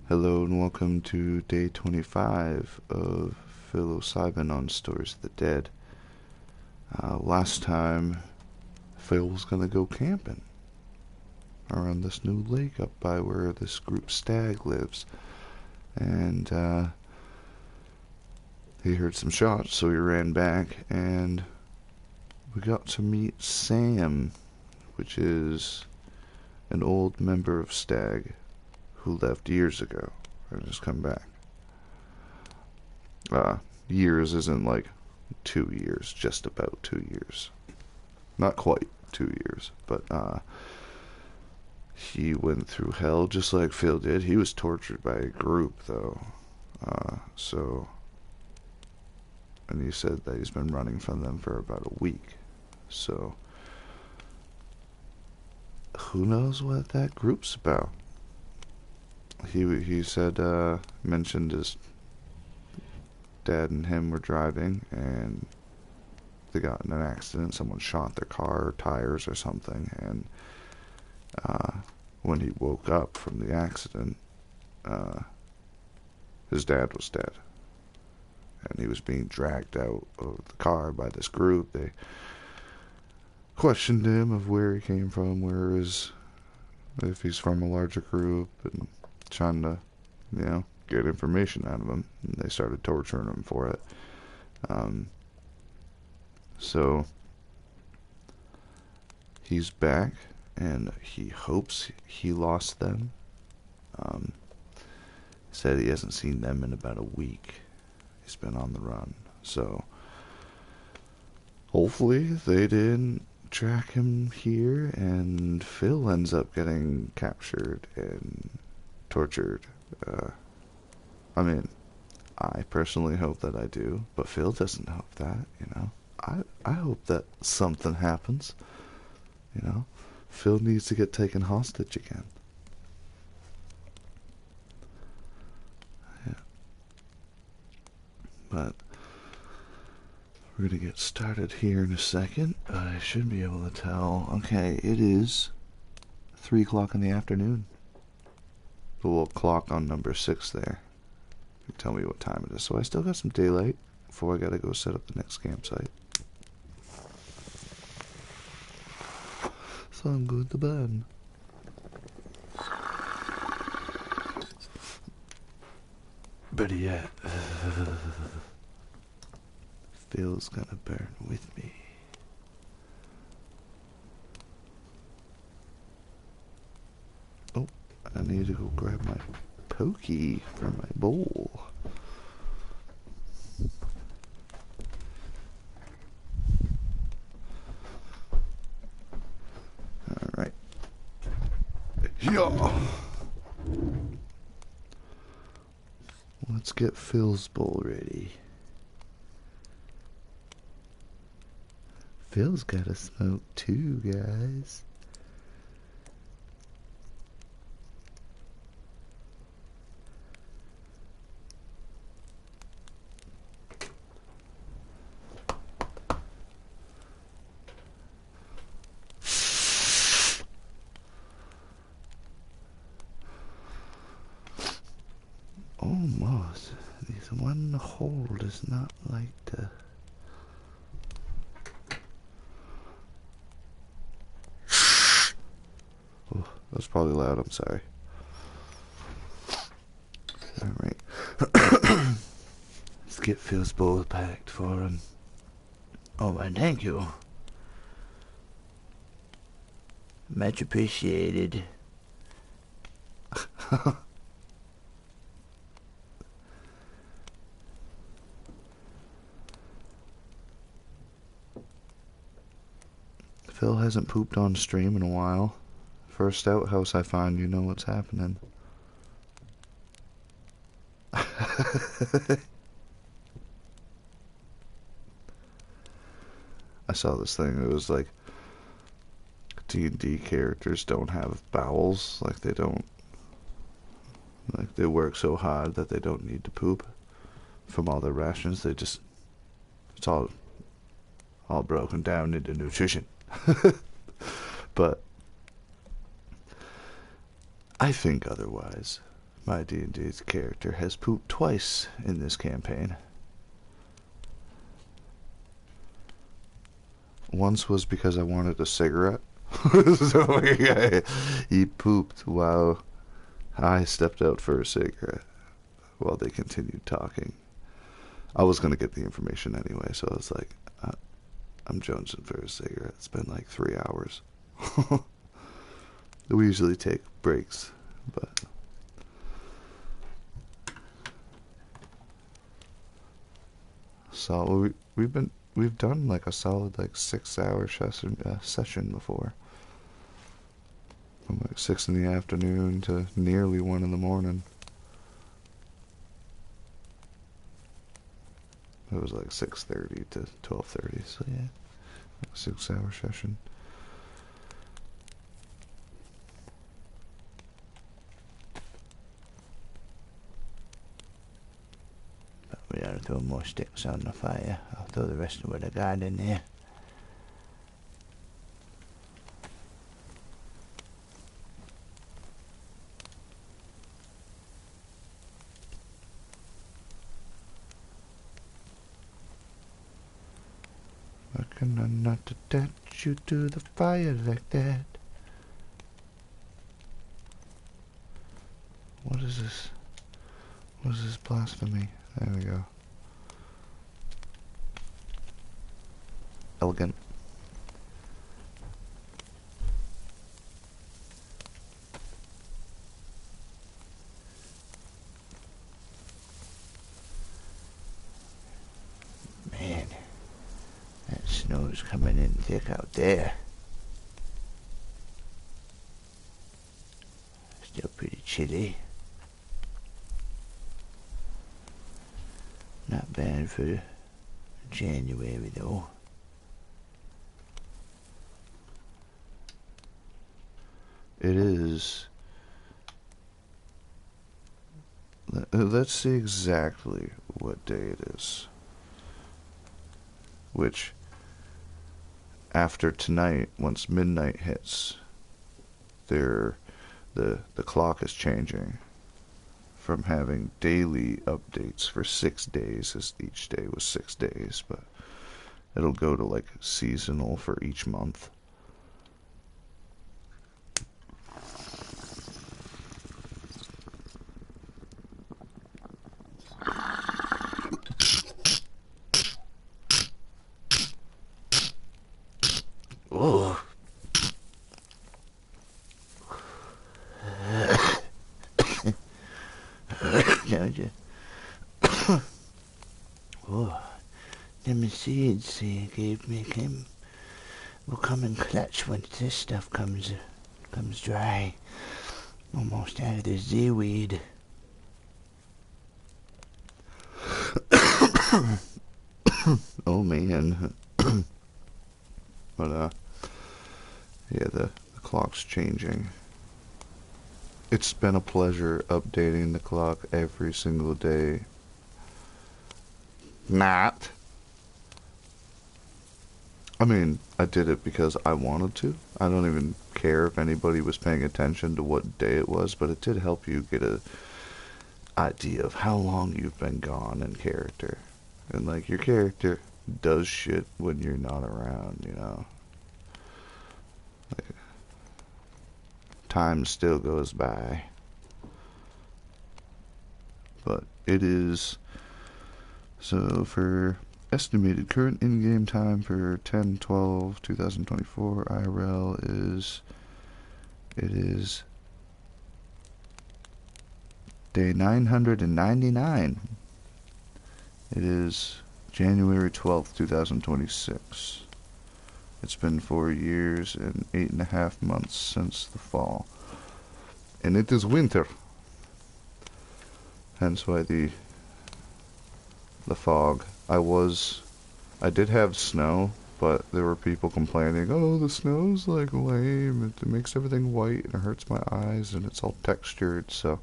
Hello and welcome to day 25 of Phil Osibin on Stories of the Dead. Last time, Phil was gonna go camping around this new lake up by where this group stag lives. And he heard some shots, so he ran back and we got to meet Sam, which is an old member of Stag who left years ago and has come back. Years isn't like 2 years, just about 2 years. Not quite 2 years, but he went through hell just like Phil did. He was tortured by a group, though. And he said that he's been running from them for about a week. So, who knows what that group's about? He said, mentioned his dad and him were driving, and they got in an accident. Someone shot their car or tires or something, and when he woke up from the accident, his dad was dead. And he was being dragged out of the car by this group. They questioned him of where he came from, if he's from a larger group, and trying to, get information out of him. And they started torturing him for it. So he's back, and he hopes he lost them. Said he hasn't seen them in about a week. He's been on the run. So hopefully they didn't track him here and Phil ends up getting captured and tortured. I personally hope that I do, but Phil doesn't hope that, I hope that something happens, Phil needs to get taken hostage again. Yeah. But we're going to get started here in a second. I should be able to tell. Okay, it is 3 o'clock in the afternoon. The little clock on number 6 there. You tell me what time it is. So I still got some daylight before I got to go set up the next campsite. So I'm going to burn. Better yet, Phil's gonna burn with me. Oh, I need to go grab my pokey from my bowl. Alright. Yeah. Let's get Phil's bowl ready. Phil's gotta smoke too, guys. Almost. This one hole does not like to. Oh, that's probably loud. I'm sorry. Alright. Let's get Phil's bowl packed for him. Oh, my, thank you. Much appreciated. Phil hasn't pooped on stream in a while. First outhouse I find, you know what's happening. I saw this thing, it was like D&D characters don't have bowels, like they work so hard that they don't need to poop from all their rations. It's all broken down into nutrition. But I think otherwise. My D&D's character has pooped twice in this campaign. Once was because I wanted a cigarette. So he pooped while I stepped out for a cigarette while they continued talking. I was going to get the information anyway, so I was like, I'm jonesing for a cigarette. It's been like 3 hours. We usually take breaks, but... So we've done like a solid like 6-hour session before. From like 6 in the afternoon to nearly 1 in the morning. It was like 6:30 to 12:30, so yeah, like a 6-hour session. But we gotta throw more sticks on the fire. I'll throw the rest of what I got in there. Can I not attach you to the fire like that? What is this? What is this blasphemy? There we go. Elegant. Man. That snow's coming in thick out there. Still pretty chilly. Not bad for January though. It is. Let's see exactly what day it is. Which, after tonight, once midnight hits, the clock is changing from having daily updates for 6 days, as each day was 6 days, but it'll go to like seasonal for each month. Oh. Oh, them seeds he gave me will come in clutch once this stuff comes dry. Almost out of the Z-weed. Oh man. But yeah, the clock's changing. It's been a pleasure updating the clock every single day. Not. I mean, I did it because I wanted to. I don't even care if anybody was paying attention to what day it was, but it did help you get a idea of how long you've been gone in character. And like, your character does shit when you're not around, you know. Like, time still goes by. But it is... So for estimated current in-game time for 10/12/2024 IRL is... It is... day 999. It is January 12th, 2026. It's been 4 years and 8.5 months since the fall. And it is winter. Hence why the fog. I did have snow, but there were people complaining, oh, the snow's like lame, it makes everything white and it hurts my eyes and it's all textured, so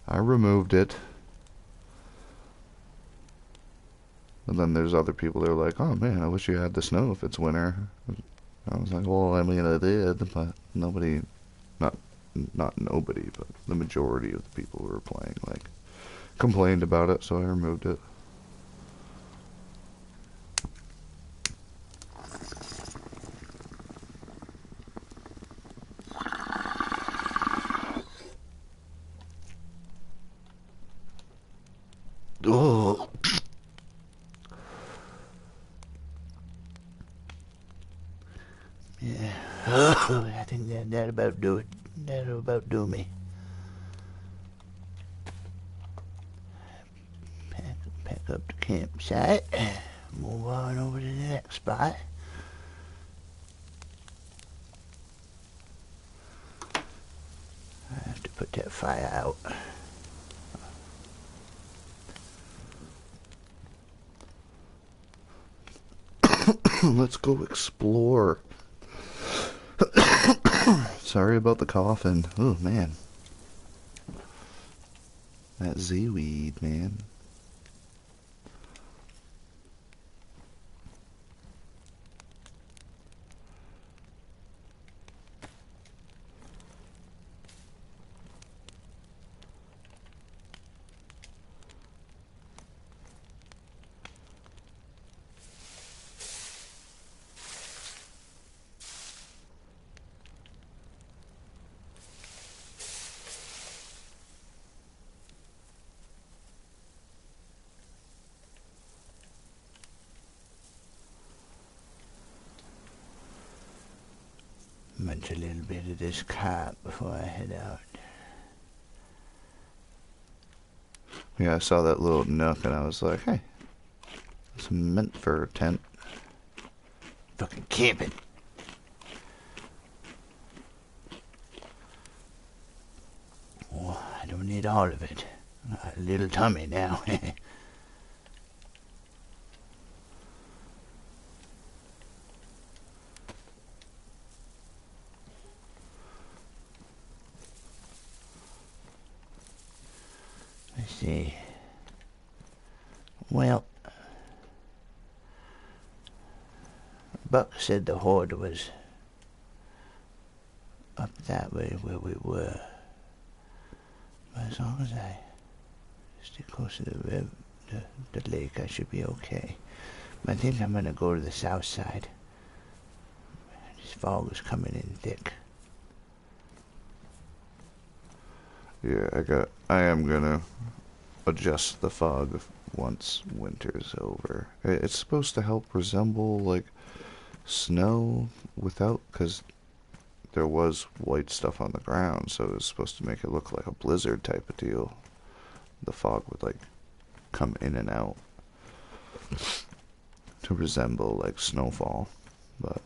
I removed it. And then there's other people that are like, oh man, I wish you had the snow if it's winter. I was like, well, I mean, I did, but not not nobody, but the majority of the people who were playing, like, complained about it, so I removed it. Oh. Yeah. Oh, I think that about do it. That'll about do me. Pack up the campsite. Move on over to the next spot. I have to put that fire out. Let's go explore. Sorry about the coughing. Oh, man. That Z-weed, man. Munch a little bit of this carp before I head out. Yeah, I saw that little nook and I was like, hey, it's meant for a tent. Fucking camping. Oh, I don't need all of it. I got a little tummy now. Let's see. Well, Buck said the horde was up that way where we were. But as long as I stay close to the lake, I should be okay. But I think I'm gonna go to the south side. This fog is coming in thick. Yeah, I am gonna adjust the fog once winter's over. It's supposed to help resemble, like, snow without, because there was white stuff on the ground, so it was supposed to make it look like a blizzard type of deal. The fog would, like, come in and out to resemble, like, snowfall, but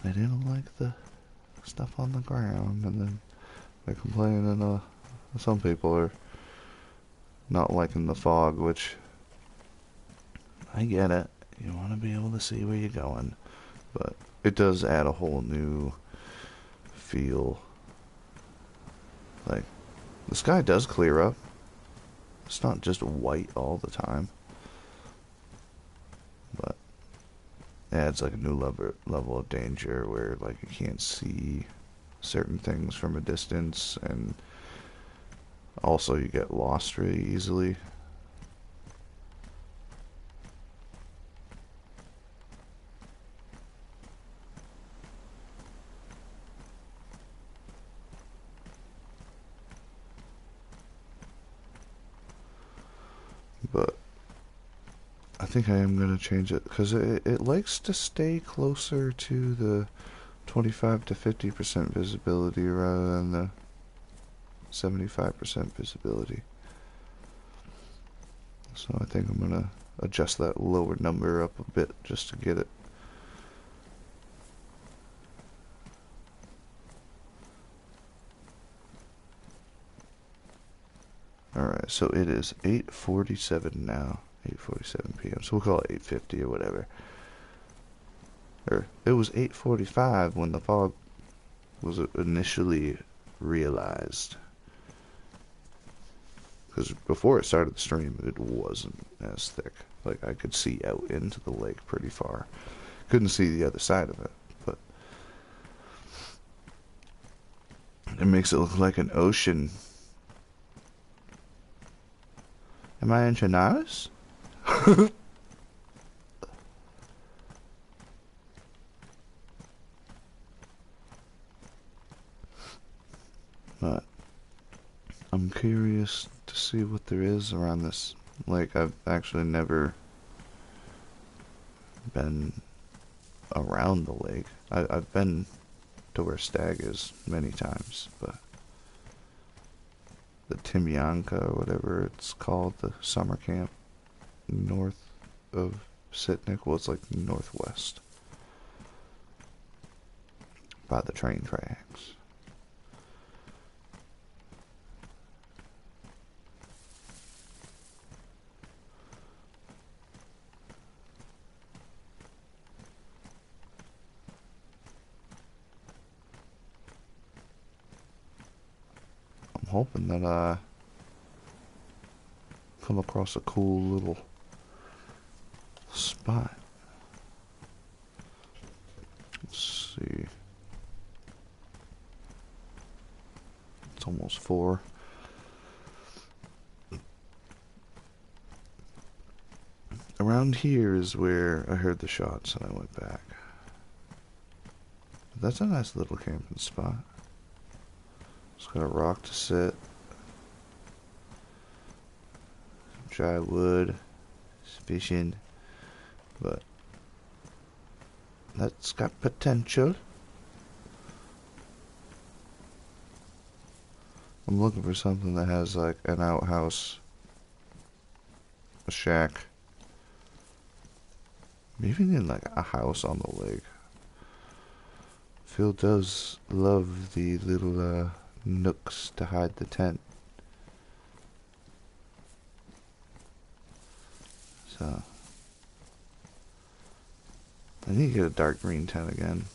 they didn't like the stuff on the ground, and then they're complaining. Some people are not liking the fog, which I get it. You want to be able to see where you're going, but it does add a whole new feel. Like, the sky does clear up. It's not just white all the time, but it adds like a new level of danger where, like, you can't see certain things from a distance, and also you get lost really easily. But I think I am going to change it, because it likes to stay closer to the 25 to 50% visibility rather than the 75% visibility. So I think I'm going to adjust that lower number up a bit just to get it. Alright, so it is 8:47 now. 8:47 p.m. So we'll call it 8:50 or whatever. Or it was 8:45 when the fog was initially realized. Because before it started the stream, it wasn't as thick. Like, I could see out into the lake pretty far. Couldn't see the other side of it, but It makes it look like an ocean. Am I in Chinaris? But I'm curious to see what there is around this lake. I've actually never been around the lake. I've been to where Stag is many times, but the Timyanka or whatever it's called, the summer camp north of Sitnik, well, it's like northwest by the train tracks. I'm hoping that I come across a cool little spot. Let's see. It's almost 4. Around here is where I heard the shots and I went back. That's a nice little camping spot. It's got a rock to sit. Some dry wood. Fishing. But that's got potential. I'm looking for something that has like an outhouse, a shack, maybe even like a house on the lake. Phil does love the little nooks to hide the tent. So I need to get a dark green tent again.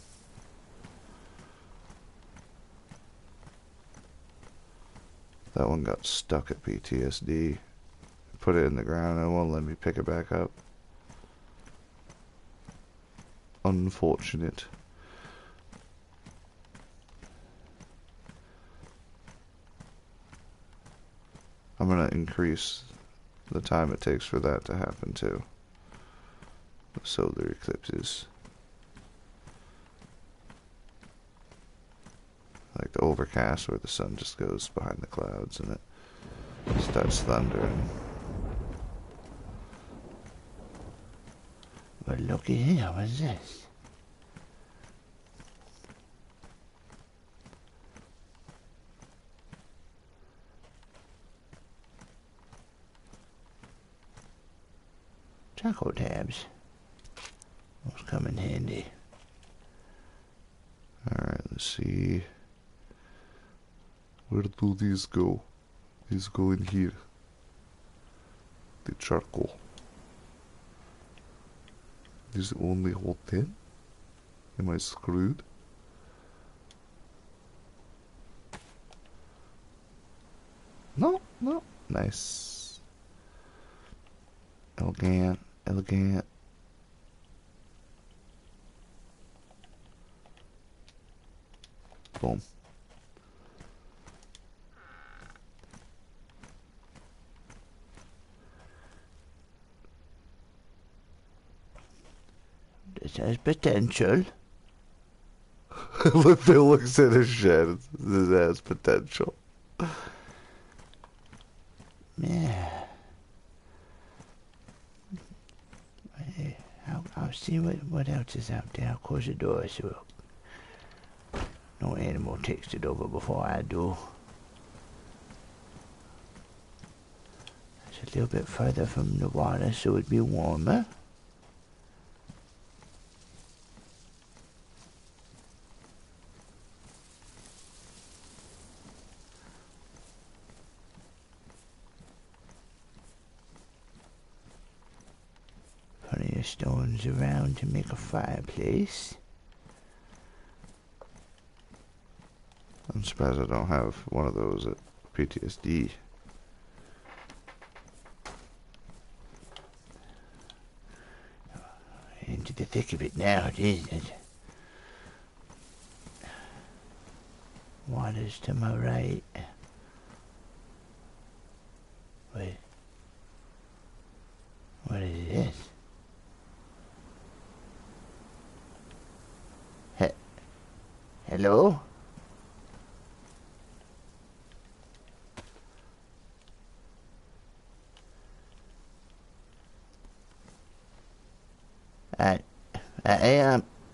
That one got stuck at PTSD. Put it in the ground and it won't let me pick it back up. Unfortunate. I'm gonna increase the time it takes for that to happen too. The solar eclipses. Like the overcast where the sun just goes behind the clouds and it starts thundering. But looky here, what's this? Taco tabs. Those come in handy. Alright, let's see. Where do these go? These go in here. The charcoal. This only hold 10? Am I screwed? No, no. Nice. Elegant, elegant. Boom. This has potential. Look, Phil looks at his shed. This has potential. Yeah. I'll see what else is out there. I'll close the door so no animal takes it over before I do. It's a little bit further from the water so it'd be warmer. Plenty of stones around to make a fireplace. I'm surprised I don't have one of those at PTSD. Into the thick of it now, isn't it? water's to my right. Wait. What is this? Hello? I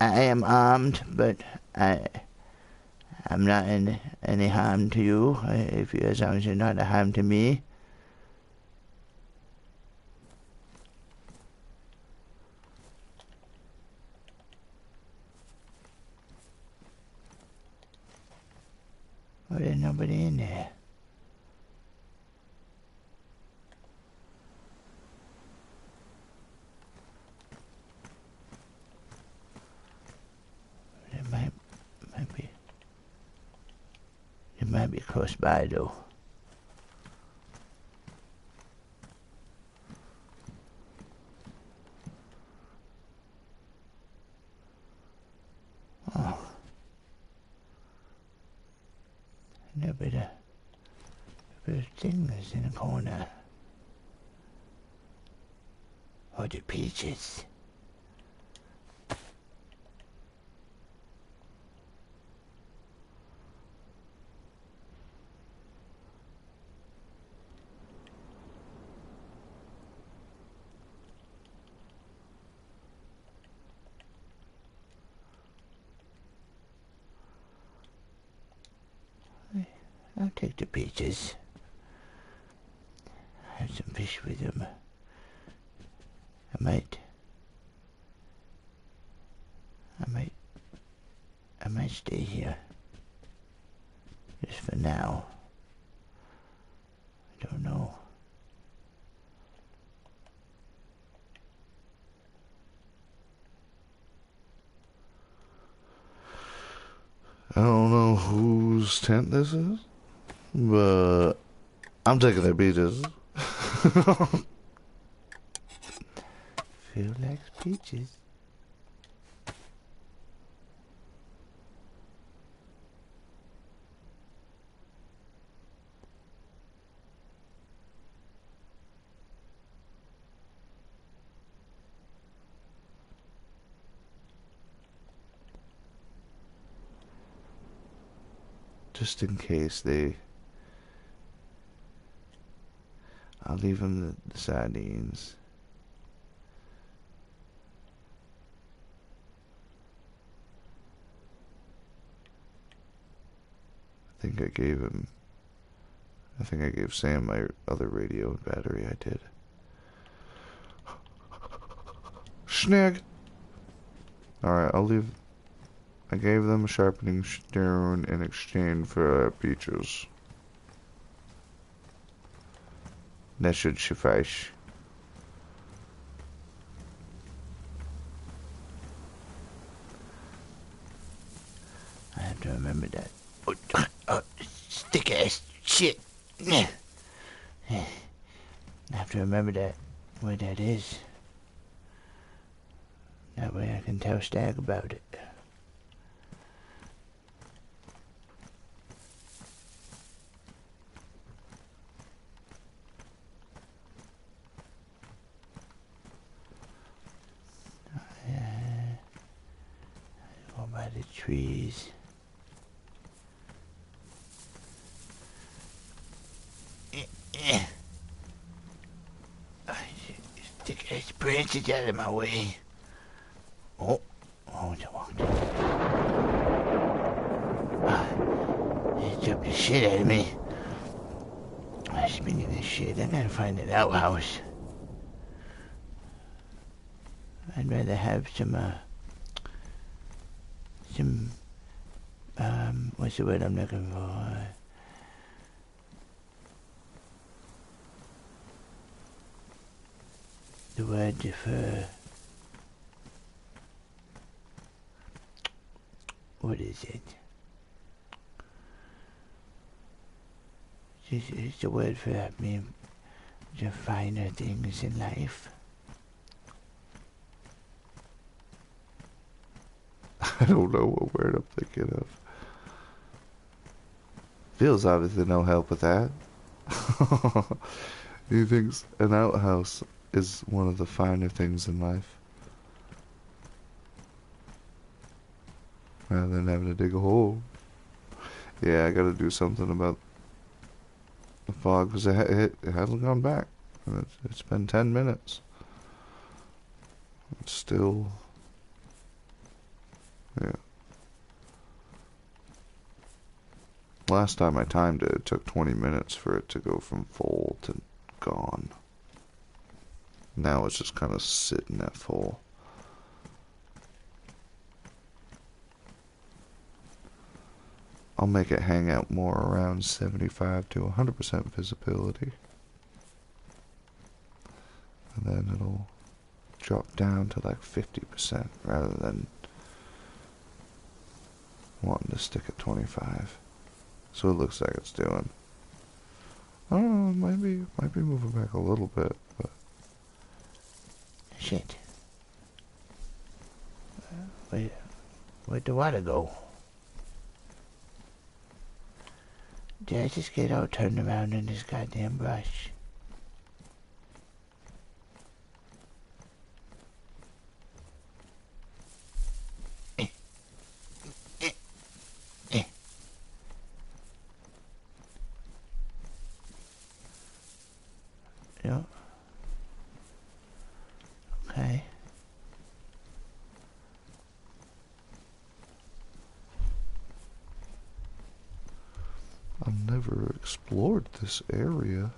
am armed, but I'm not in any harm to you, as long as you're not a harm to me. Oh, there's nobody in there. It might be close by, though. Oh. There'll be the thing that's in the corner. Oh, the peaches. I'll take the peaches. Have some fish with them. I might stay here. Just for now. I don't know. I don't know whose tent this is, but I'm taking their peaches. Feel like peaches. Just in case I'll leave them the sardines. I think I gave Sam my other radio and battery. I did. Snag! Alright, I gave them a sharpening stone in exchange for peaches. That should suffice. I have to remember that. Oh, stick ass shit. I have to remember that, where that is. That way I can tell Stag about it. Go by the trees. Stick those branches out of my way. Oh, it walked. It jumped the shit out of me. Speaking of shit, I gotta find an outhouse. I'd rather have some, what's the word I'm looking for? The word for, what is it? It's the word for the finer things in life. I don't know what word I'm thinking of. Phil's obviously no help with that. He thinks an outhouse is one of the finer things in life, rather than having to dig a hole. Yeah, I gotta do something about the fog, because it hasn't gone back. It's been 10 minutes. It's still... Yeah. Last time I timed it, it took 20 minutes for it to go from full to gone. Now it's just kind of sitting at full. I'll make it hang out more around 75 to 100% visibility. And then it'll drop down to like 50% rather than wanting to stick at 25. So it looks like it's doing. I don't know, might be moving back a little bit, but... Shit. Where'd the water go? Did I just get all turned around in this goddamn brush? Yeah. Okay. I've never explored this area.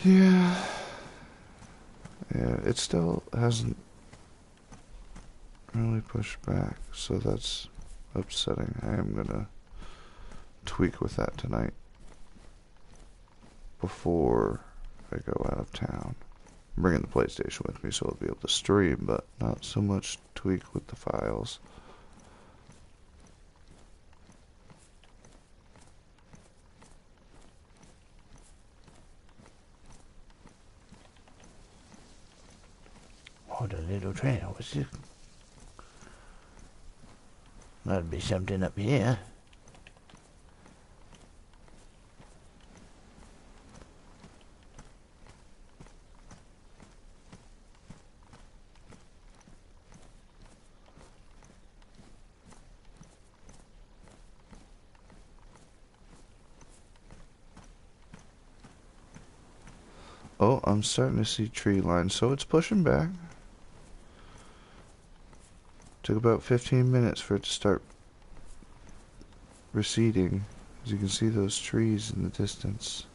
Yeah. Yeah, it still hasn't really pushed back, so that's upsetting. I am gonna tweak with that tonight before I go out of town. I'm bringing the PlayStation with me so I'll be able to stream, but not so much tweak with the files. Oh, the little trail. What's this? Gotta be something up here. Oh, I'm starting to see tree lines, so it's pushing back. Took about 15 minutes for it to start receding. As you can see those trees in the distance.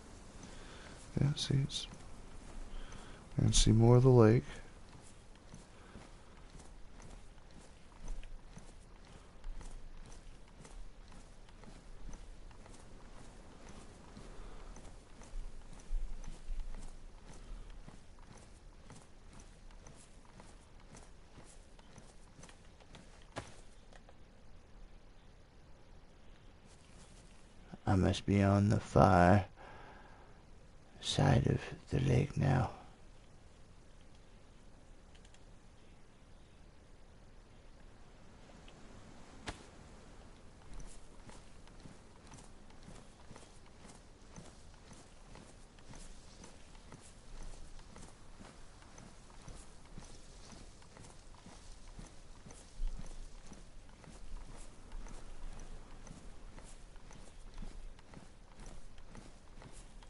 Yeah, see, and see more of the lake. I must be on the far side of the lake now.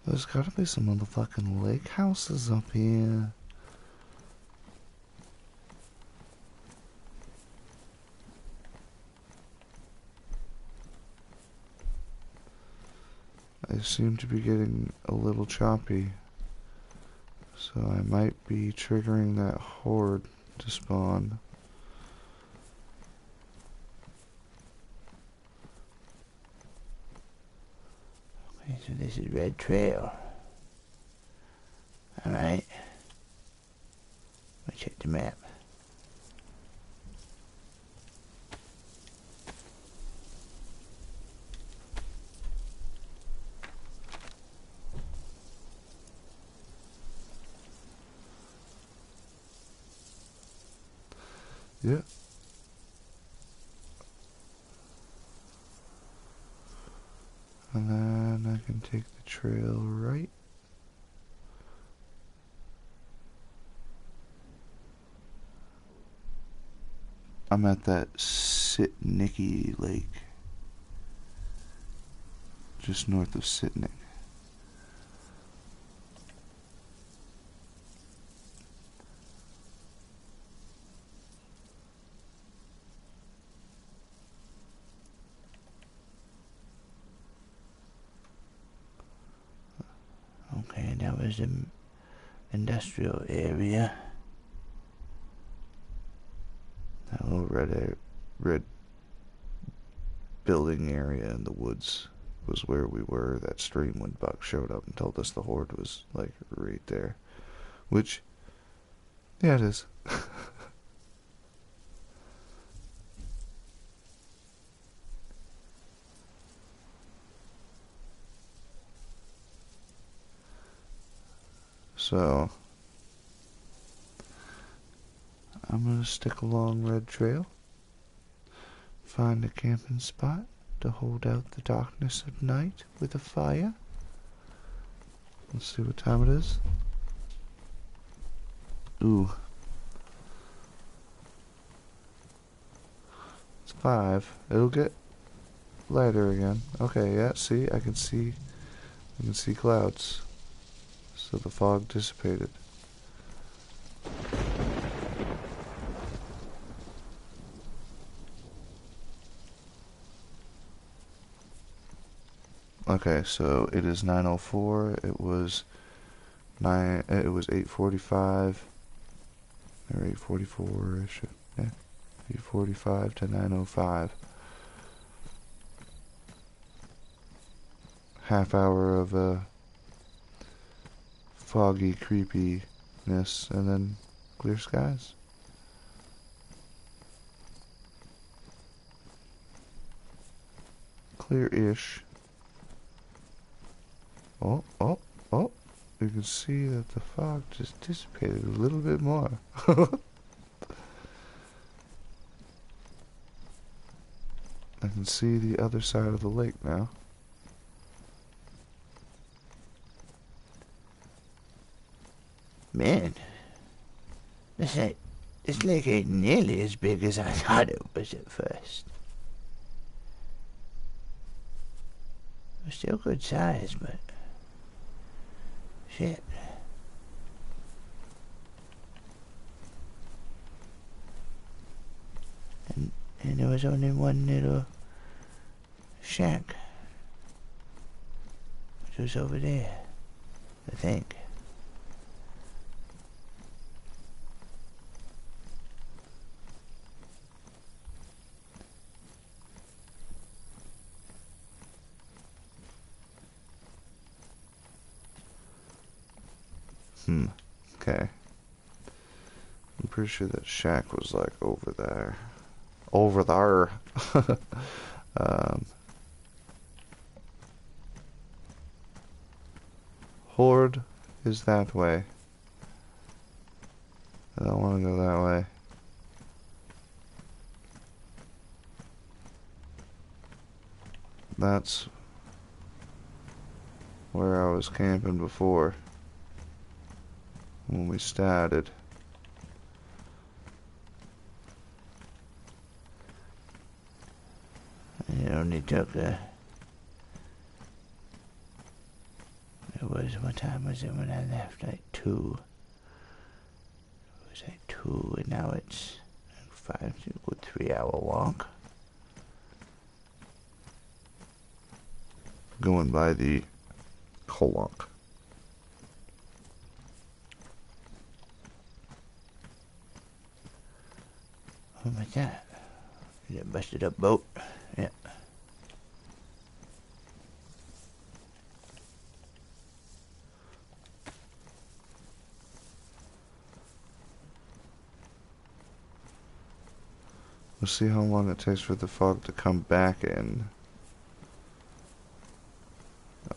There's gotta be some motherfucking lake houses up here. I seem to be getting a little choppy, so I might be triggering that horde to spawn. Okay, so this is Red Trail. Alright. Let's check the map. Yeah. And then I can take the trail right. I'm at that Sitnicki Lake, just north of Sitnik. Okay, that was the industrial area. That little red building area in the woods was where we were. That stream when Buck showed up and told us the horde was like right there. Which, yeah, it is. So, I'm gonna stick along Red Trail, find a camping spot to hold out the darkness of night with a fire. Let's see what time it is. Ooh. It's 5. It'll get lighter again. Okay, yeah, see, I can see clouds. So the fog dissipated. Okay, so it is 9:04. It was 8:45 or 8:44ish. Yeah, 8:45 to 9:05. Half hour of foggy creepiness, and then clear skies. Clear-ish. Oh, oh, oh. You can see that the fog just dissipated a little bit more. I can see the other side of the lake now. Man, this lake ain't nearly as big as I thought it was at first. It's still good size, but shit. And there was only one little shack, which was over there, I think. Okay. I'm pretty sure that shack was like over there. Over there. Horde is that way. I don't want to go that way. That's where I was camping before. When we started. It only took it was, what time was it when I left? Like 2. It was like 2, and now it's like 5, so a good 3-hour walk. Going by the Kolonk. What was that? Is it a busted up boat? Yeah. We'll see how long it takes for the fog to come back in.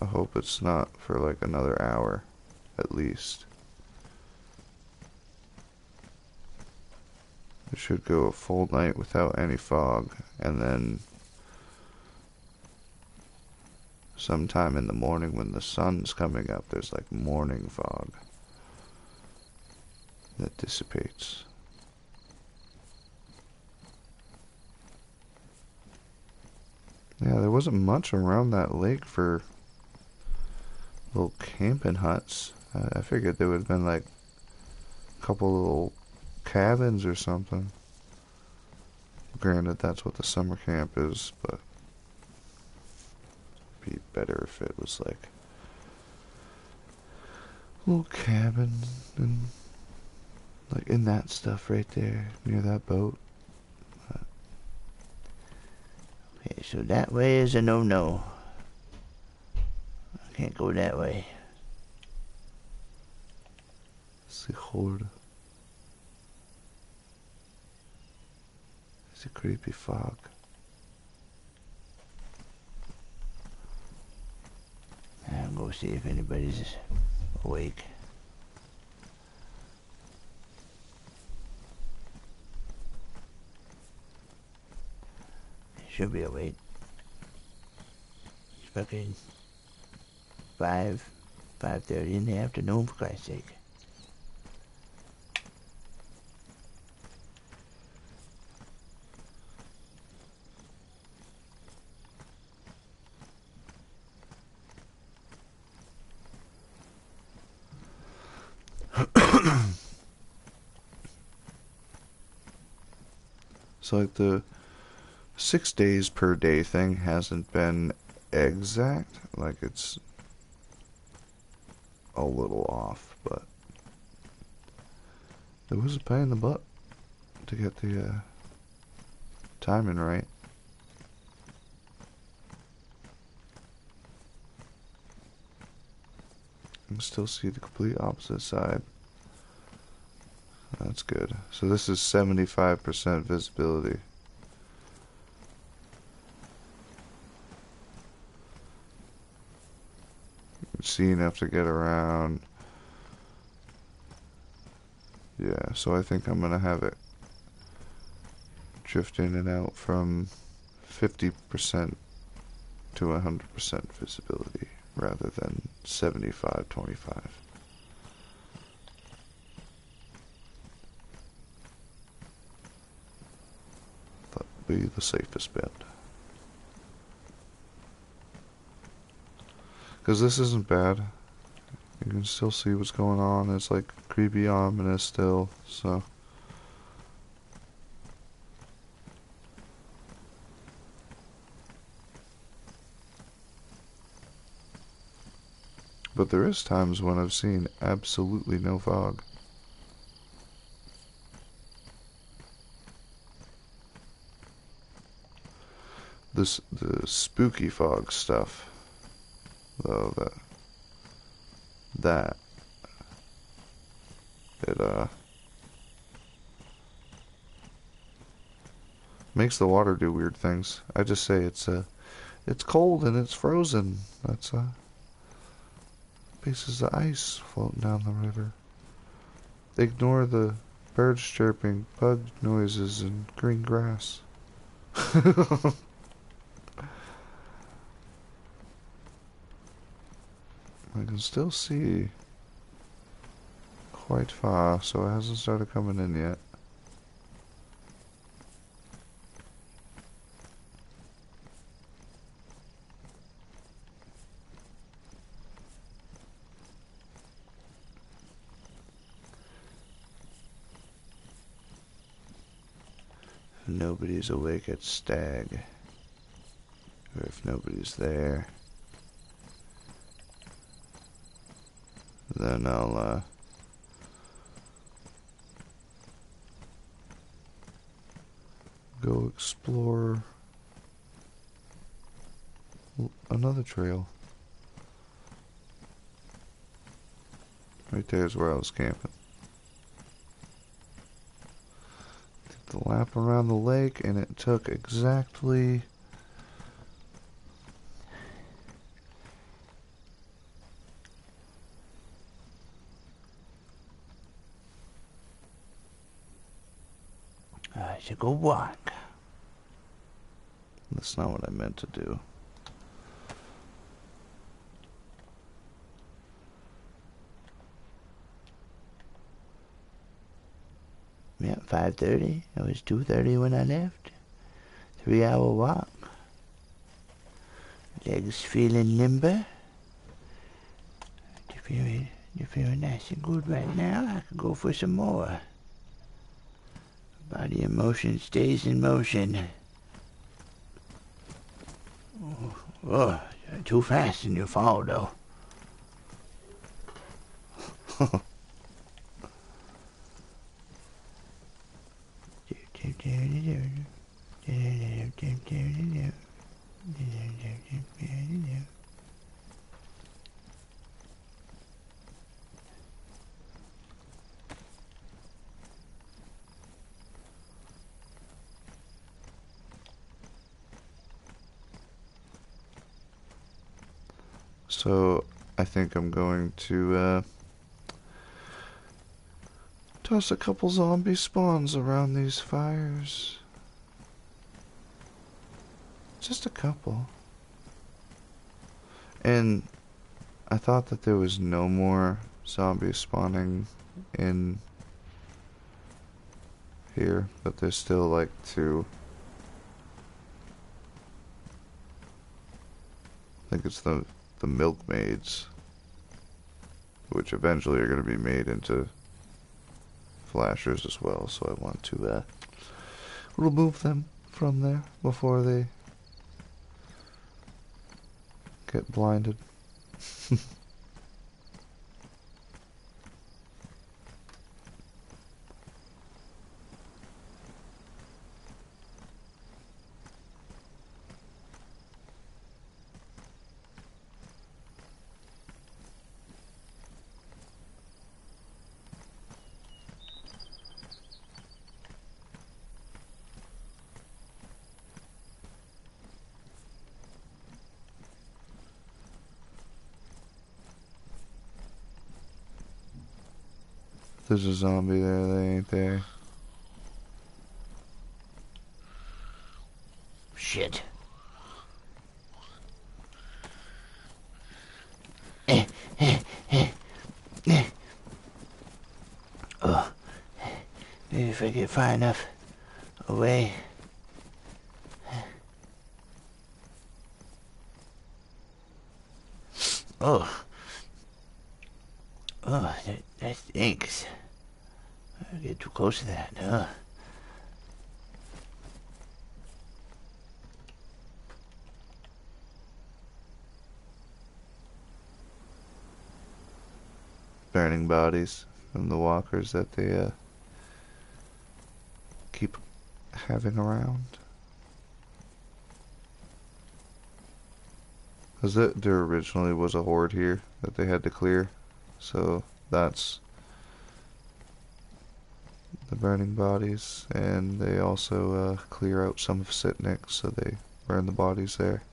I hope it's not for like another hour, at least. It should go a full night without any fog, and then sometime in the morning when the sun's coming up, there's like morning fog that dissipates. Yeah, there wasn't much around that lake for little camping huts. I figured there would have been like a couple little cabins or something. Granted, that's what the summer camp is, but it'd be better if it was like a little cabin and like in that stuff right there near that boat. Okay, so that way is a no-no. I can't go that way. It's a horde. It's a creepy fog. I'll go see if anybody's awake. Should be awake. It's fucking 5:30 in the afternoon, for Christ's sake. So like the 6 days per day thing hasn't been exact. Like it's a little off, but it was a pain in the butt to get the timing right. You can still see the complete opposite side. That's good. So this is 75% visibility. You can see enough to get around. Yeah, so I think I'm going to have it drift in and out from 50% to 100% visibility rather than 75-25. That would be the safest bet. Because this isn't bad. You can still see what's going on. It's like creepy, ominous still, so. But there is times when I've seen absolutely no fog. The spooky fog stuff, though, that it makes the water do weird things. I just say it's cold and it's frozen. That's pieces of ice floating down the river. Ignore the birds chirping, bug noises, and green grass. I can still see quite far, so it hasn't started coming in yet. If nobody's awake at Stag, or if nobody's there, then I'll go explore another trail. Right there's where I was camping. Did the lap around the lake, and it took exactly should go walk. That's not what I meant to do. Yeah, 5:30. It was 2:30 when I left. 3-hour walk. Legs feeling limber. You feeling nice and good right now? I could go for some more. Body in motion stays in motion. Oh, too fast and you fall though. So, I think I'm going to, toss a couple zombie spawns around these fires. Just a couple. And I thought that there was no more zombies spawning in here, but there's still like 2. I think it's the milkmaids, which eventually are going to be made into flashers as well, so I want to remove them from there before they get blinded. There's a zombie there, they ain't there. Shit. Oh, maybe if I get far enough away. Oh. Oh, that stinks. I get too close to that, huh? Burning bodies from the walkers that they keep having around. Because there originally was a horde here that they had to clear, so that's the burning bodies, and they also clear out some of Sitnik, so they burn the bodies there.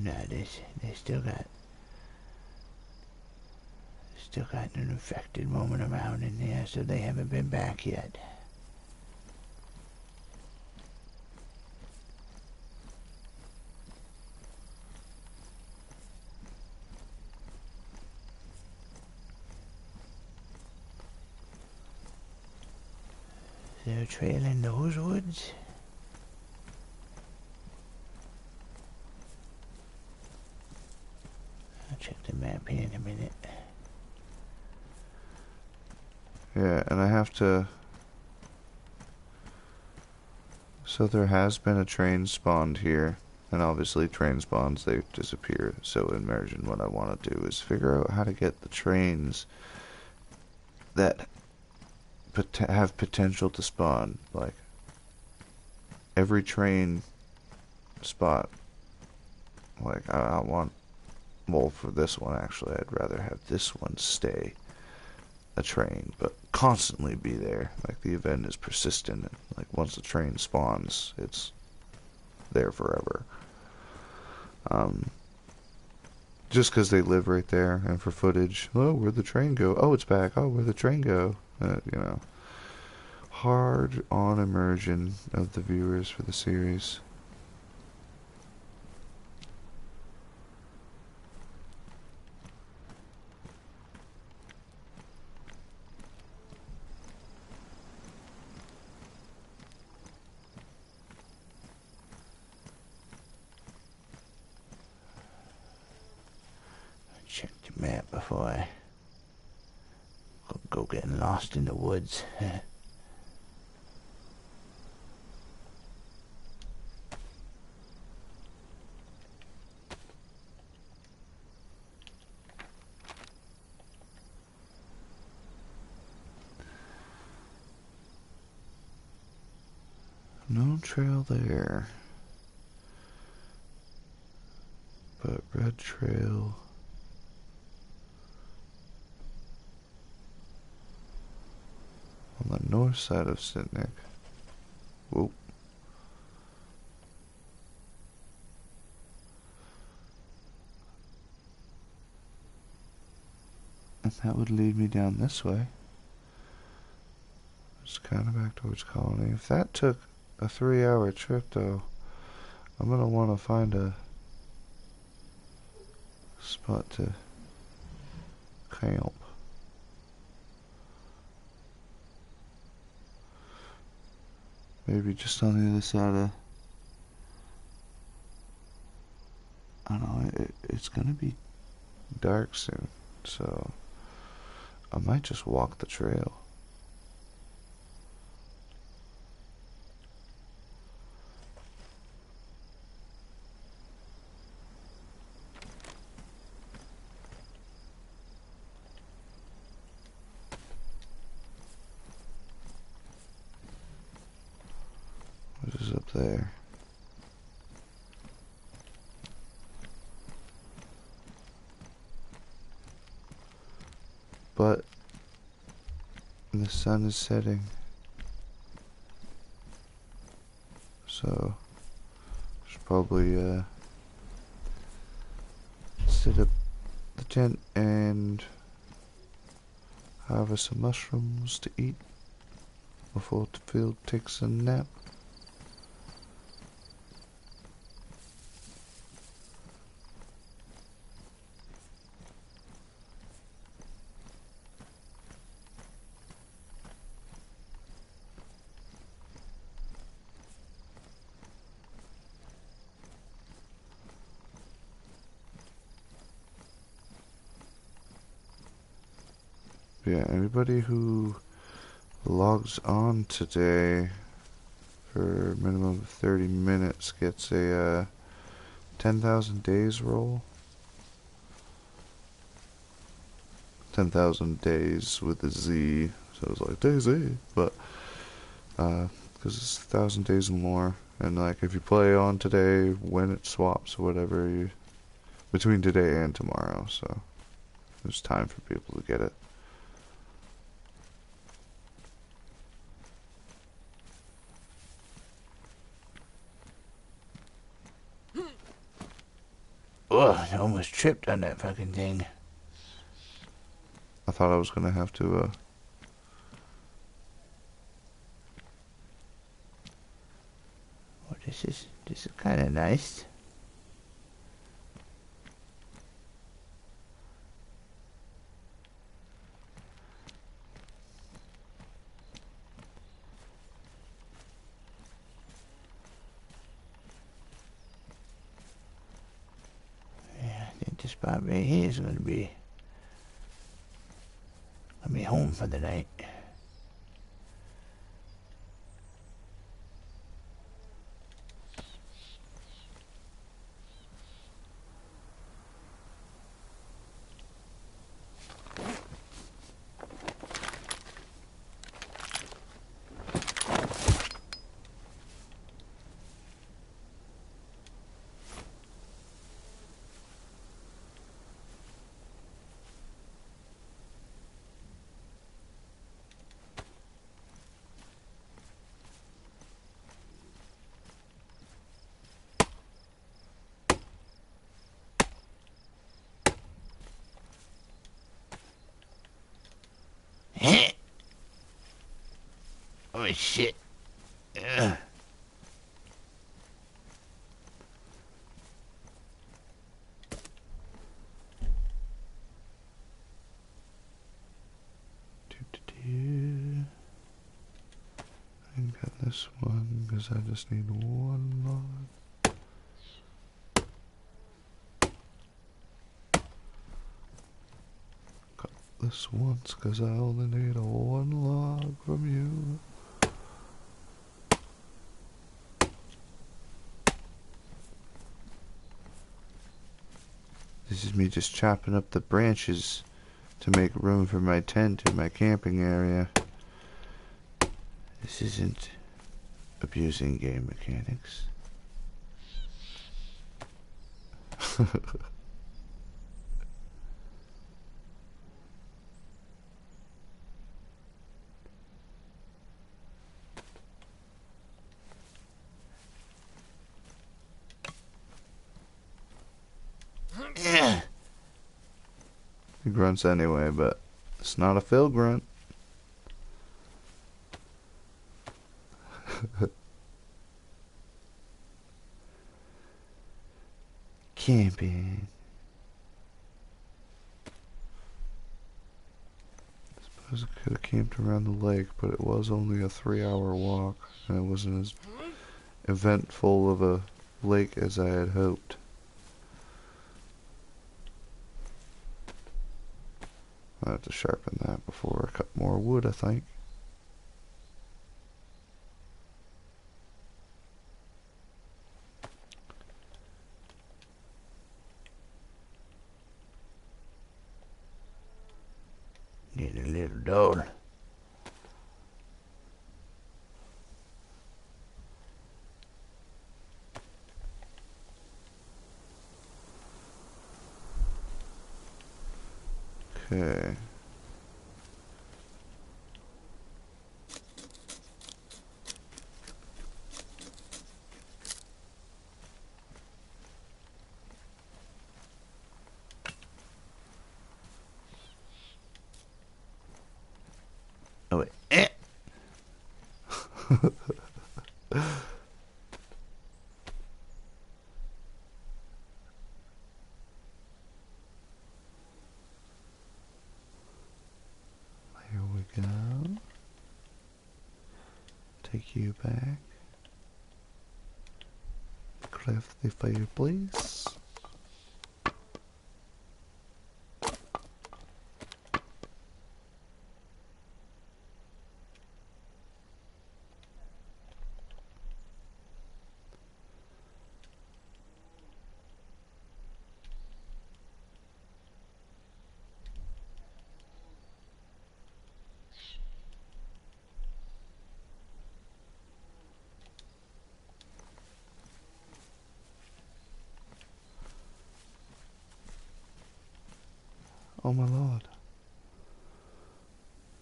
No, they still got an infected woman around in there, so they haven't been back yet. Is there a trail in those woods? I'll check the map here in a minute. Yeah, and I have to... So there has been a train spawned here, and obviously train spawns, they disappear. So in Immersion, what I want to do is figure out how to get the trains that have potential to spawn. Like, every train spot Like, I want, well, for this one, actually, I'd rather have this one stay a train, but constantly be there. Like, the event is persistent, and, like, once the train spawns, it's there forever. Just because they live right there, and for footage, oh, where'd the train go? Oh, it's back. Oh, where'd the train go? You know, hard on immersion of the viewers for the series. Check the map before I go getting lost in the woods. No trail there. But red trail. On the north side of Sitnik. Whoop. And that would lead me down this way. Just kind of back towards Colony. If that took a 3-hour trip, though, I'm going to want to find a spot to camp. Maybe just on the other side of... I don't know, it's going to be dark soon, so I might just walk the trail. What is up there? But the sun is setting, so I should probably set up the tent and harvest some mushrooms to eat before the field takes a nap. Yeah, anybody who logs on today for a minimum of 30 minutes gets a 10,000 days roll. 10,000 days with a Z, so it's like DayZ, but because it's 1,000 days or more, and like if you play on today when it swaps or whatever, you between today and tomorrow, so there's time for people to get it. Ugh, I almost tripped on that fucking thing. I thought I was gonna have to Oh, this is kind of nice. Yeah, I think this spot right here is gonna be home for the night. my shit. Ugh. I got this one because I just need one log. Got this once because I only need a one log from you. This is me just chopping up the branches to make room for my tent in my camping area. This isn't abusing game mechanics. Yeah. He grunts anyway, but it's not a Phil grunt. Camping. I suppose I could have camped around the lake, but it was only a 3-hour walk, and it wasn't as eventful of a lake as I had hoped. I have to sharpen that before I cut more wood, I think. Need a little doll. Okay. Oh wait. Here we go. Take you back. Craft the fireplace. Oh my lord.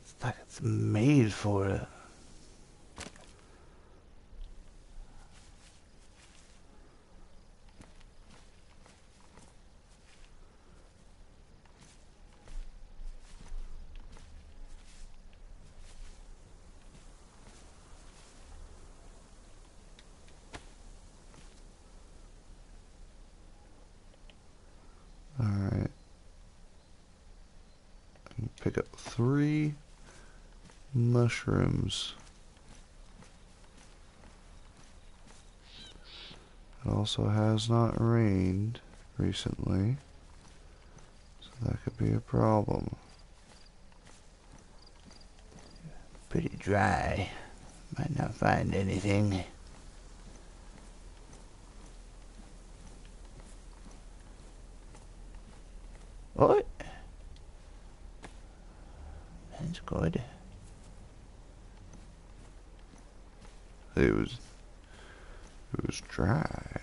It's like it's made for it. Alright. Pick up 3 mushrooms. It also has not rained recently, so that could be a problem. Pretty dry. Might not find anything. What? That's good. It was dried.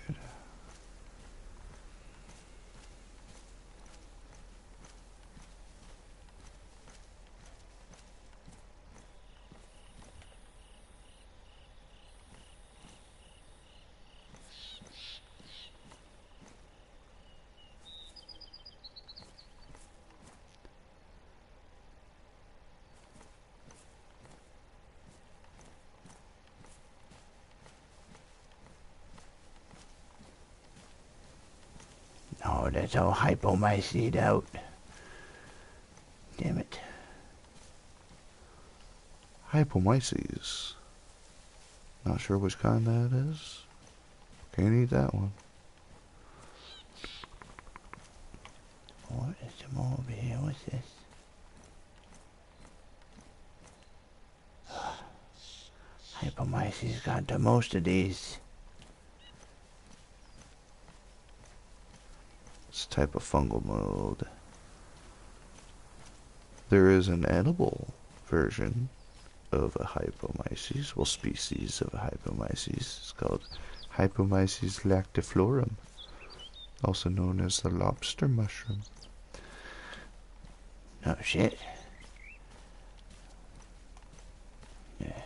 that's all hypomycete out. Damn it. Hypomyces. Not sure which kind that is. Can't eat that one. What is some more over here? What's this? Hypomyces got the most of these. It's a type of fungal mold. There is an edible version of a hypomyces, well, species of a hypomyces. It's called Hypomyces lactiflorum, also known as the lobster mushroom. Oh shit. Yeah,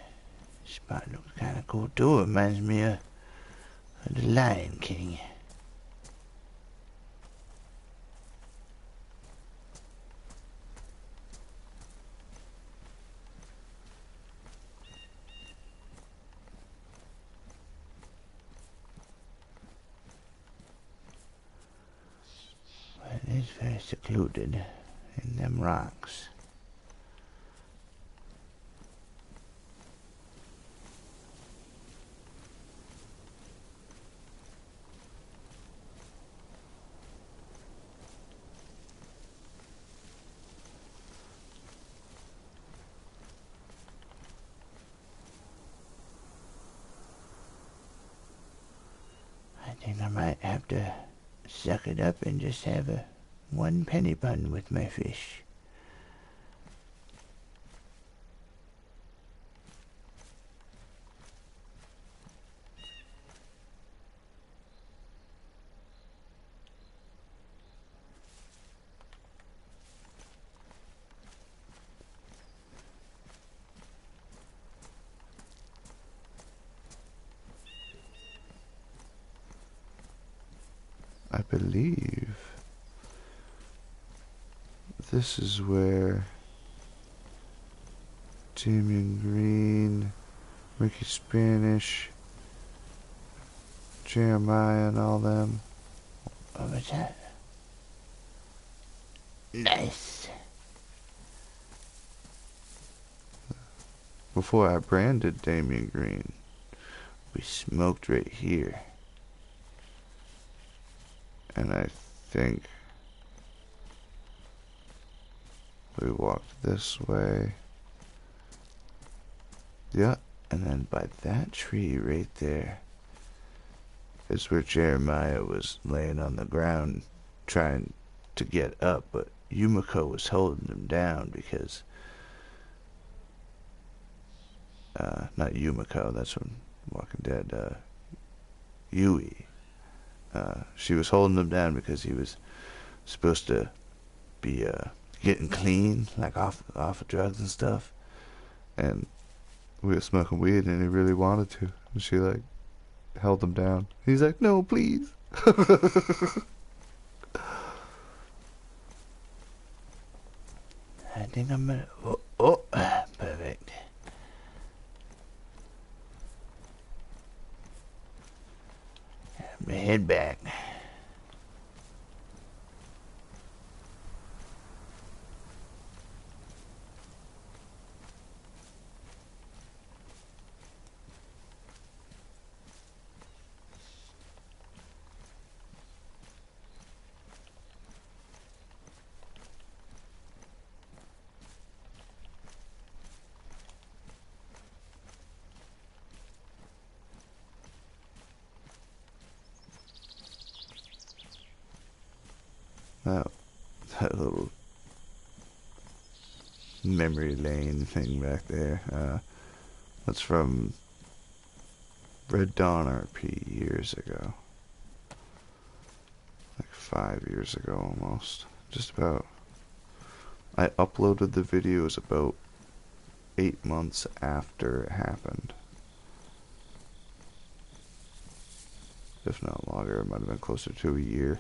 this spot looks kinda cool too. It reminds me of the Lion King. But it is very secluded in them rocks. I think I might have to suck it up and just have a one penny bun with my fish. I believe this is where Damian Green, Ricky Spanish, Jeremiah and all them. What was that? Nice. Before I branded Damian Green, we smoked right here. And I think we walked this way. Yeah, and then by that tree right there is where Jeremiah was laying on the ground trying to get up, but Yumiko was holding him down because not Yumiko, that's from Walking Dead, Yui. She was holding him down because he was supposed to be getting clean, like off of drugs and stuff. And we were smoking weed, and he really wanted to. And she like held him down. He's like, "No, please." I think I'm gonna. Oh, perfect. I'm gonna head back. That little memory lane thing back there. That's from Red Dawn RP years ago. Like 5 years ago almost. Just about. I uploaded the videos about 8 months after it happened. If not longer, it might have been closer to a year.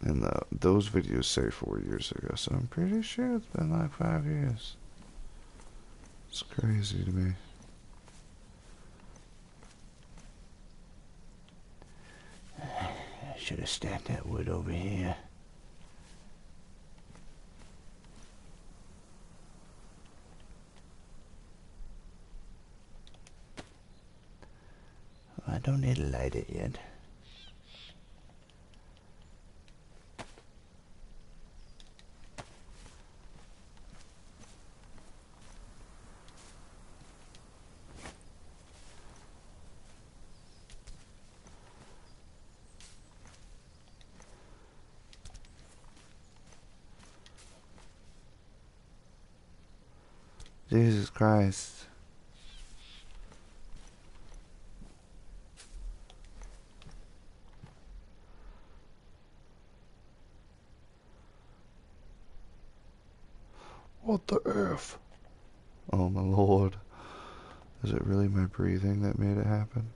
And those videos say 4 years ago, so I'm pretty sure it's been like 5 years. It's crazy to me. should have stacked that wood over here. I don't need to light it yet. Jesus Christ. What the F? Oh my lord. Is it really my breathing that made it happen?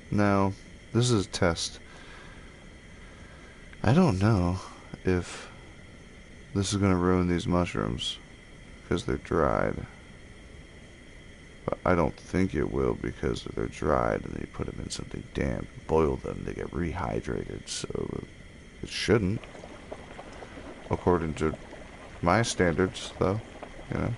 Now, this is a test. I don't know if this is going to ruin these mushrooms because they're dried. But I don't think it will because they're dried and you put them in something damp, boil them, they get rehydrated, so it shouldn't. According to my standards, though, you know.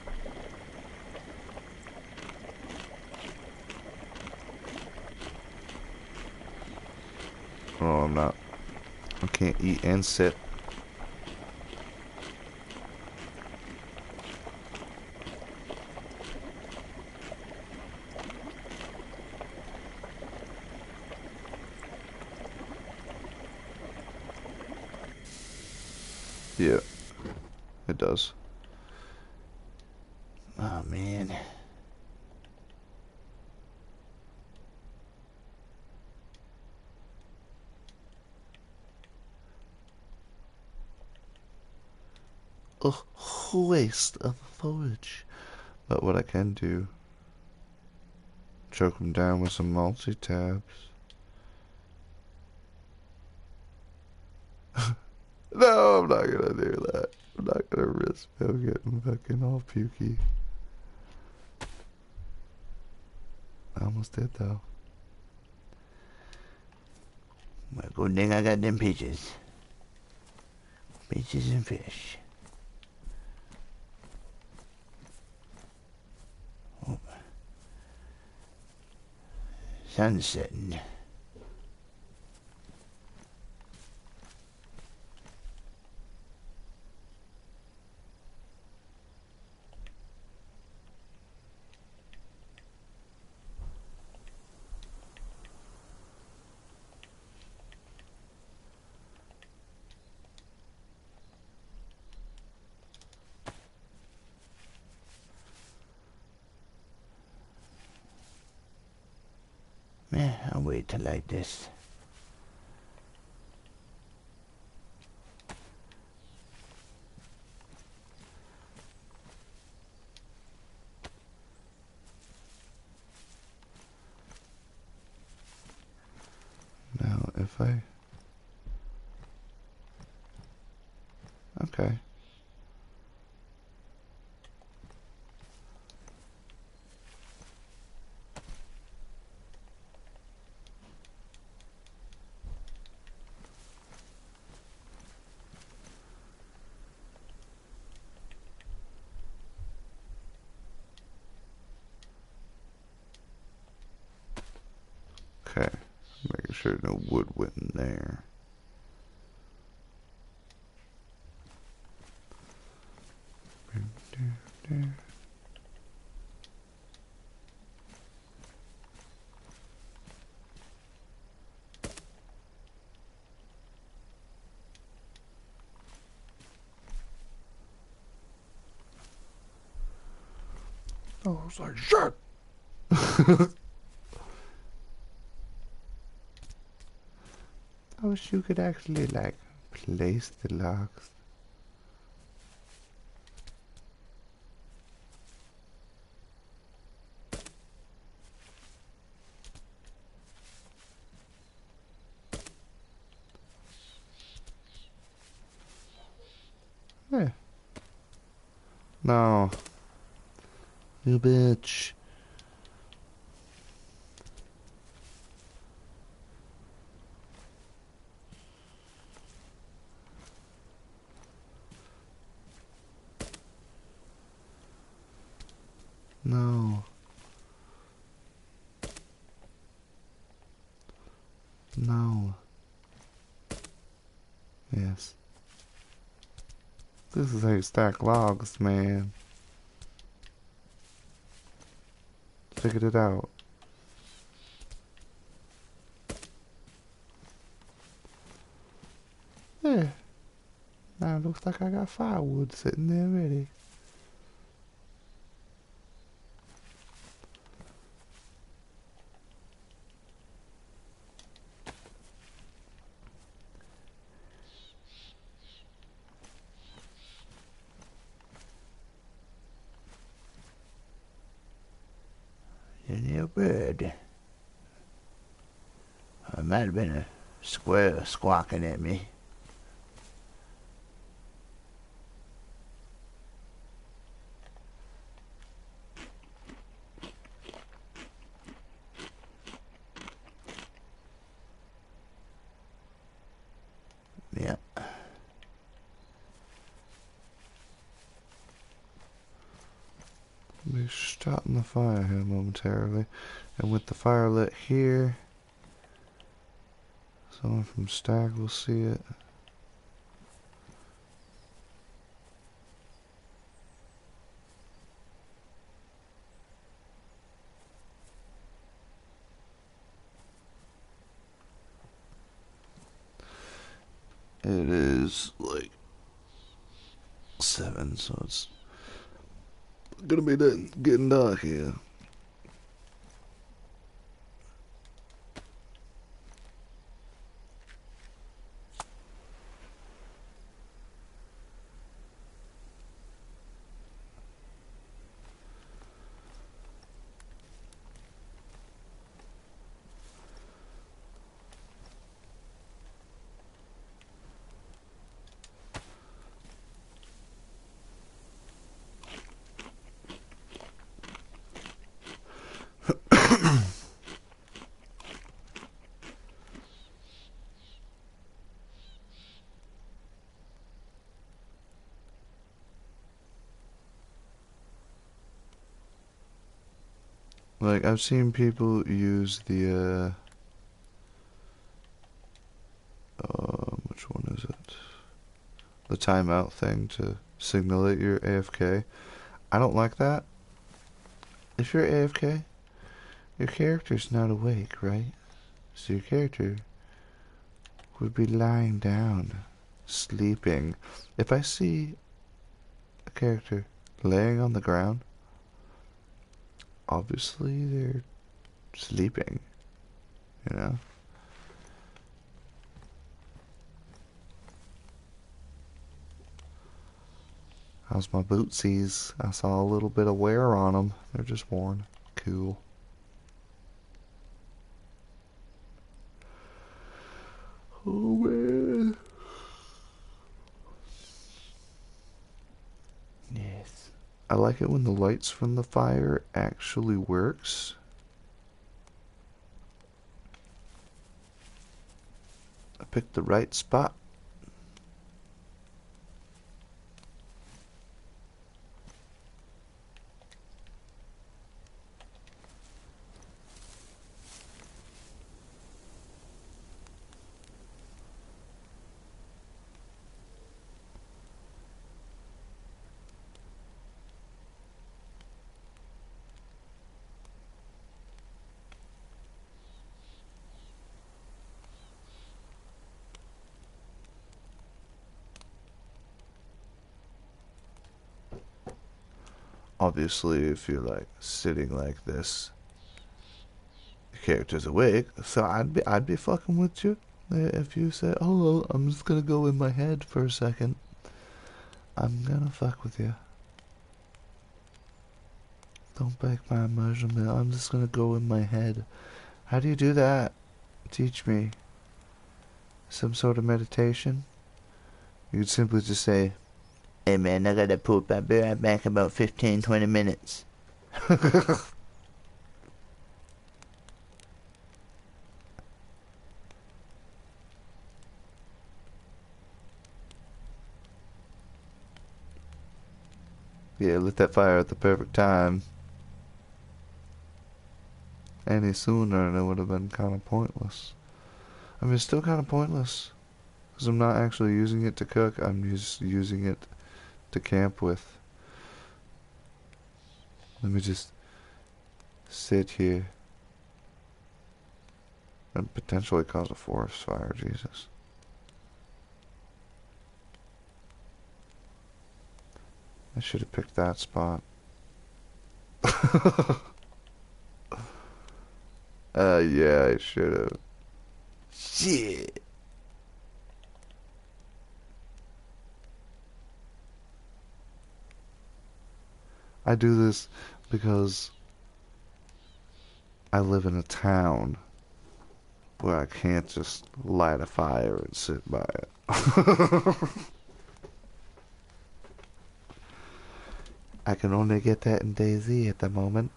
Oh, I'm not. I can't eat and sit. Yeah, it does. Oh, man. A waste of foliage. But what I can do, choke them down with some multi-tabs. No, I'm not gonna do that. I'm not gonna risk him getting fucking all pukey. I almost did though. Well, good thing I got them peaches. Peaches and fish. Oh. Sun's setting. Yeah, I'll wait to light this. Now, if I... Okay. Okay. Making sure no wood went in there. I was like, shit! I wish you could actually, like, place the logs. No. You bitch. No. No. Yes. This is how you stack logs, man. Figured it out. Yeah. Now it looks like I got firewood sitting there ready. Isn't he a bird? It might have been a squirrel squawking at me. Yep. We're starting the fire here momentarily. And with the fire lit here, someone from Stag will see it. It is like 7, so it's gonna be getting dark here. Like, I've seen people use the, which one is it? The timeout thing to signal that you're AFK. I don't like that. If you're AFK, your character's not awake, right? So your character would be lying down, sleeping. If I see a character laying on the ground, obviously they're sleeping, you know? How's my bootsies? I saw a little bit of wear on them. They're just worn. Cool. Oh man. Yes. I like it when the lights from the fire actually works. I picked the right spot. Obviously, if you're like sitting like this, the character's awake. So I'd be fucking with you if you said, "Oh, well, I'm just gonna go in my head for a second." I'm gonna fuck with you. Don't break my immersion, man. I'm just gonna go in my head. How do you do that? Teach me. Some sort of meditation? You'd simply just say, Hey man, I gotta poop. I'll be right back about 15-20 minutes. Yeah, lit that fire at the perfect time. Any sooner and it would have been kind of pointless. I mean, it's still kind of pointless. Because I'm not actually using it to cook, I'm just using it to camp with. Let me just sit here and potentially cause a forest fire, Jesus. I should have picked that spot. Yeah, I should have. Shit. I do this because I live in a town where I can't just light a fire and sit by it. I can only get that in DayZ at the moment.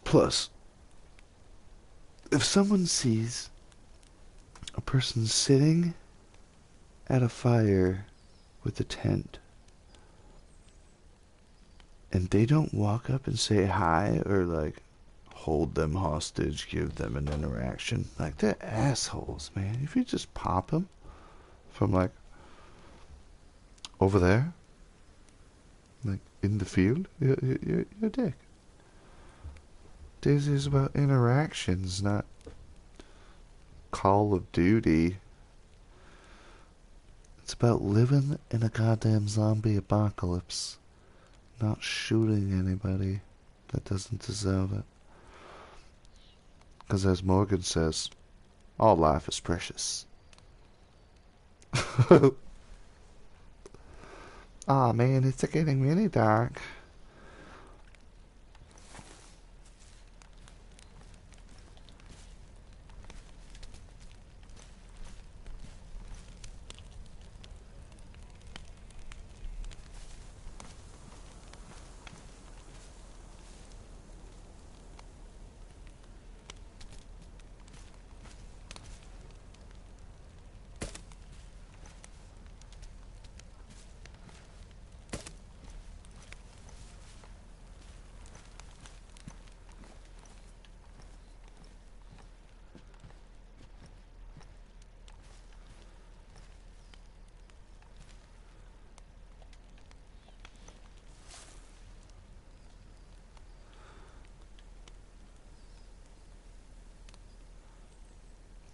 Plus, if someone sees a person sitting at a fire with a tent and they don't walk up and say hi or like hold them hostage, give them an interaction, like they're assholes, man. If you just pop them from like over there, like in the field, you're a dick. This is about interactions, not Call of Duty. It's about living in a goddamn zombie apocalypse, not shooting anybody that doesn't deserve it. Because as Morgan says, all life is precious. Aw, man, it's getting really dark.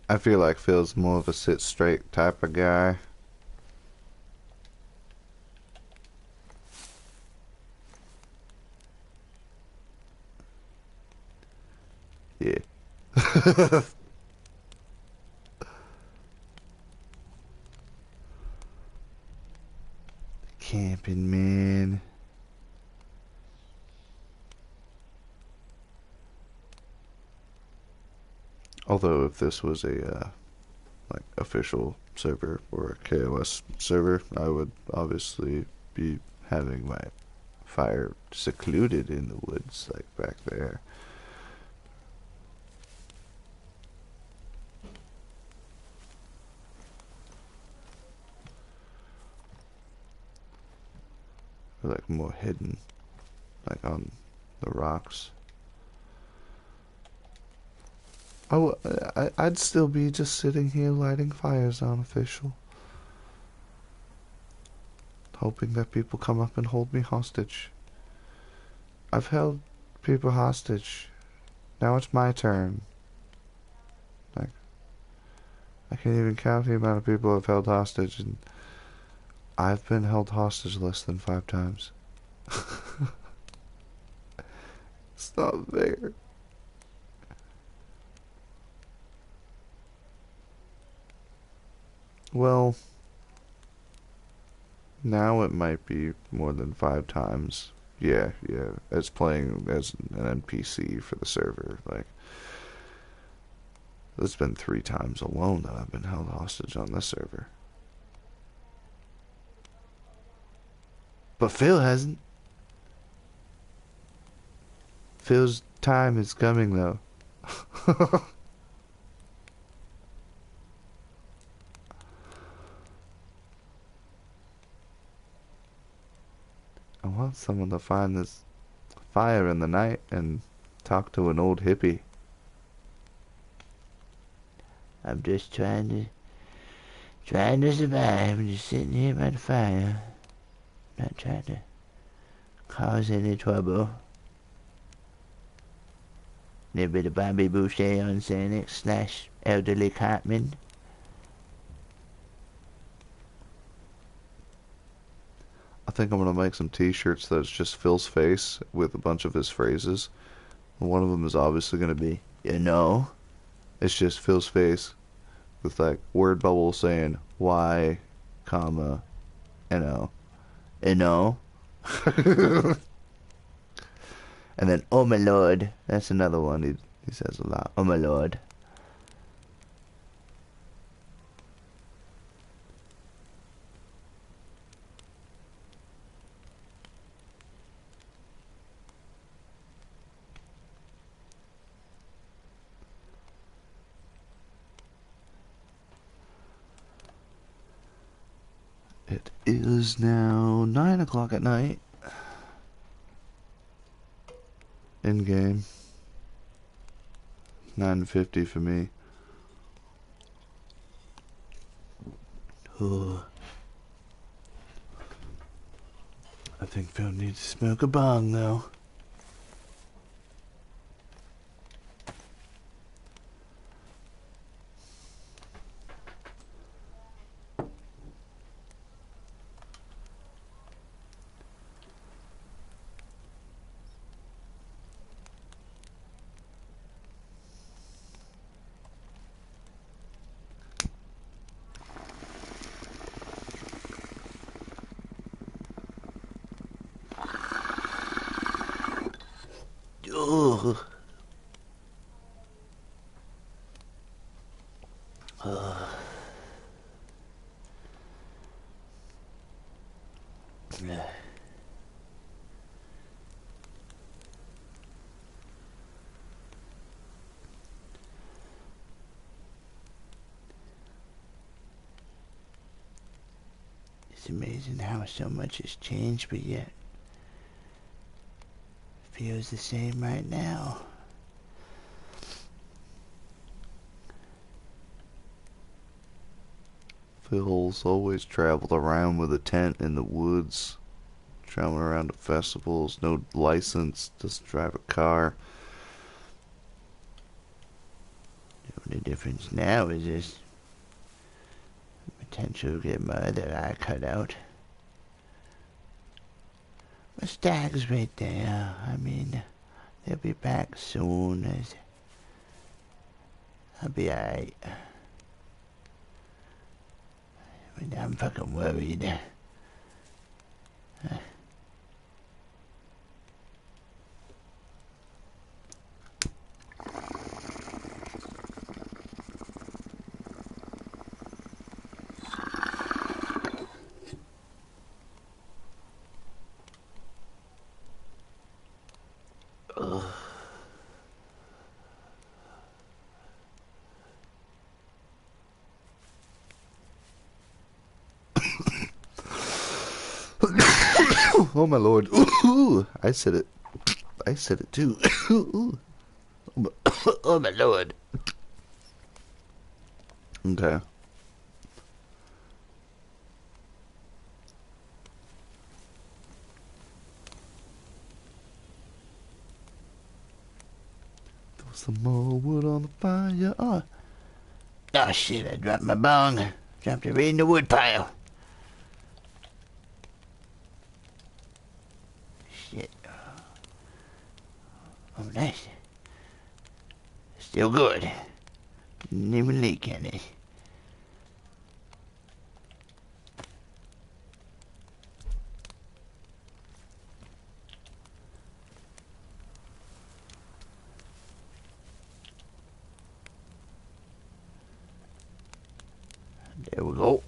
I feel like Phil's more of a sit straight type of guy. Yeah. Camping, man. Although if this was a like official server or a KOS server, I would obviously be having my fire secluded in the woods, like back there. Or like more hidden, like on the rocks. I'd still be just sitting here lighting fires unofficial. Hoping that people come up and hold me hostage. I've held people hostage. Now it's my turn. Like, I can't even count the amount of people I've held hostage, and I've been held hostage less than 5 times. It's not fair. Well, now it might be more than 5 times. Yeah, as playing as an NPC for the server. Like, There's been 3 times alone that I've been held hostage on this server. But Phil hasn't. Phil's time is coming, though. I want someone to find this fire in the night and talk to an old hippie. I'm just trying to survive. I'm just sitting here by the fire. Not trying to cause any trouble. Little bit of Bobby Boucher on Xanax / elderly Cartman. I think I'm gonna make some t-shirts that's just Phil's face with a bunch of his phrases. One of them is obviously gonna be, you know. It's just Phil's face with like word bubbles saying Y, comma, N-O. No. And then, oh my lord. That's another one he says a lot. Oh my lord. It is now 9 o'clock at night. In game. 9:50 for me. Ooh. I think Phil needs to smoke a bong, though. Ooh. It's amazing how so much has changed, but yet feels the same right now. Phil's always traveled around with a tent in the woods, traveling around to festivals, no license, doesn't drive a car. The only difference now is this potential to get my other eye cut out. My stag's right there. I mean, they'll be back soon. I'll be alright. But I'm fucking worried. Oh my lord. Ooh, I said it. I said it too. Ooh. Oh my lord. Okay. Throw some more wood on the fire. Oh shit, I dropped my bong. Dropped it right in the wood pile. Shit. Oh, nice. Still good. Didn't even leak any. There we go.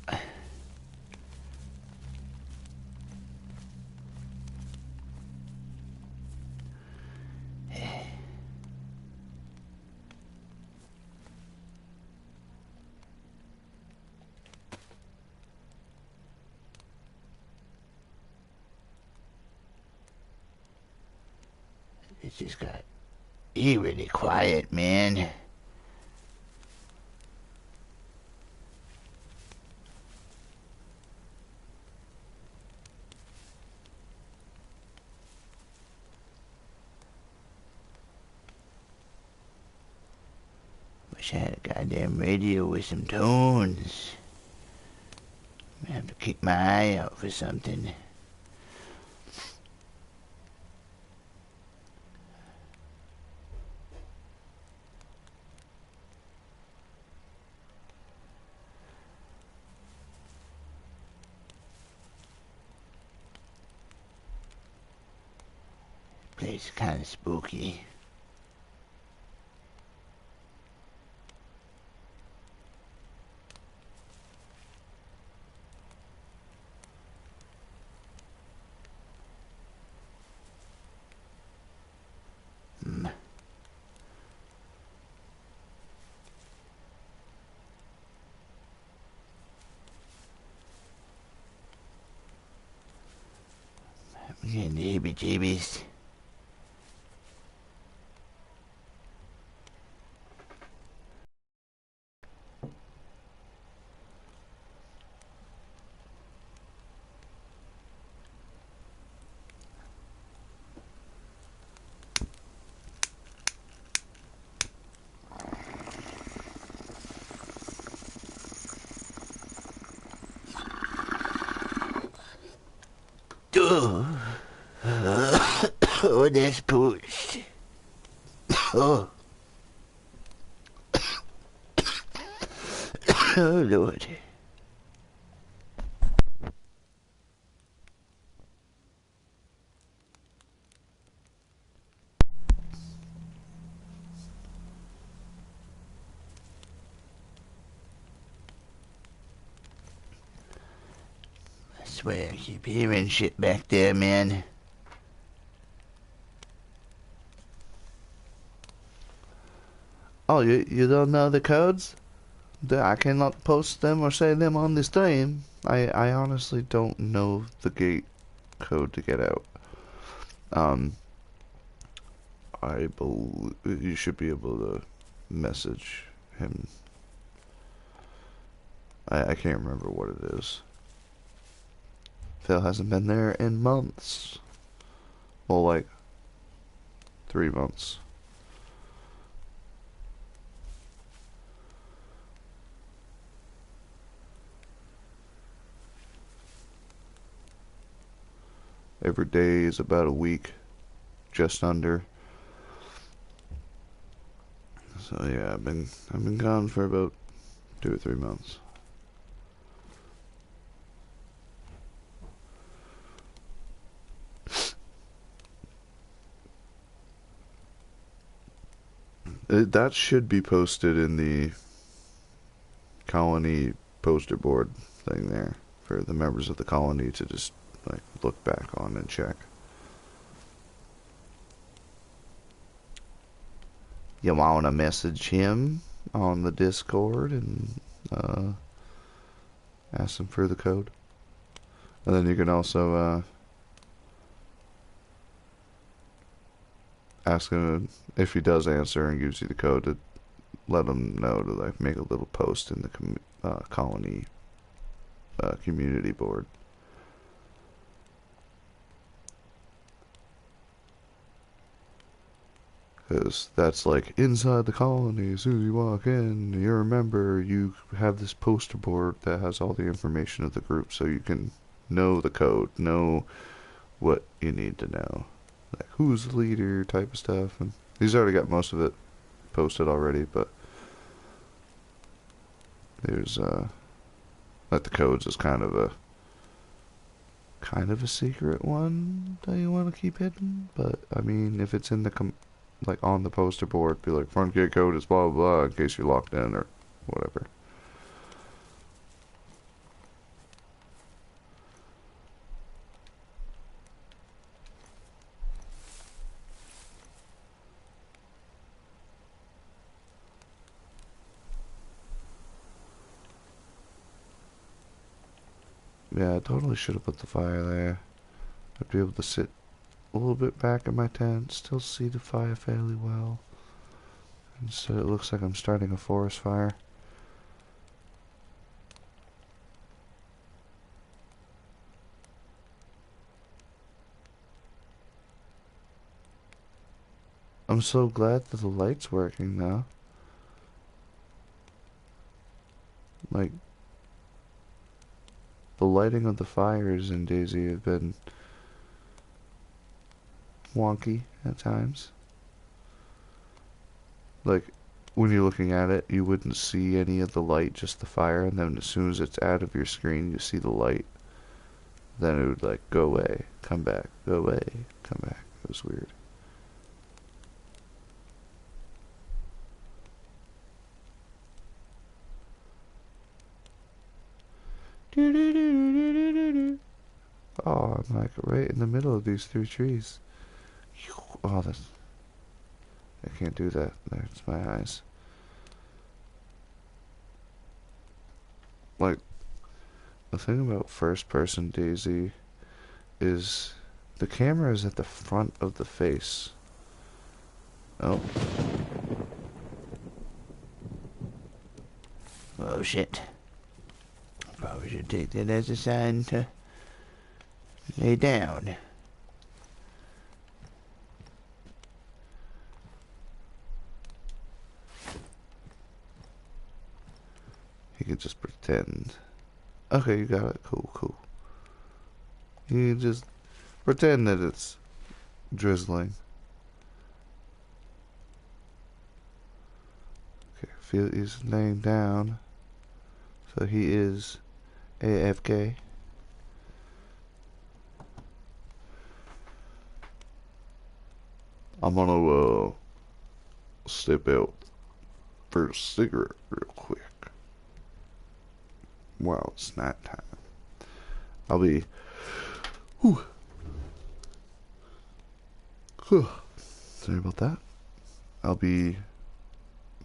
It just got eerily quiet, man. Wish I had a goddamn radio with some tones. I have to keep my eye out for something. Place is kind of spooky. I'm getting the heebie-jeebies. Oh, that's pushed. Oh. Oh, Lord. I swear I keep hearing shit back there, man. Oh, you don't know the codes? I cannot post them or say them on the stream. I honestly don't know the gate code to get out. I believe you should be able to message him. I can't remember what it is. Phil hasn't been there in months. Well, like 3 months. Every day is about a week, just under. So yeah, I've been gone for about 2 or 3 months. That should be posted in the colony poster board thing there for the members of the colony to just like look back on and check. You want to message him on the Discord and ask him for the code, and then you can also ask him if he does answer and gives you the code to let him know to like make a little post in the colony community board. Because that's like inside the colony. As soon as you walk in, you're a member. You have this poster board that has all the information of the group, so you can know the code, know what you need to know, like who's the leader, type of stuff. And he's already got most of it posted already, but there's like the codes is kind of a secret one that you want to keep hidden. But I mean, if it's in the like on the poster board, be like front gate code is blah blah blah in case you're locked in or whatever. Yeah, I totally should have put the fire there. I'd be able to sit a little bit back in my tent, still see the fire fairly well. Instead it looks like I'm starting a forest fire. I'm so glad that the light's working now. Like, the lighting of the fires in DayZ have been wonky at times. Like, when you're looking at it, you wouldn't see any of the light, just the fire, and then as soon as it's out of your screen, you see the light. Then it would, like, go away, come back, go away, come back. It was weird. Oh, I'm like right in the middle of these three trees. Oh, that's... I can't do that. There's my eyes. Like, the thing about first-person DayZ is the camera is at the front of the face. Oh. Oh shit. Probably should take that as a sign to lay down. He could just pretend. Okay, you got it. Cool, cool. You just pretend that it's drizzling. Okay, feel he's laying down. So he is AFK. I'm gonna step out for a cigarette real quick. Well, it's night time. I'll be... Whew. Whew. Sorry about that. I'll be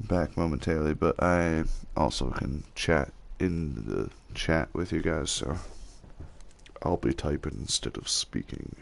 back momentarily, but I also can chat in the chat with you guys, so I'll be typing instead of speaking.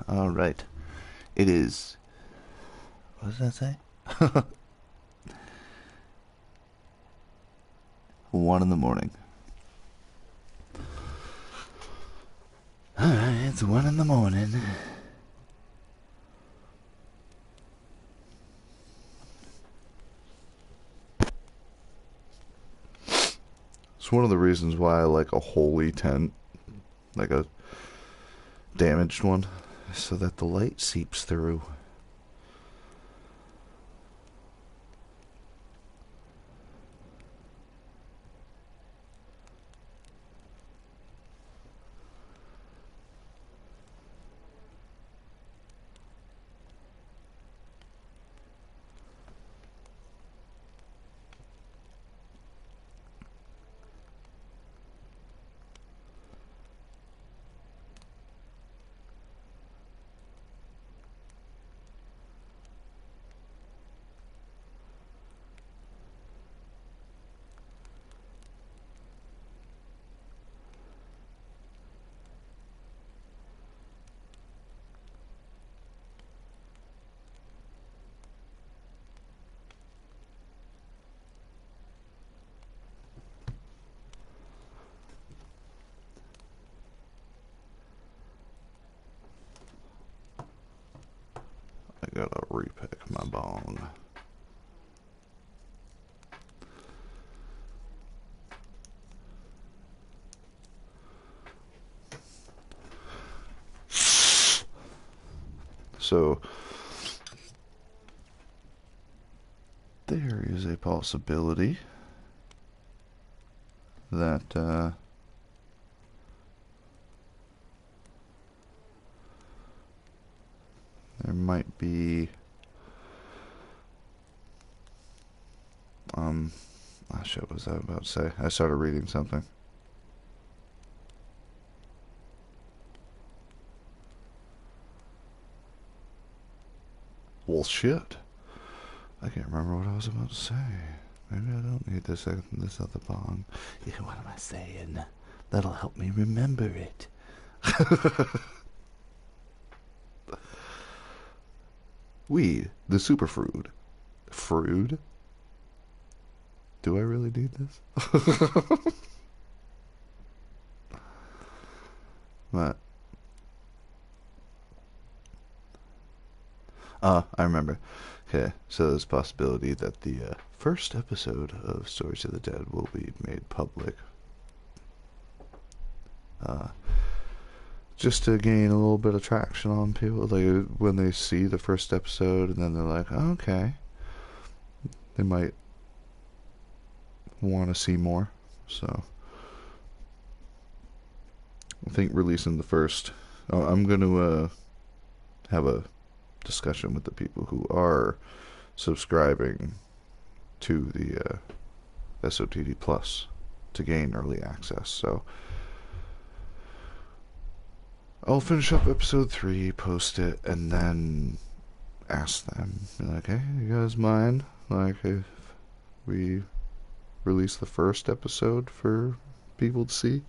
Alright. It is... What does that say? 1 in the morning. Alright, it's 1 in the morning. It's one of the reasons why I like a holy tent, like a damaged one, so that the light seeps through. I gotta repick my bong. So, there is a possibility that, there might be, oh shit, what was I about to say? I started reading something. Well, shit. I can't remember what I was about to say. Maybe I don't need this other bong. Yeah, what am I saying? That'll help me remember it. Weed, the superfood. Fruit? Do I really need this? What? I remember. Okay, so there's a possibility that the first episode of Stories of the Dead will be made public. Just to gain a little bit of traction on people. Like, when they see the first episode and then they're like, oh, okay. They might want to see more. So, I think releasing the first... I'm going to have a discussion with the people who are subscribing to the SOTD Plus to gain early access. So I'll finish up episode 3, post it, and then ask them, like, hey, you guys mind, like, if we release the first episode for people to see?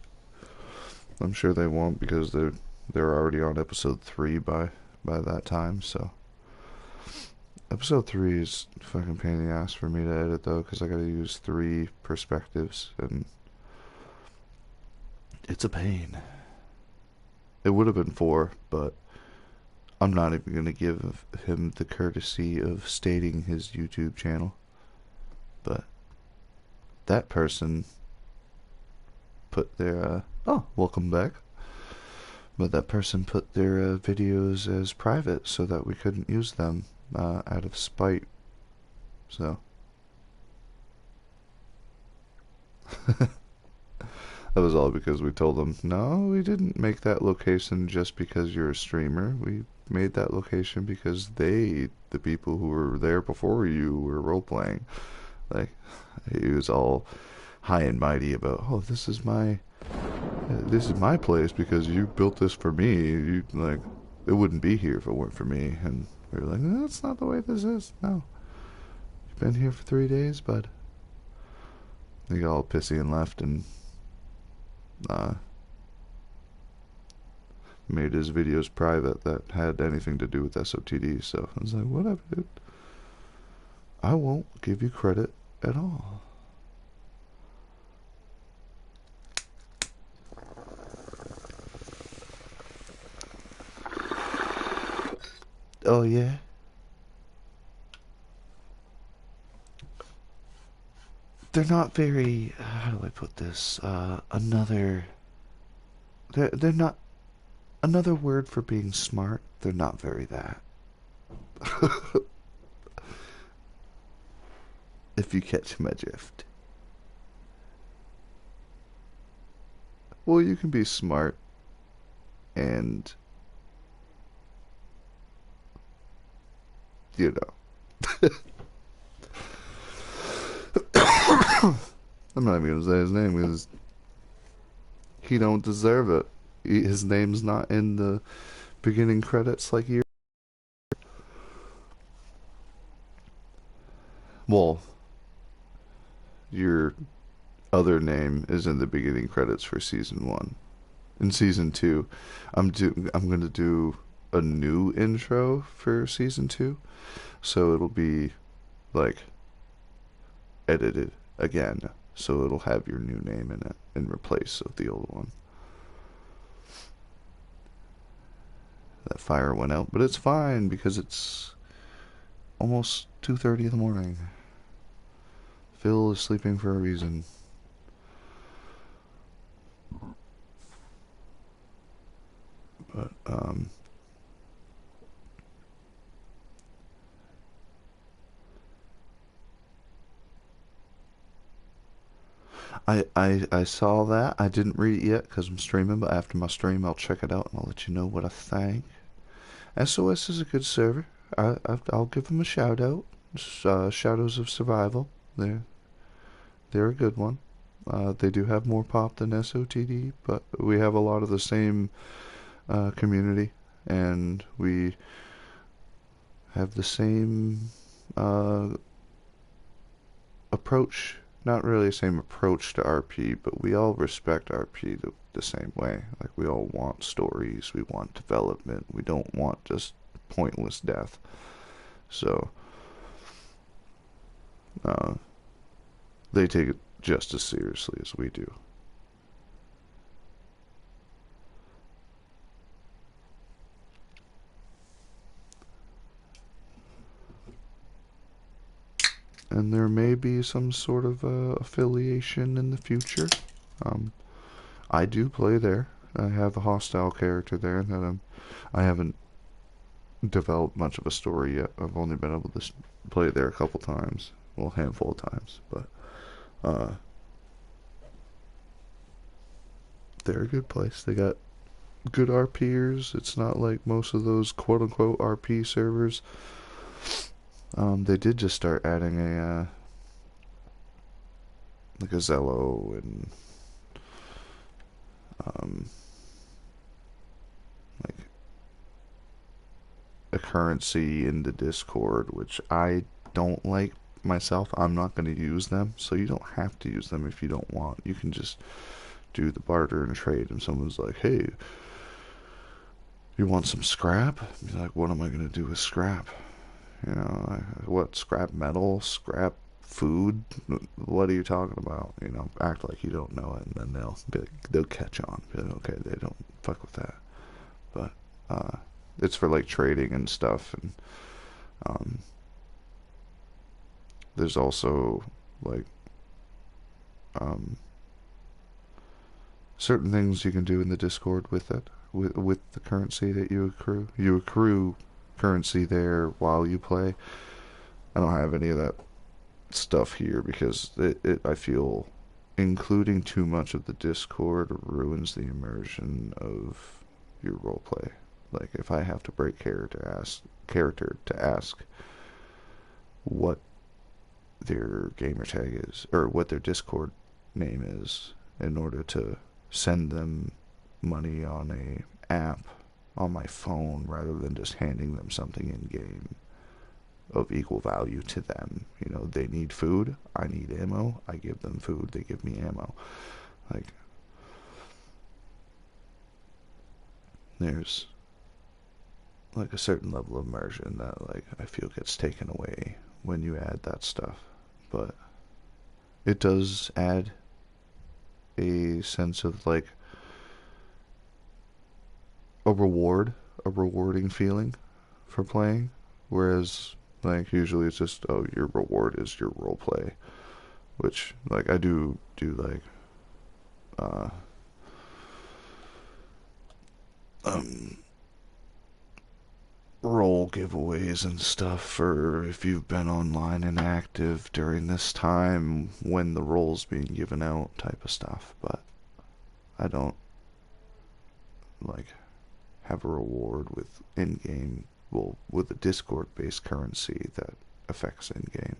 I'm sure they won't, because they're already on episode 3 by that time. So episode 3 is fucking pain in the ass for me to edit, though, because I gotta use 3 perspectives, and it's a pain. It would have been 4, but I'm not even gonna give him the courtesy of stating his YouTube channel. But that person put their welcome back. But that person put their videos as private so that we couldn't use them out of spite. So that was all because we told them, no, we didn't make that location just because you're a streamer. We made that location because the people who were there before you were role-playing. Like, he was all high and mighty about, oh, this is my place because you built this for me. You, like, it wouldn't be here if it weren't for me. And we were like, no, that's not the way this is. No, you've been here for 3 days, bud. They got all pissy and left, and made his videos private that had anything to do with SOTD. So I was like, whatever, dude. I won't give you credit at all. Oh, yeah? They're not very, how do I put this? They're not, another word for being smart. They're not very that. If you catch my drift. Well, you can be smart and, you know. I'm not even gonna say his name because he don't deserve it. His name's not in the beginning credits like you. Well, your other name is in the beginning credits for season 1. In season 2, I'm gonna do a new intro for season 2, so it'll be like edited again, so it'll have your new name in it in replace of the old one. That fire went out, but it's fine because it's almost 2:30 in the morning. Phil is sleeping for a reason. But I saw that. I didn't read it yet because I'm streaming, but after my stream, I'll check it out and I'll let you know what I think. SOS is a good server. I'll give them a shout out. Shadows of Survival. They're a good one. They do have more pop than SOTD, but we have a lot of the same community, and we have the same approach. Not really the same approach to RP, but we all respect RP the same way. Like, we all want stories, we want development, we don't want just pointless death. So, they take it just as seriously as we do. And there may be some sort of affiliation in the future. I do play there. I have a hostile character there that I haven't developed much of a story yet. I've only been able to play there a couple times, well, a handful of times, but they're a good place. They got good RPers. It's not like most of those quote-unquote RP servers. They did just start adding a like a Zello and like a currency in the Discord, which I don't like myself. I'm not going to use them, so you don't have to use them if you don't want. You can just do the barter and trade, and someone's like, hey, you want some scrap? You're like, what am I going to do with scrap? You know, what, scrap metal, scrap food? What are you talking about? You know, act like you don't know it, and then they'll catch on. Be like, okay, they don't fuck with that. But it's for like trading and stuff, and there's also like certain things you can do in the Discord with it, with the currency that you accrue. You accrue currency there while you play. I don't have any of that stuff here because I feel including too much of the Discord ruins the immersion of your roleplay. Like, if I have to break character to ask what their gamer tag is or what their Discord name is in order to send them money on a app on my phone rather than just handing them something in game of equal value to them. You know, they need food, I need ammo, I give them food, they give me ammo. Like, there's like a certain level of immersion that like I feel gets taken away when you add that stuff. But it does add a sense of like a rewarding feeling for playing. Whereas like usually it's just, oh, your reward is your role play, which like I do like uh um role giveaways and stuff for if you've been online and active during this time when the role's being given out type of stuff. But I don't like have a reward with in-game, well, with a Discord based currency that affects in-game,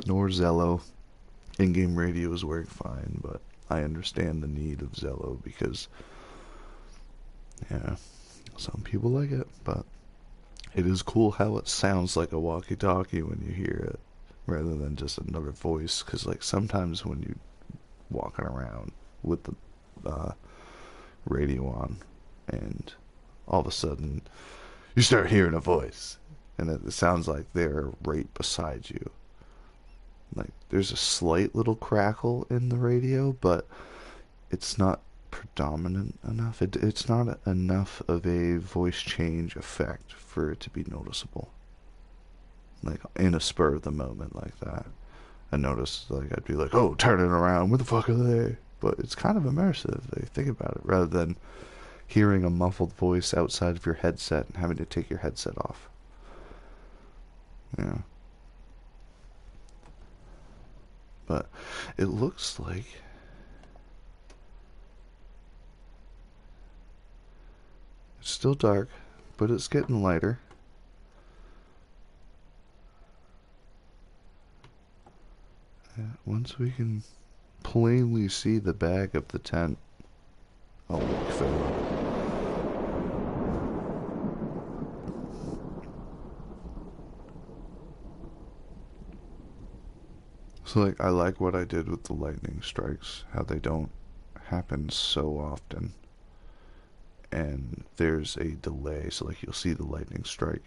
nor Zello. In-game radio is working fine, but I understand the need of Zello because, yeah, some people like it, but it is cool how it sounds like a walkie-talkie when you hear it, rather than just another voice. Because like sometimes when you walking around with the radio on, and all of a sudden you start hearing a voice, and it sounds like they're right beside you. Like there's a slight little crackle in the radio, but it's not predominant enough. It's not enough of a voice change effect for it to be noticeable. Like in a spur of the moment like that, I noticed like I'd be like, "Oh, turn it around. Where the fuck are they?" But it's kind of immersive. If you think about it, rather than hearing a muffled voice outside of your headset and having to take your headset off. Yeah. But it looks like it's still dark, but it's getting lighter. Yeah, once we can plainly see the back of the tent, I'll walk through it. So like I like what I did with the lightning strikes, how they don't happen so often. And there's a delay, so like you'll see the lightning strike,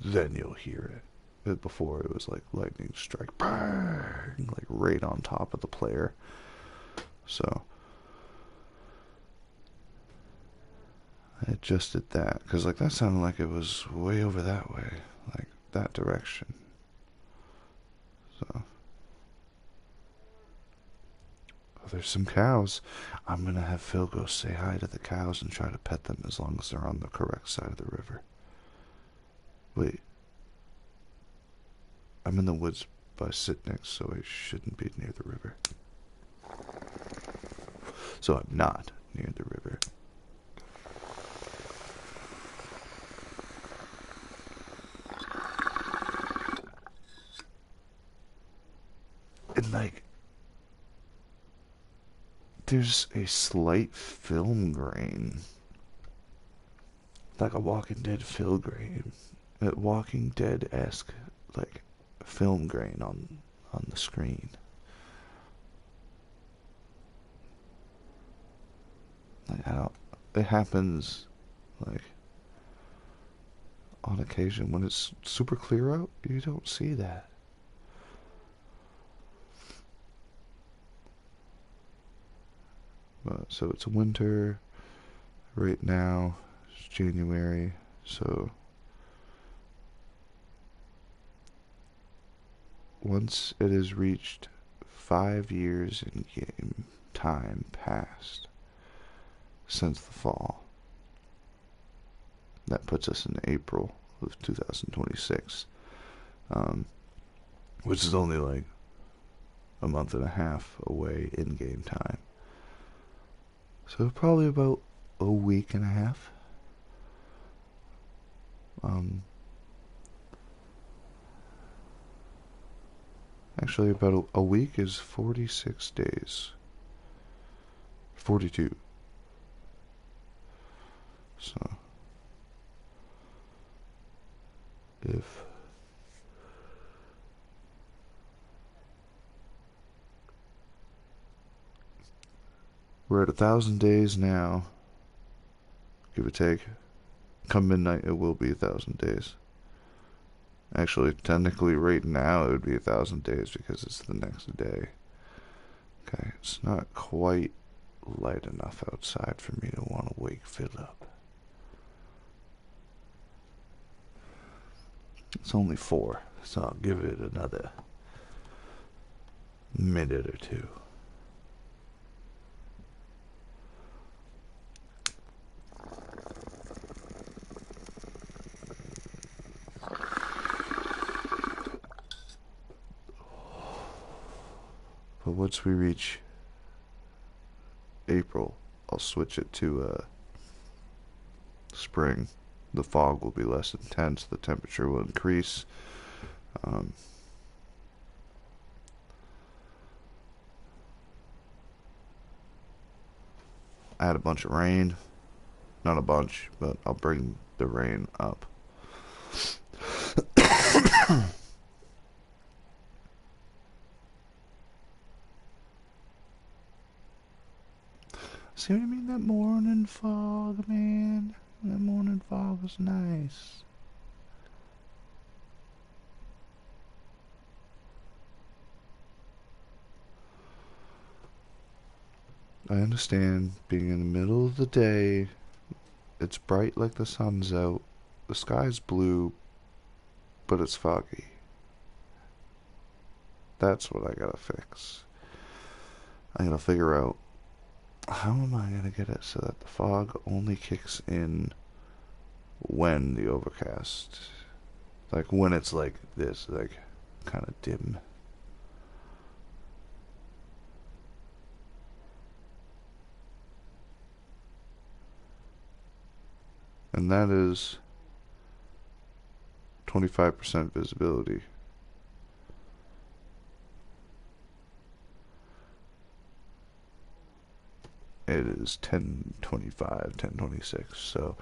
then you'll hear it. But before it was like lightning strike, bang, like right on top of the player. So I adjusted that because like that sounded like it was way over that way, like that direction. So oh, there's some cows. I'm gonna have Phil go say hi to the cows and try to pet them as long as they're on the correct side of the river. Wait, I'm in the woods by Sitnik, so I shouldn't be near the river. So I'm not near the river. And like, there's a slight film grain, like a Walking Dead film grain, a Walking Dead-esque like film grain on the screen. Like I don't. It happens like on occasion when it's super clear out. You don't see that. So it's winter right now. It's January, so once it has reached 5 years in game time passed since the fall, that puts us in April of 2026, which is only like a month and a half away in game time. So probably about a week and a half. Actually, about a week is 46 days. 42. So, if We're at 1,000 days now, give or take. Come midnight, it will be 1,000 days. Actually, technically, right now, it would be 1,000 days because it's the next day. Okay, it's not quite light enough outside for me to want to wake Phil up. It's only 4, so I'll give it another minute or two. But once we reach April, I'll switch it to spring. The fog will be less intense, the temperature will increase. Add a bunch of rain. Not a bunch, but I'll bring the rain up. See what I mean? That morning fog, man. That morning fog was nice. I understand being in the middle of the day, it's bright like the sun's out, the sky's blue, but it's foggy. That's what I gotta fix. I gotta figure out how am I gonna get it so that the fog only kicks in when the overcast, like when it's like this, like kind of dim. And that is 25% visibility. It is 10:25, 10:26, so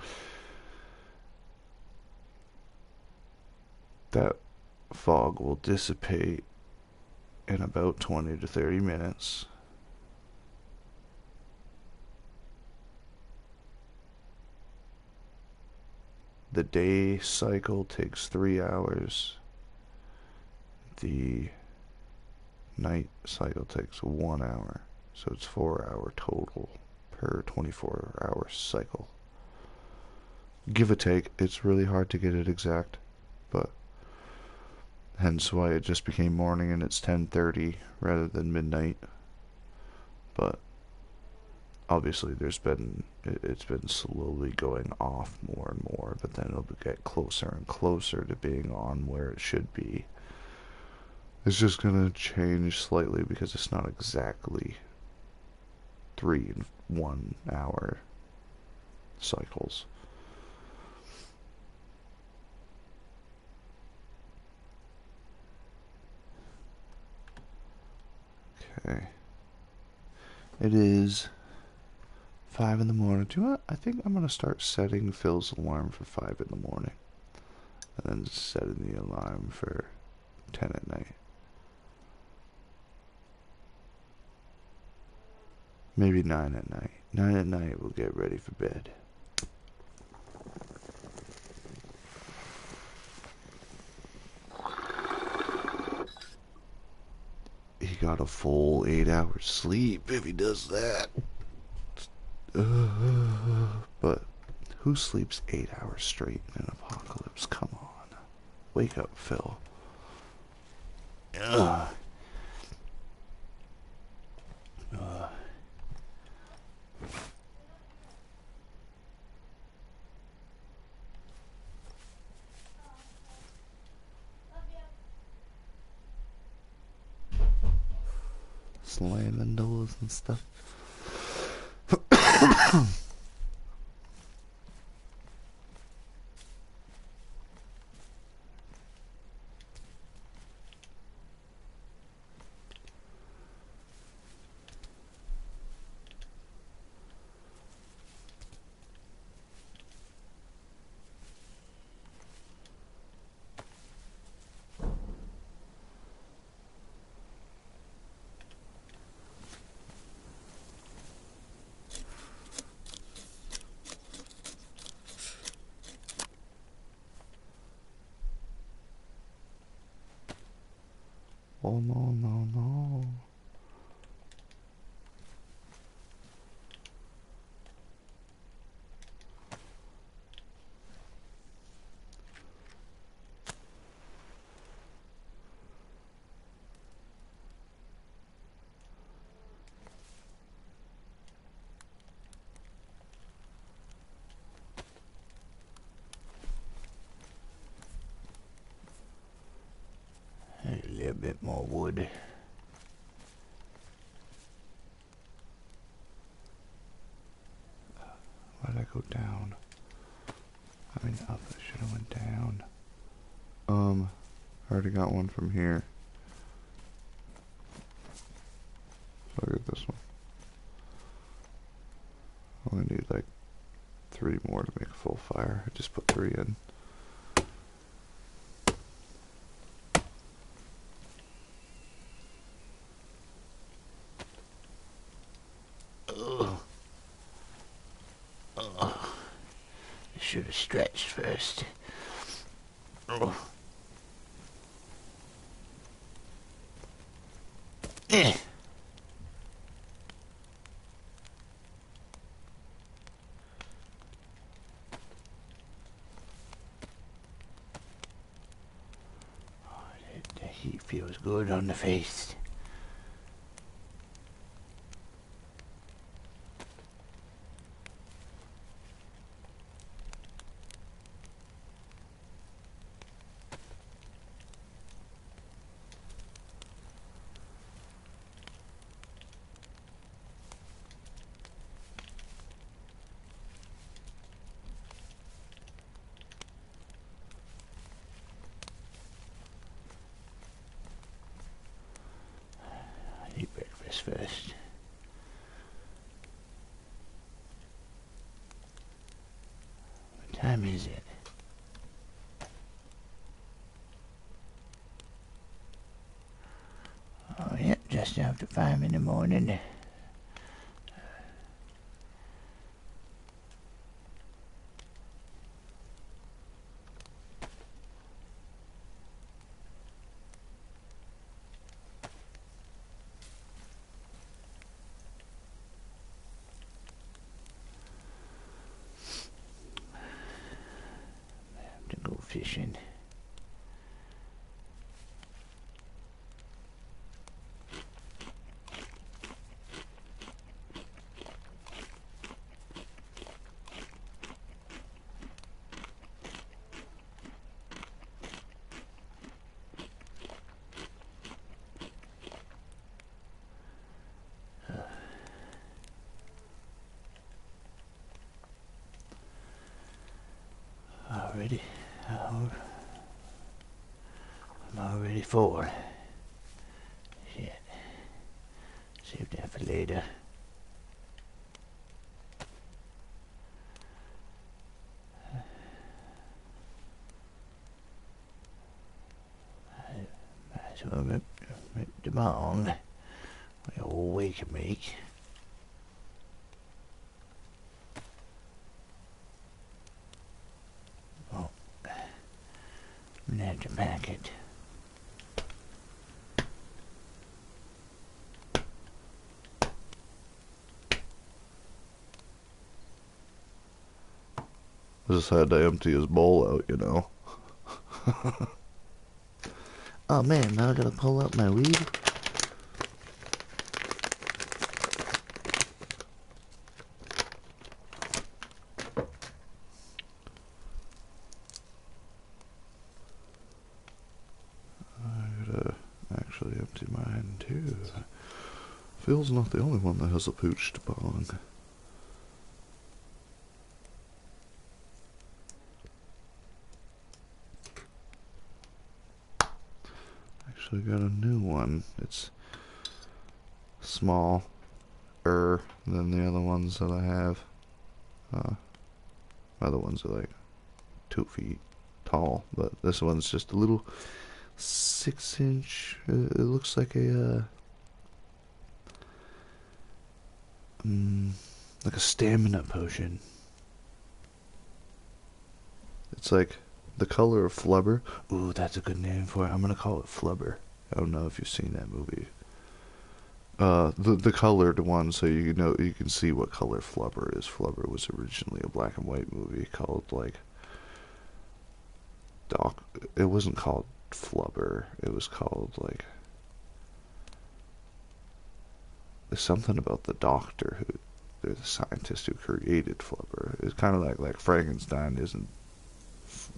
that fog will dissipate in about 20 to 30 minutes. The day cycle takes 3 hours. The night cycle takes 1 hour. So it's 4 hour total per 24-hour cycle. Give or take, it's really hard to get it exact, but hence why it just became morning and it's 10:30 rather than midnight. But obviously it's been slowly going off more and more, but then it'll get closer and closer to being on where it should be. It's just gonna change slightly because it's not exactly 3 and 1 hour cycles. Okay. It is 5 in the morning. Do you know what? I think I'm gonna start setting Phil's alarm for 5 in the morning. And then setting the alarm for 10 at night. Maybe 9 at night. 9 at night, we'll get ready for bed. He got a full 8 hours sleep if he does that. But who sleeps 8 hours straight in an apocalypse? Come on. Wake up, Phil. Ugh. Slamming doors and stuff. Oh no, no, no. A little bit more wood. Why did I go down? I mean up, I should have went down. I already got one from here. So I'll get this one. I only need like 3 more to make a full fire. I just put 3 in. Ugh. Ugh. I should have stretched first. Ugh. Eh. The heat feels good on the face. I eat breakfast first. What time is it? Oh, yeah, just after 5 in the morning. To go fishing. Already, I'm already full. Shit. Save that for later. Might as well rip the bong. The old way can make. Oh, I'm gonna have to pack it. I just had to empty his bowl out, you know. Oh man, now I gotta pull up my weed. I gotta actually empty mine too. Phil's not the only one that has a pooched bong. Actually got a new one. It's smaller than the other ones that I have. Other ones are like 2 feet tall, but this one's just a little 6-inch. It looks like a stamina potion. It's like the color of flubber. Ooh, that's a good name for it. I'm gonna call it flubber. I don't know if you've seen that movie. The colored one, so you know you can see what color Flubber is. Flubber was originally a black and white movie called like Doc. It wasn't called Flubber. It was called like something about the doctor who, the scientist who created Flubber. It's kind of like Frankenstein isn't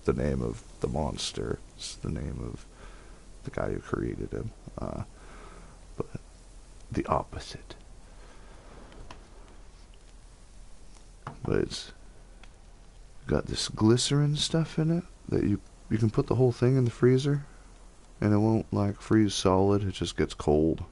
the name of the monster. It's the name of the guy who created him. But the opposite. But it's got this glycerin stuff in it that you can put the whole thing in the freezer and it won't like freeze solid. It just gets cold.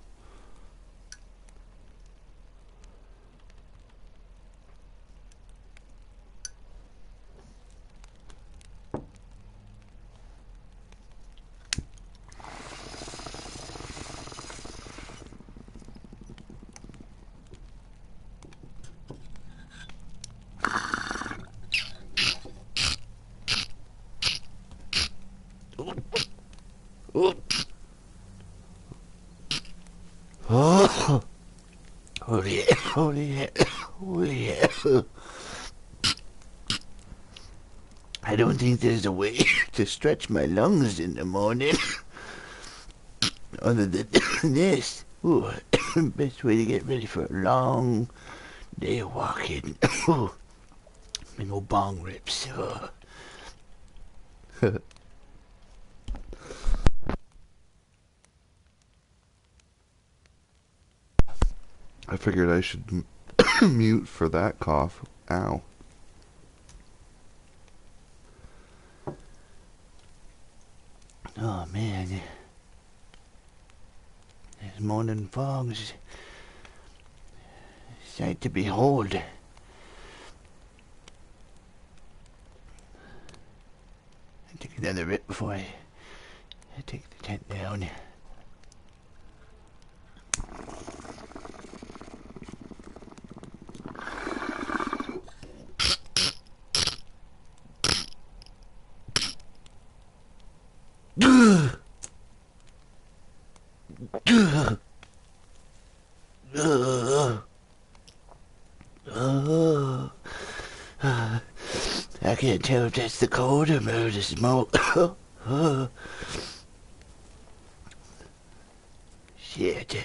Oh, oh yeah, oh yeah, oh yeah. I don't think there's a way to stretch my lungs in the morning other than this. Ooh, best way to get ready for a long day of walking. Ooh, big old bong rips. Oh. I figured I should mute for that cough. Ow. Oh man, this morning fog's a sight to behold. I take another rip before I take the tent down. I can't tell if that's the cold or the smoke. Shit.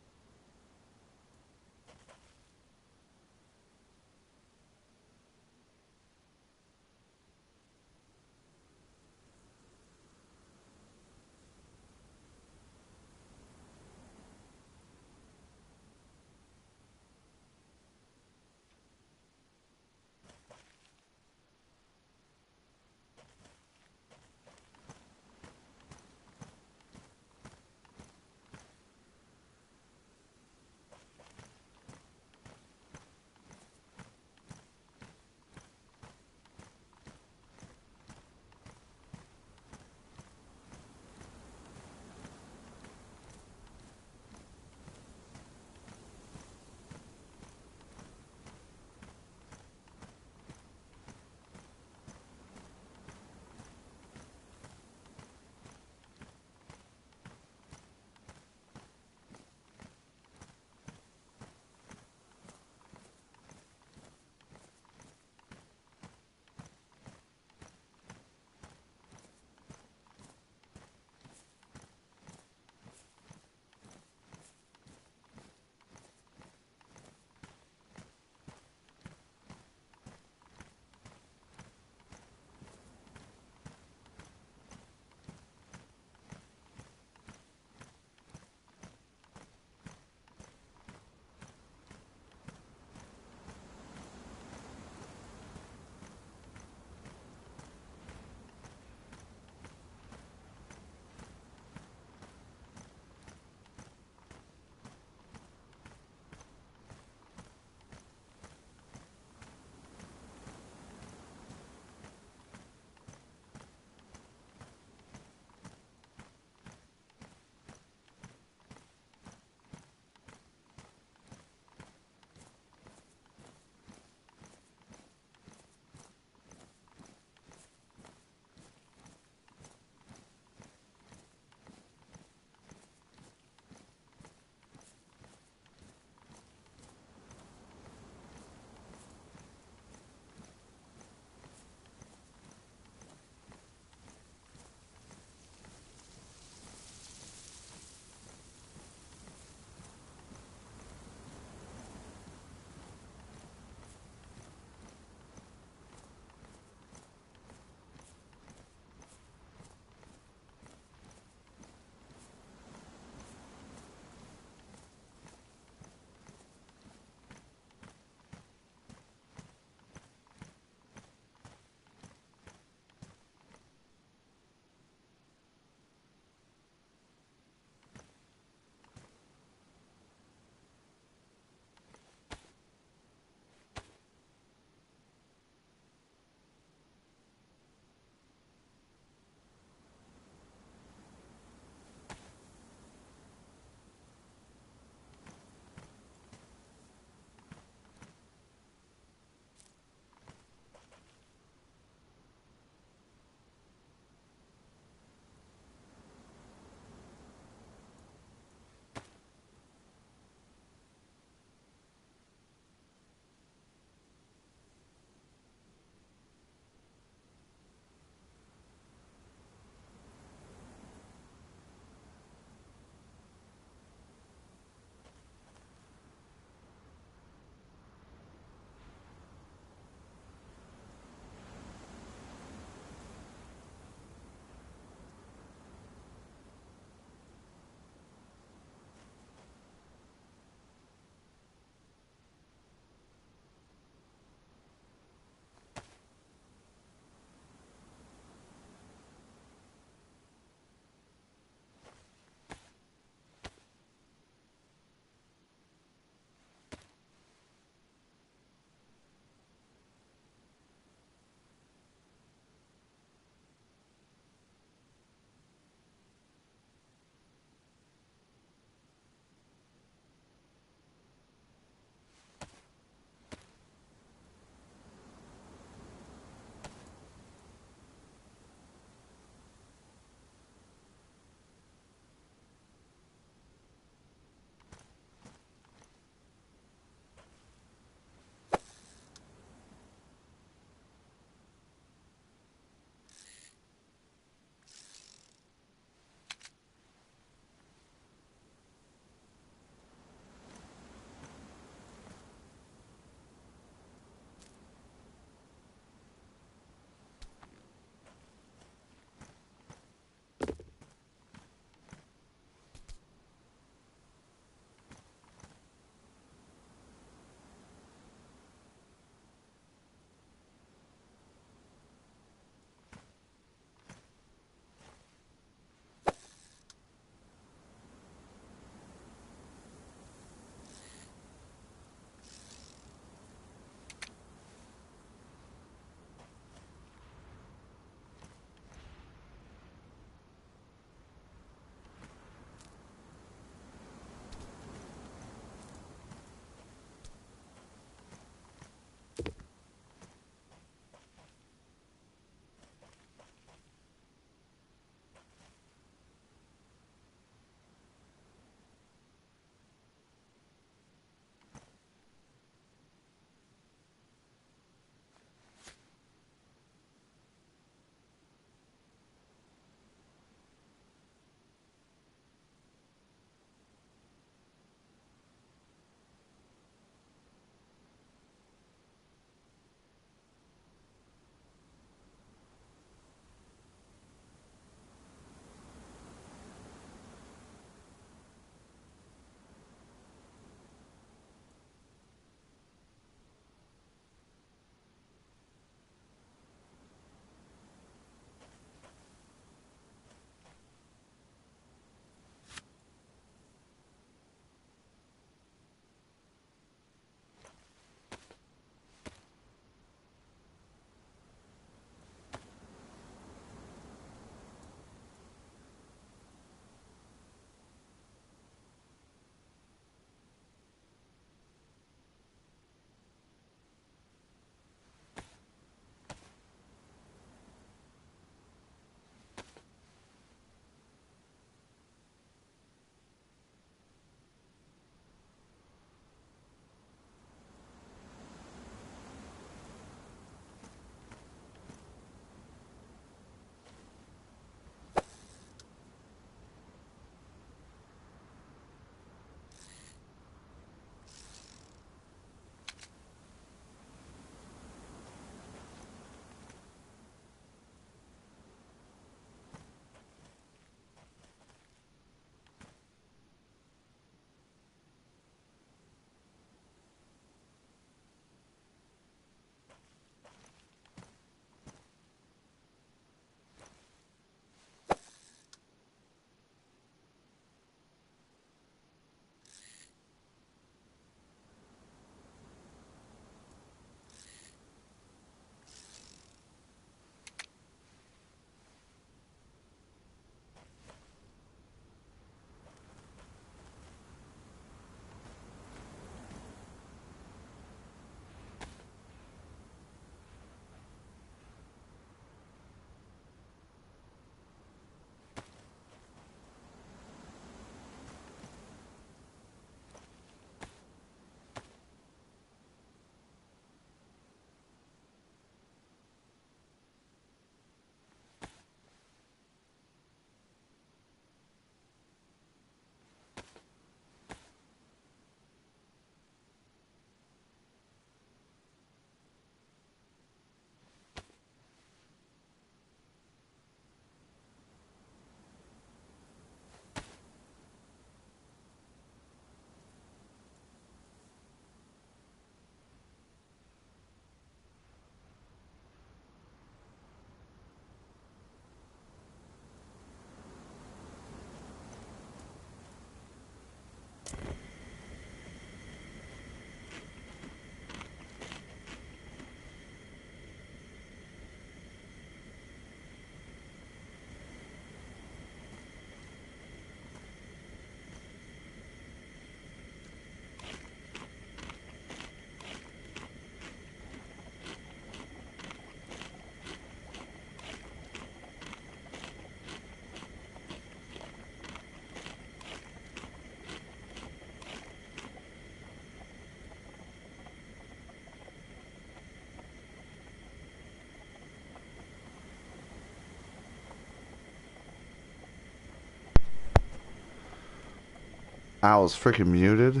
I was freaking muted.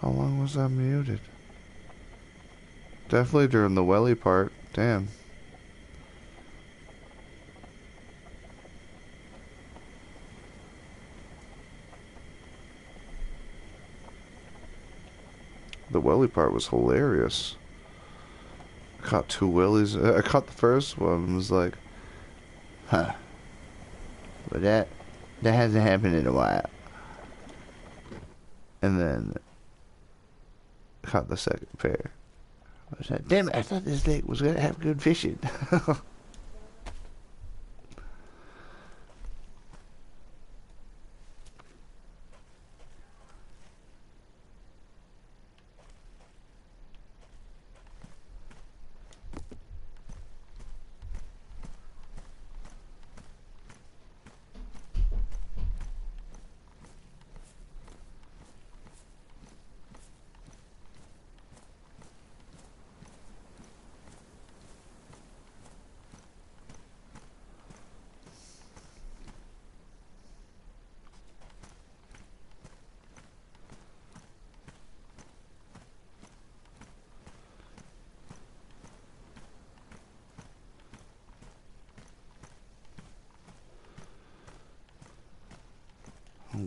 How long was I muted? Definitely during the welly part. Damn. The welly part was hilarious. I caught 2 wellies. I caught the first one and was like, Huh. But that hasn't happened in a while. and then caught the second pair. I was like, damn it, I thought this lake was going to have good fishing.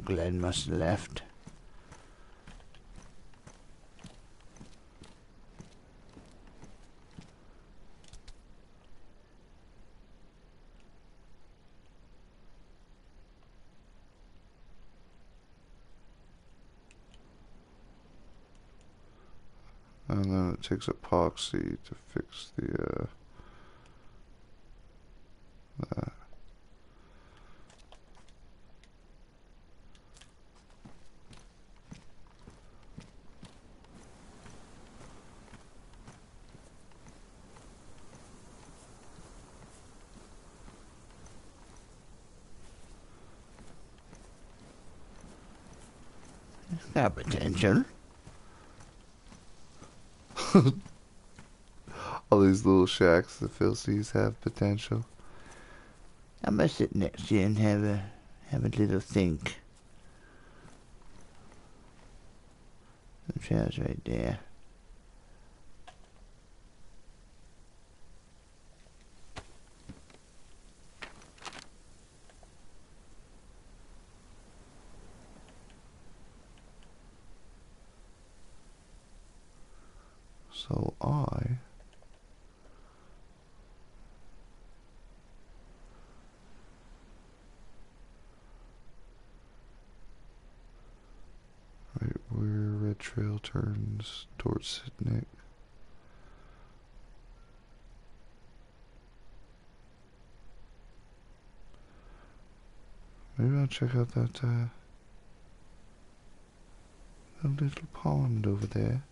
Glenn must have left. And then it takes epoxy to fix the, that. It's got potential. All these little shacks that Phil sees have potential. I must sit next to you and have a little think. The chair's right there. So I right where Red Trail turns towards Sidnick. Maybe I'll check out that little pond over there.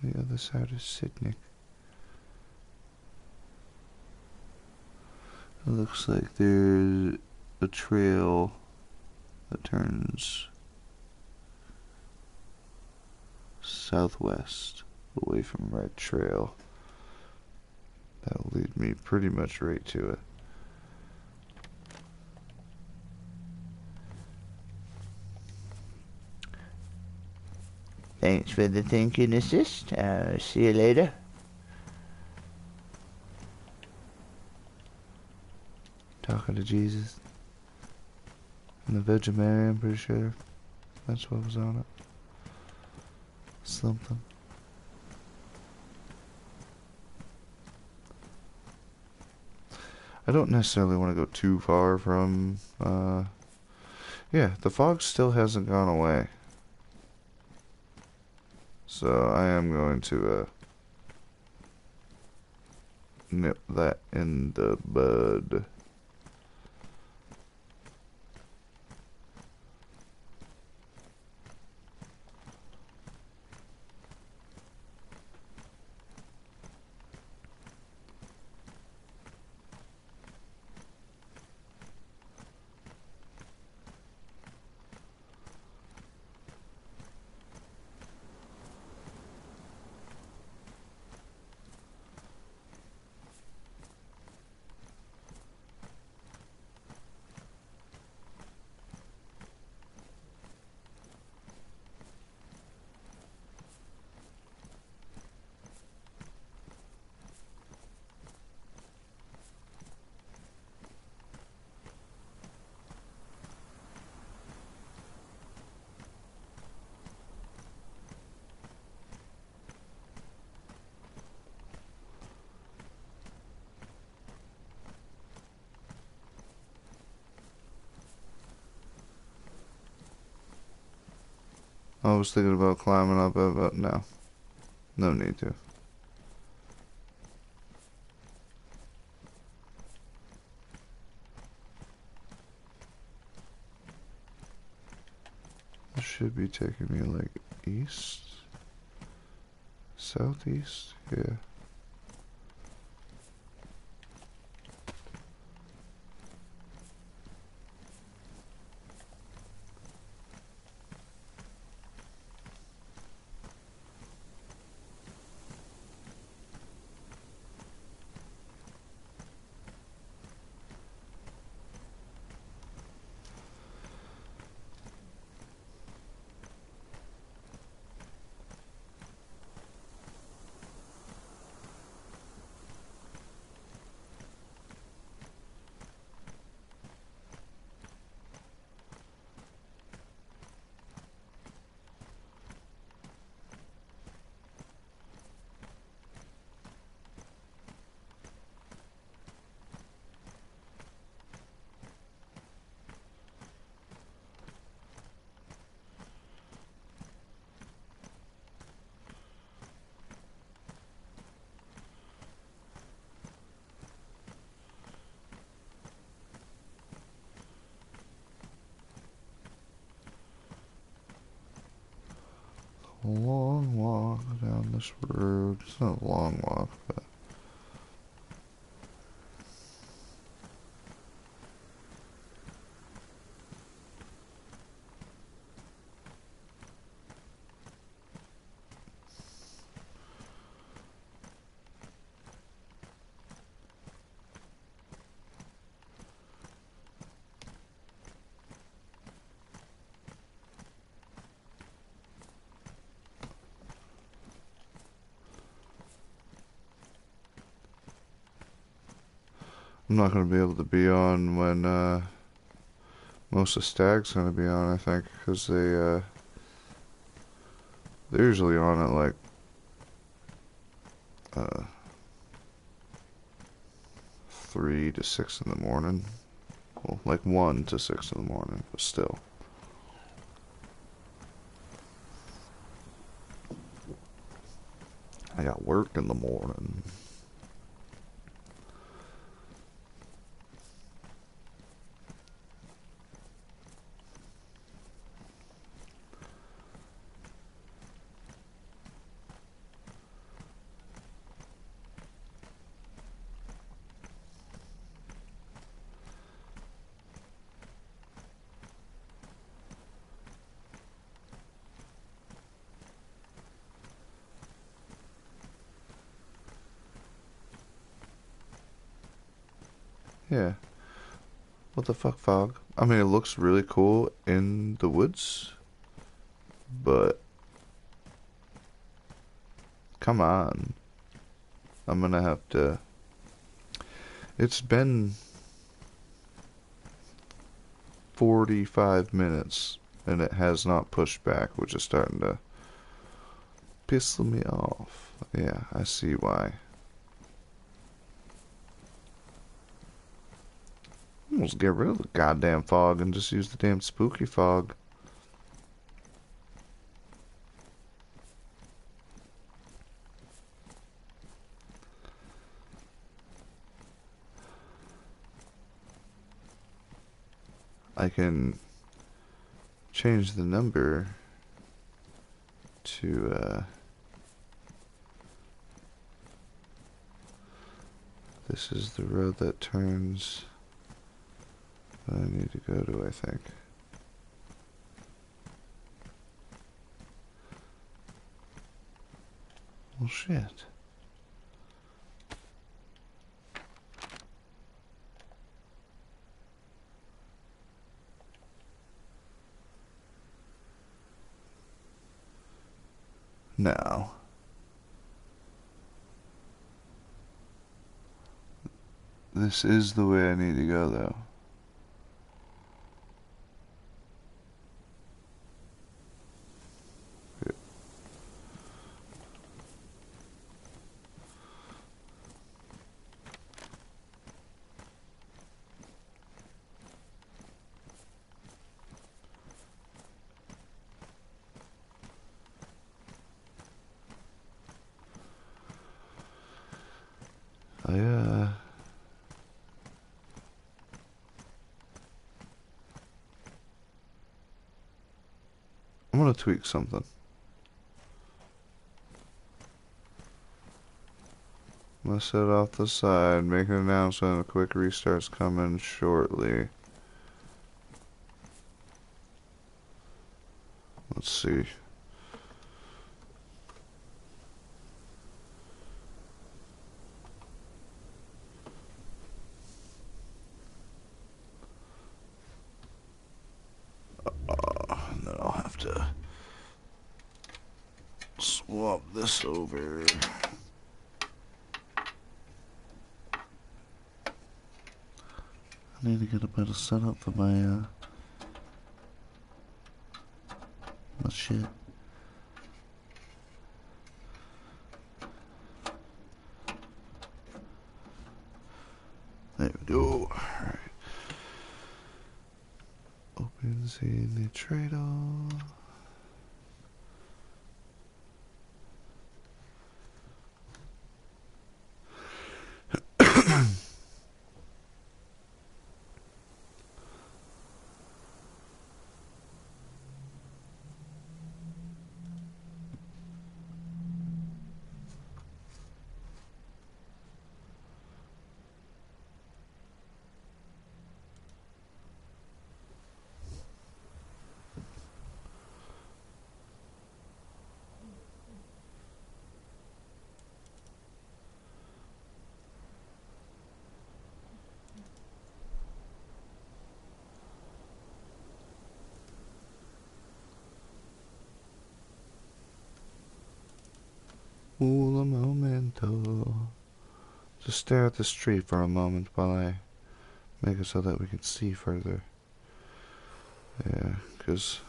The other side of Sidnick. It looks like there's a trail that turns southwest away from Red Trail. That'll lead me pretty much right to it. Thanks for the thinking assist. See you later. Talking to Jesus. And the Virgin Mary, I'm pretty sure. That's what was on it. Something. I don't necessarily want to go too far from, yeah, the fog still hasn't gone away. So I am going to, nip that in the bud. I was thinking about climbing up it, but no. No need to. This should be taking me like east? Southeast? Yeah. A long walk down this road. It's not a long walk, but I'm not going to be able to be on when most of Stag's going to be on, I think, because they're usually on at like uh, 3 to 6 in the morning. Well, like 1 to 6 in the morning, but still. I got work in the morning. Yeah. What the fuck, fog? I mean, it looks really cool in the woods, but come on. I'm gonna have to. It's been 45 minutes and it has not pushed back, which is starting to piss me off. Yeah, I see why. Almost get rid of the goddamn fog and just use the damn spooky fog. I can change the number to this is the road that turns I need to go to, I think. Well, shit. No. This is the way I need to go, though. I'm gonna tweak something. I'm gonna set off the side, make an announcement, a quick restart's coming shortly. Let's see. And then I'll have to swap this over. I need to get a better setup for my shit. There we go. Alright. Opens in the trader. Un momento. Just stare at the street for a moment while I make it so that we can see further. Yeah, because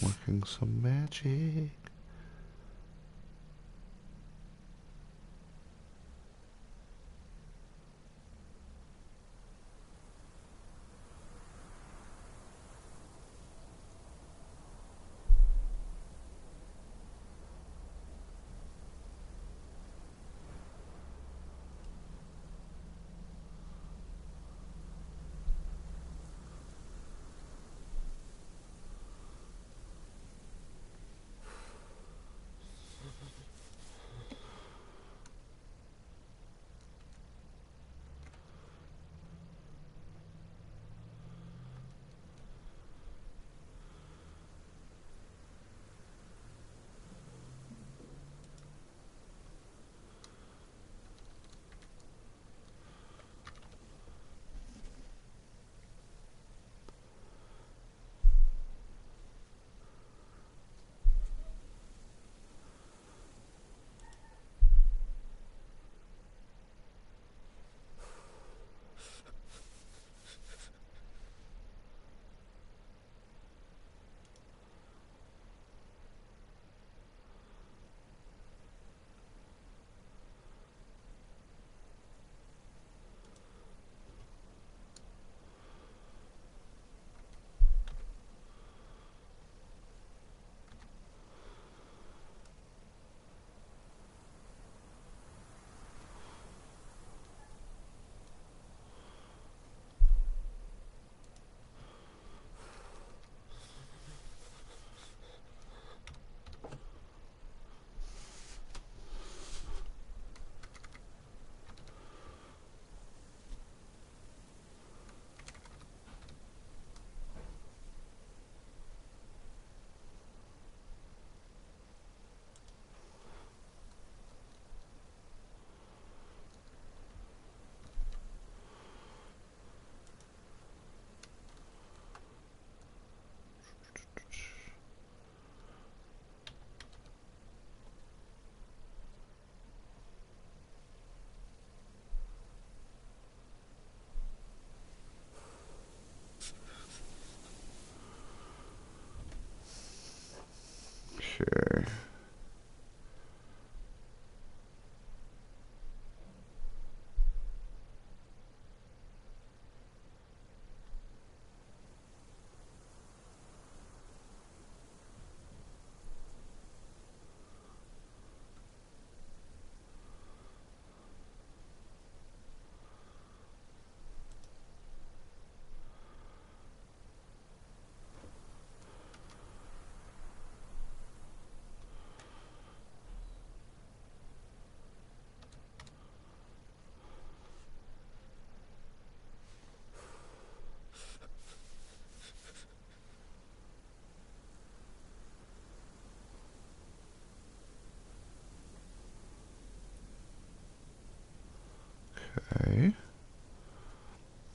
working some magic. Okay.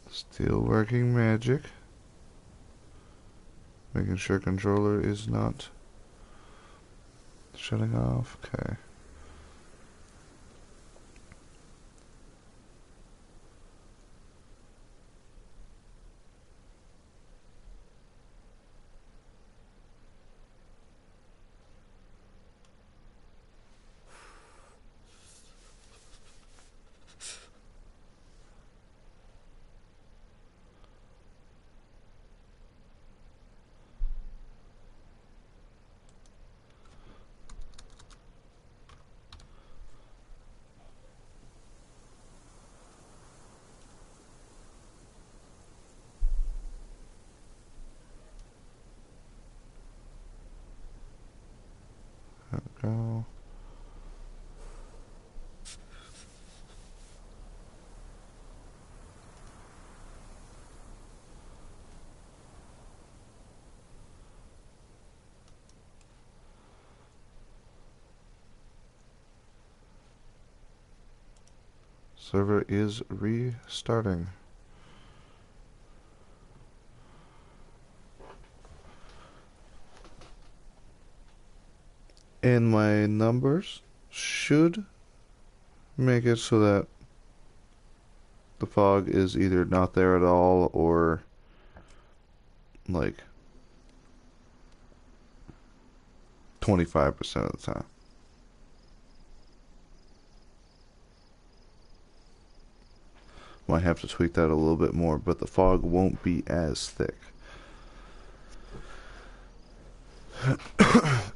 Still working magic. Making sure controller is not shutting off. Okay. There we go. Server is restarting. And my numbers should make it so that the fog is either not there at all or like 25% of the time. Might have to tweak that a little bit more, but the fog won't be as thick.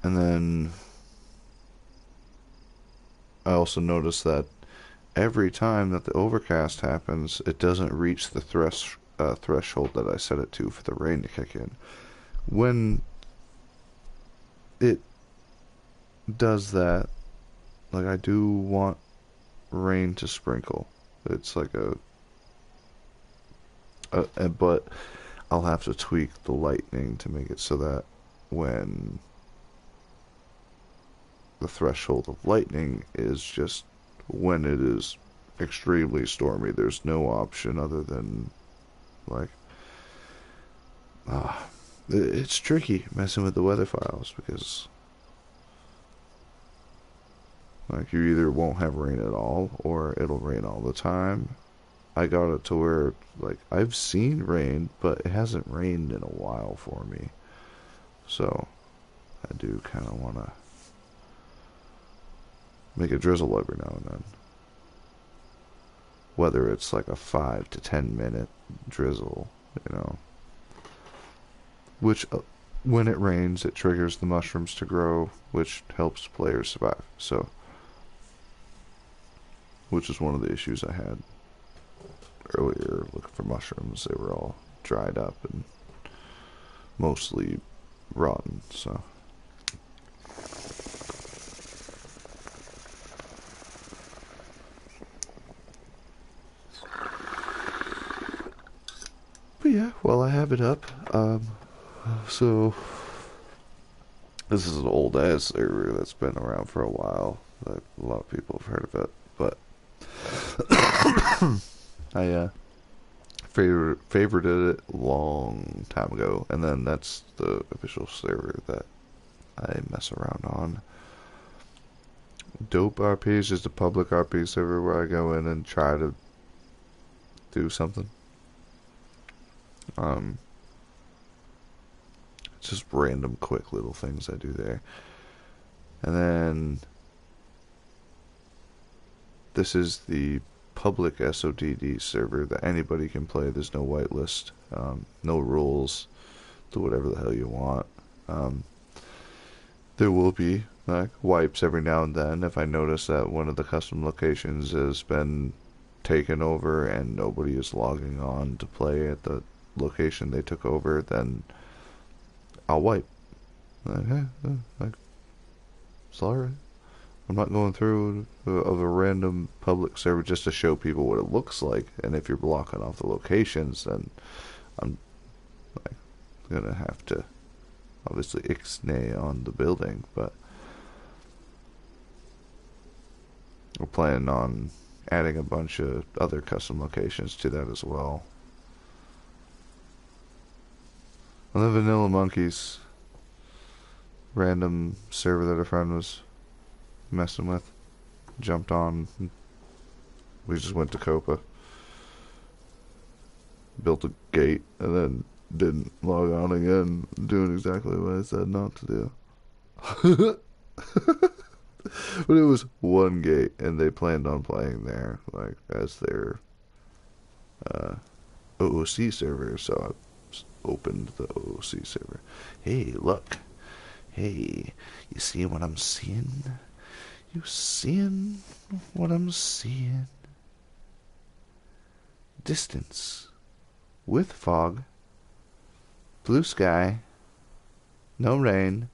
And then I also noticed that every time that the overcast happens, it doesn't reach the threshold that I set it to for the rain to kick in. When it does that, like, I do want rain to sprinkle. It's like but I'll have to tweak the lightning to make it so that when the threshold of lightning is just when it is extremely stormy, there's no option other than like it's tricky messing with the weather files because like you either won't have rain at all or it'll rain all the time. I got it to where like I've seen rain, but it hasn't rained in a while for me. So I do kind of want to make it drizzle every now and then. Whether it's like a 5 to 10 minute drizzle, you know. Which, when it rains, it triggers the mushrooms to grow, which helps players survive. So, which is one of the issues I had earlier looking for mushrooms. They were all dried up and mostly rotten, so. But yeah, well, I have it up. So this is an old ass server that's been around for a while. A lot of people have heard of it, but I favorited it a long time ago, and then that's the official server that I mess around on. Dope RP is just a public RP server where I go in and try to do something. Just random quick little things I do there. And then this is the public SOTD server that anybody can play. There's no whitelist, no rules, do whatever the hell you want. There will be like wipes every now and then if I notice that one of the custom locations has been taken over and nobody is logging on to play at the location they took over, then I'll wipe. Like, hey, like, sorry. I'm not going through of a random public server just to show people what it looks like. And if you're blocking off the locations, then I'm like gonna have to obviously ixnay on the building. But we're planning on adding a bunch of other custom locations to that as well. And the Vanilla Monkeys random server that a friend was messing with, jumped on. We just went to Copa, built a gate, and then didn't log on again, doing exactly what I said not to do. But it was one gate, and they planned on playing there, like, as their OOC server, so I opened the OOC server. Hey, look. Hey, you see what I'm seeing? You seeing what I'm seeing? Distance. With fog. Blue sky. No rain.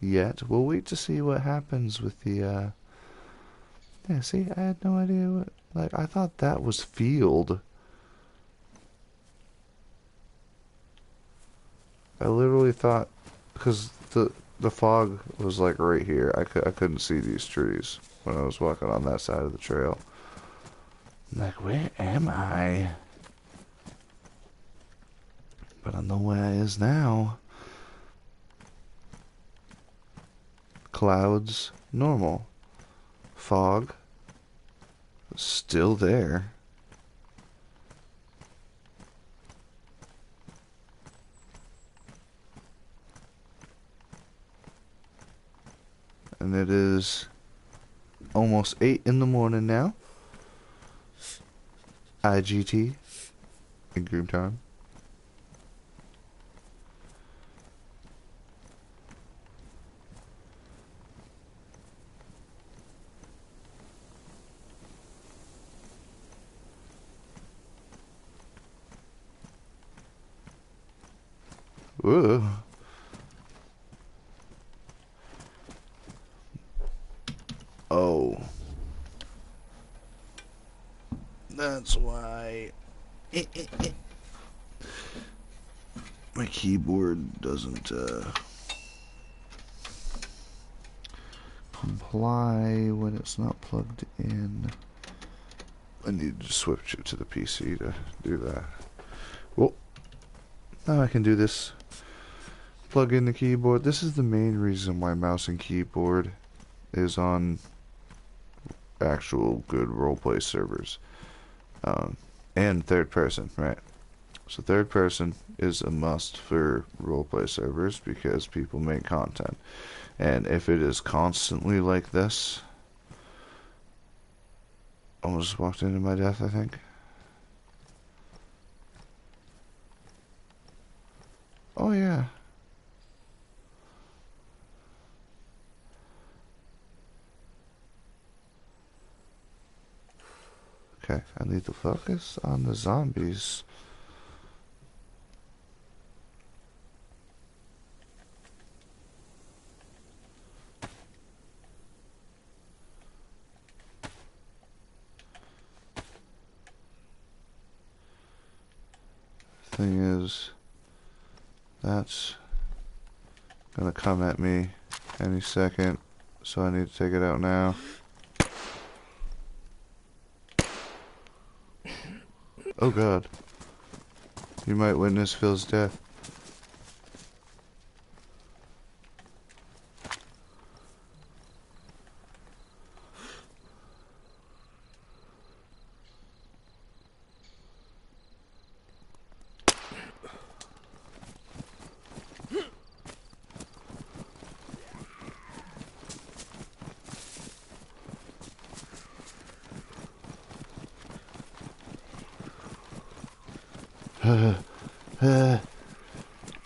Yet. We'll wait to see what happens with the, Yeah, see, I had no idea what... Like, I thought that was field. I literally thought... Because the fog was, like, right here. I couldn't see these trees when I was walking on that side of the trail. I'm like, where am I? But I know where I is now. Clouds, normal. Fog, still there. And it is almost 8 in the morning now. IGT in group time. Whoa. Oh. That's why my keyboard doesn't comply when it's not plugged in. I need to switch it to the PC to do that. Well, now I can do this. Plug in the keyboard. This is the main reason why mouse and keyboard is on actual good roleplay servers. And third person, right? So third person is a must for roleplay servers because people make content. And if it is constantly like this... Almost walked into my death, I think. Oh yeah. Okay, I need to focus on the zombies. Thing is, that's gonna come at me any second, so I need to take it out now. Oh god. You might witness Phil's death.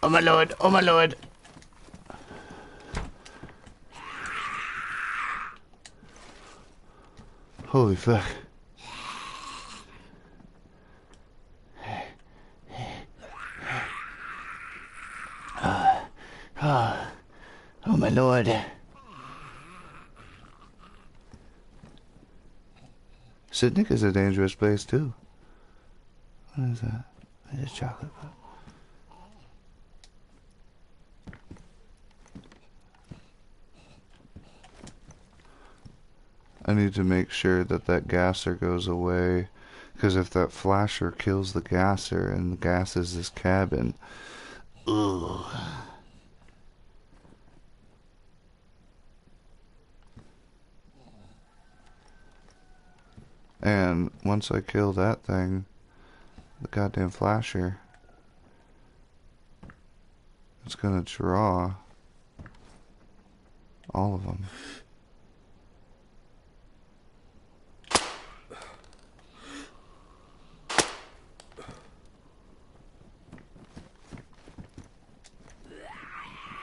Oh my lord, oh my lord. Holy fuck. Oh my lord. Sydney is a dangerous place too. What is that? It's a chocolate bar. I need to make sure that that gasser goes away. Because if that flasher kills the gasser and the gas is this cabin... Ugh. And once I kill that thing, the goddamn flasher, it's gonna draw all of them.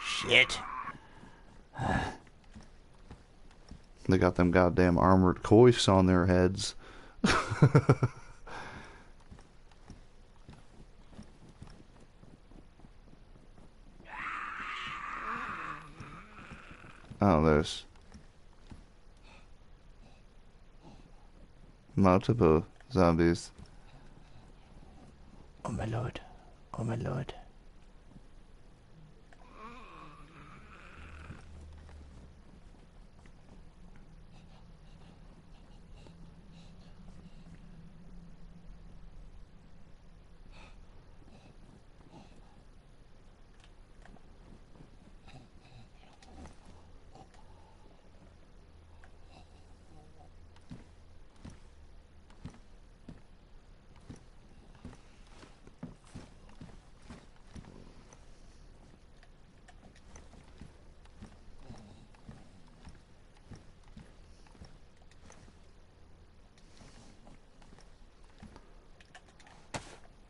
Shit. They got them goddamn armored coifs on their heads. Oh, there's multiple zombies. Oh my lord. Oh my lord.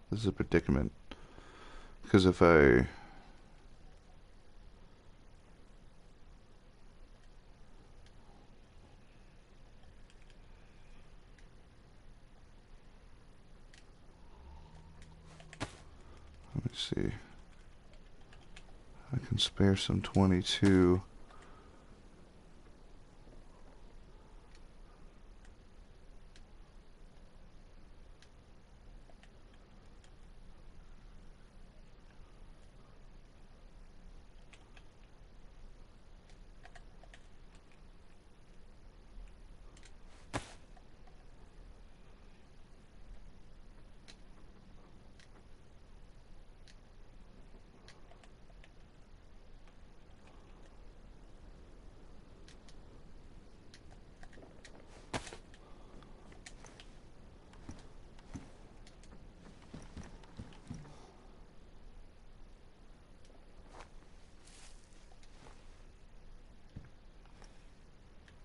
This is a predicament. Because if I... Let me see. I can spare some 22.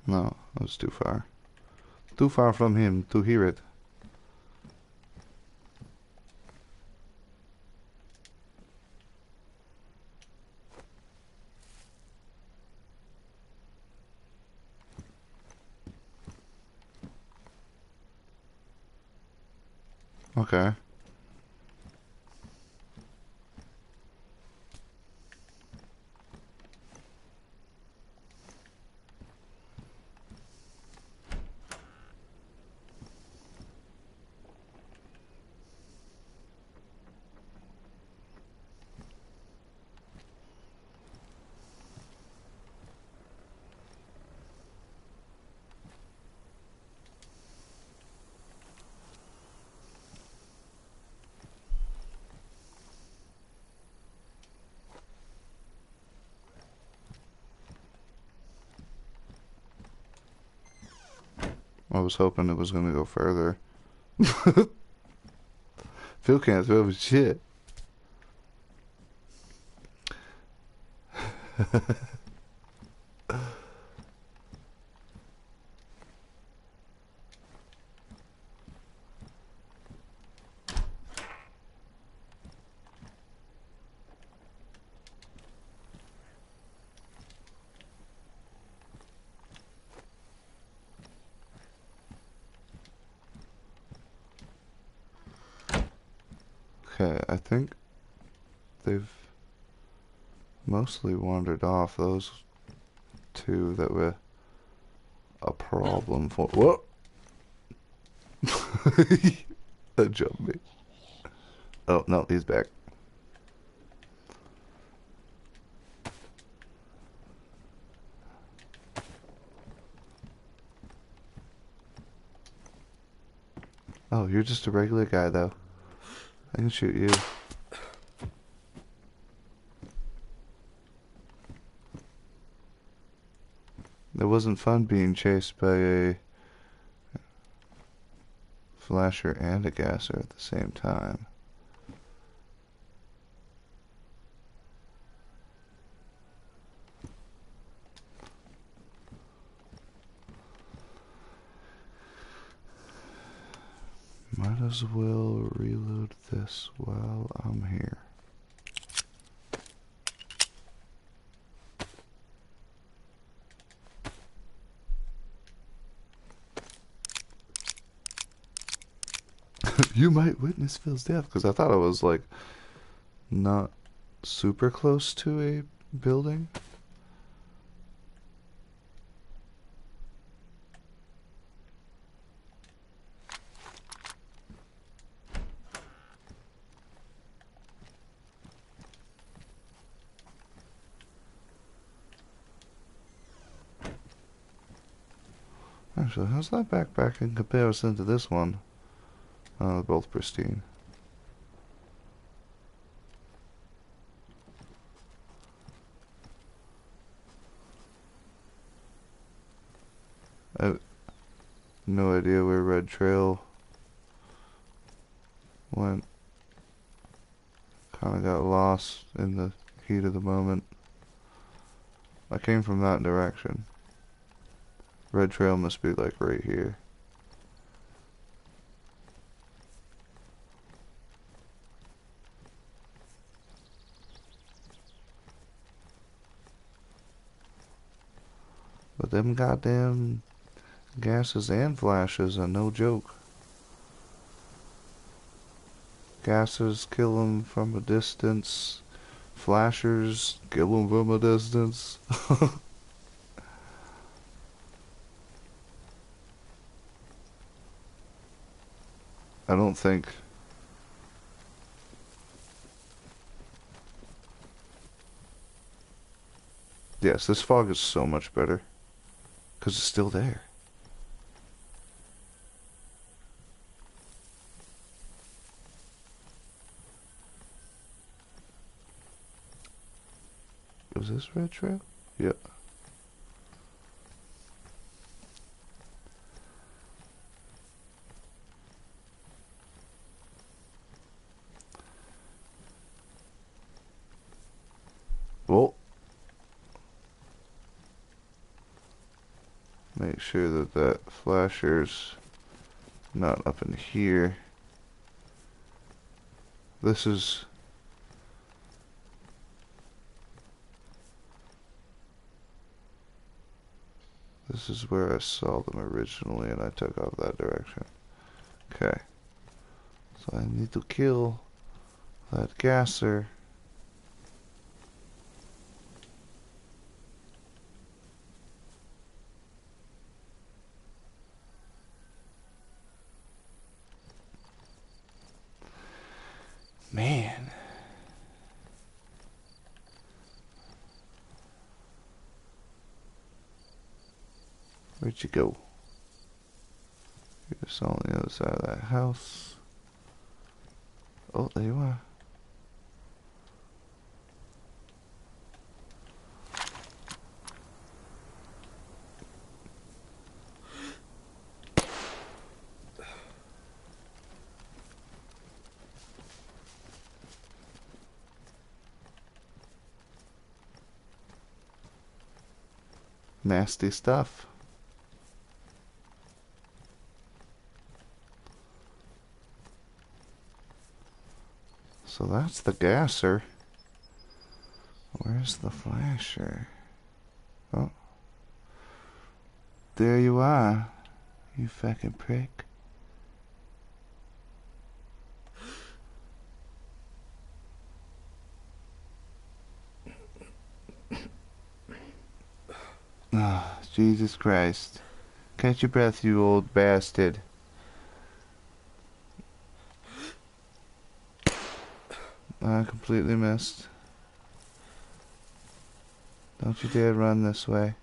No, that was too far. Too far from him to hear it. Okay. I was hoping it was going to go further. Phil can't throw his shit. Okay, I think they've mostly wandered off. Those two that were a problem for... Whoa! That jumped me. Oh, no, he's back. Oh, you're just a regular guy, though. I can shoot you. It wasn't fun being chased by a flasher and a gasser at the same time. Might as well reload this while I'm here. You might witness Phil's death, because I thought I was like not super close to a building. Actually, how's that backpack in comparison to this one? Oh, they're both pristine. I have no idea where Red Trail went. Kinda got lost in the heat of the moment. I came from that direction. Red Trail must be like right here. But them goddamn gases and flashes are no joke. Gases kill them from a distance. Flashers kill them from a distance. I don't think... Yes, this fog is so much better. Because it's still there. Was this Red Trail? Yep. Well, make sure that that flasher's not up in here. This is... This is where I saw them originally and I took off that direction. Okay. So I need to kill that gasser. Man. Where'd you go? You're just on the other side of that house. Oh, there you are. Nasty stuff. So that's the gasser. Where's the flasher? Oh. There you are, you fucking prick. Ah, oh, Jesus Christ. Catch your breath, you old bastard. I completely missed. Don't you dare run this way.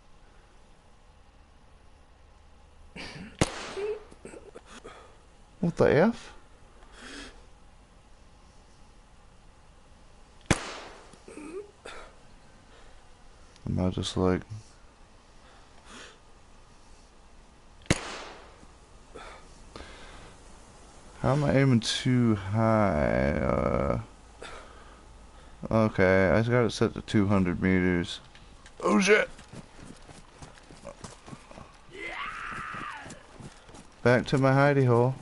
What the F? Am I just like... How am I aiming too high? Okay, I got it set to 200 meters. Oh shit! Back to my hidey hole.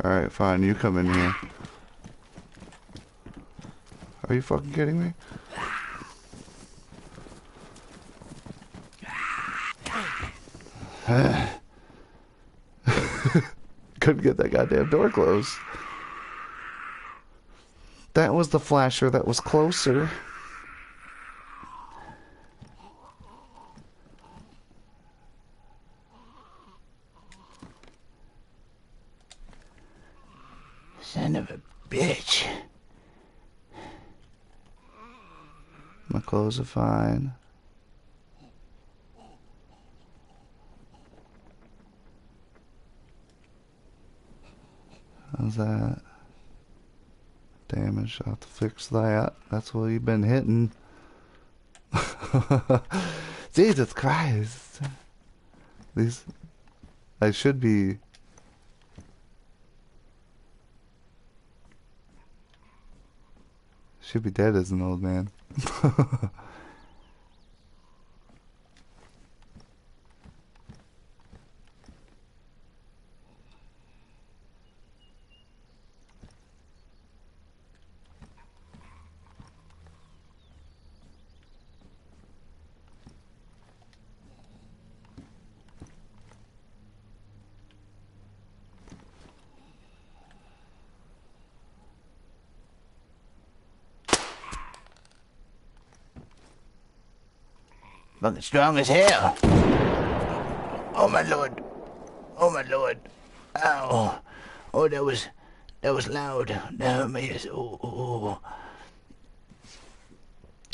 Alright, fine, you come in here. Are you fucking kidding me? Couldn't get that goddamn door closed. That was the flasher that was closer. Son of a bitch. My clothes are fine. How's that? Damage. I'll have to fix that. That's what you've been hitting. Jesus Christ. These... I should be... Should be dead as an old man. Fucking strong as hell. Oh my lord. Oh my lord. Ow. Oh, that was loud. That hurt me. Oh.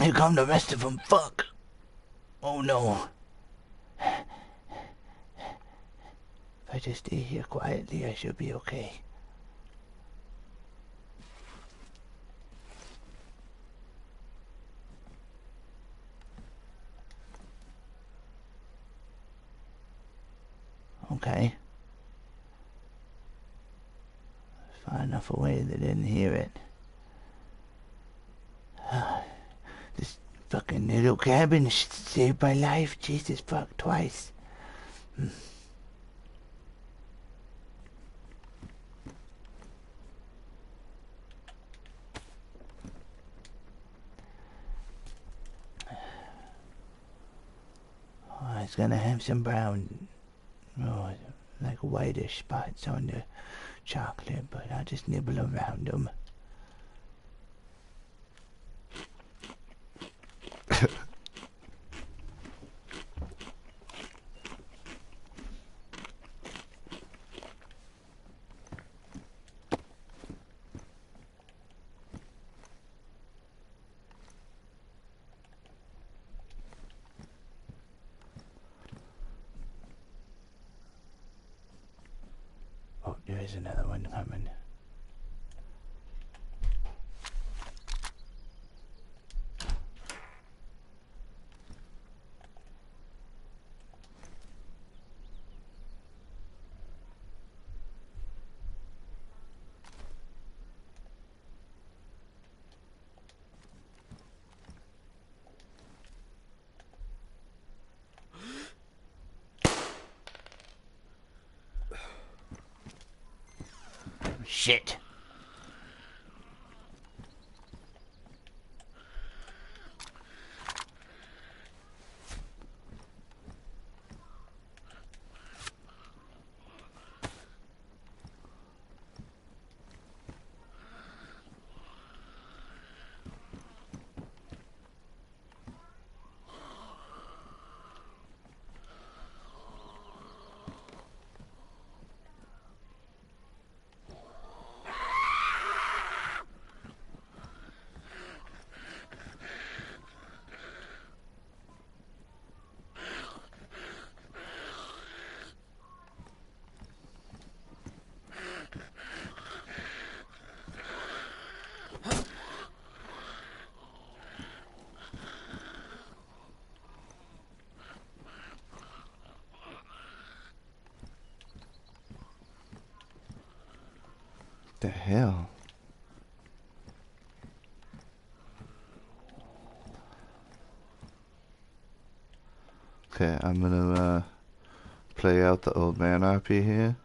Here come the rest of them. Fuck. Oh no. If I just stay here quietly, I should be okay. Okay. Far enough away they didn't hear it. This fucking little cabin saved my life. Jesus fuck, twice. Oh, it's gonna have some brown, like whitish spots on the chocolate, but I'll just nibble around them. Oh, there is another one coming. Shit. the hell? Okay, I'm gonna play out the old man RP here.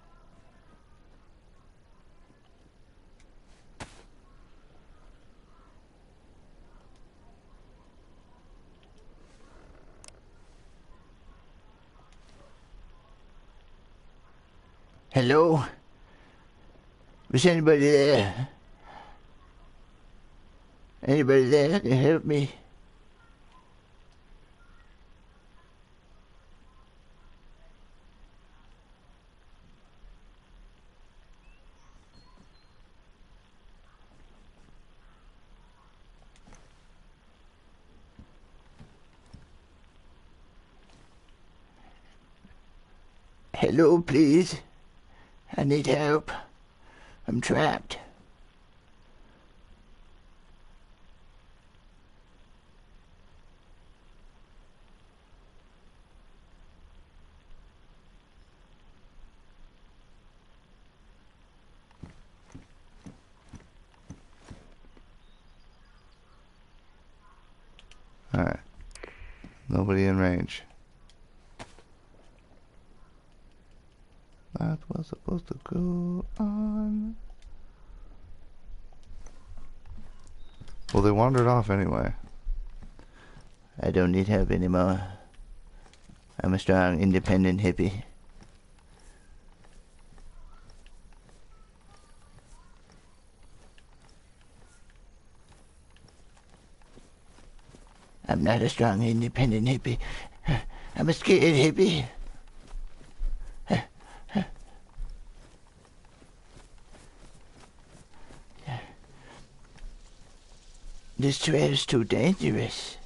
Hello? Is anybody there? Anybody there can help me? Hello, please. I need help. I'm trapped. Alright. Nobody in range. That was supposed to go on. Well, they wandered off anyway. I don't need help anymore. I'm a strong, independent hippie. I'm not a strong, independent hippie. I'm a scared hippie. This trail's too dangerous.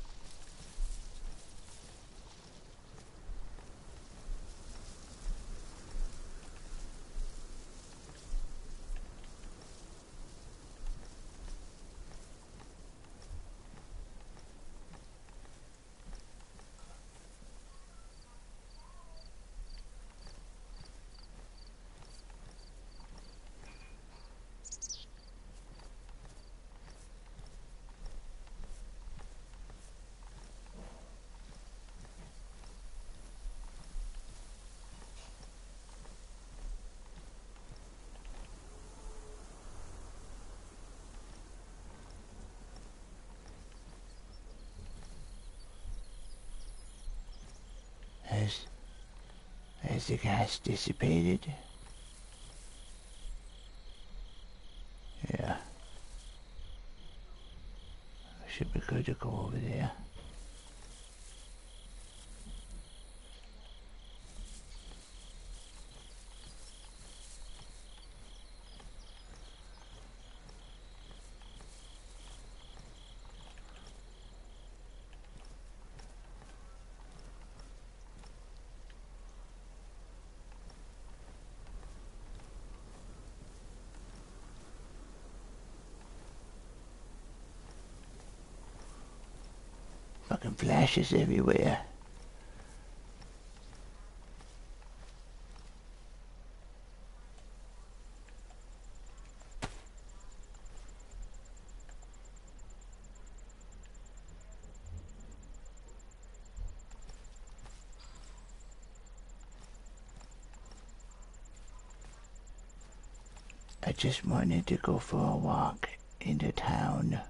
Has the gas dissipated? Yeah. Should be good to go over there. Fucking flashes everywhere. I just wanted to go for a walk into town,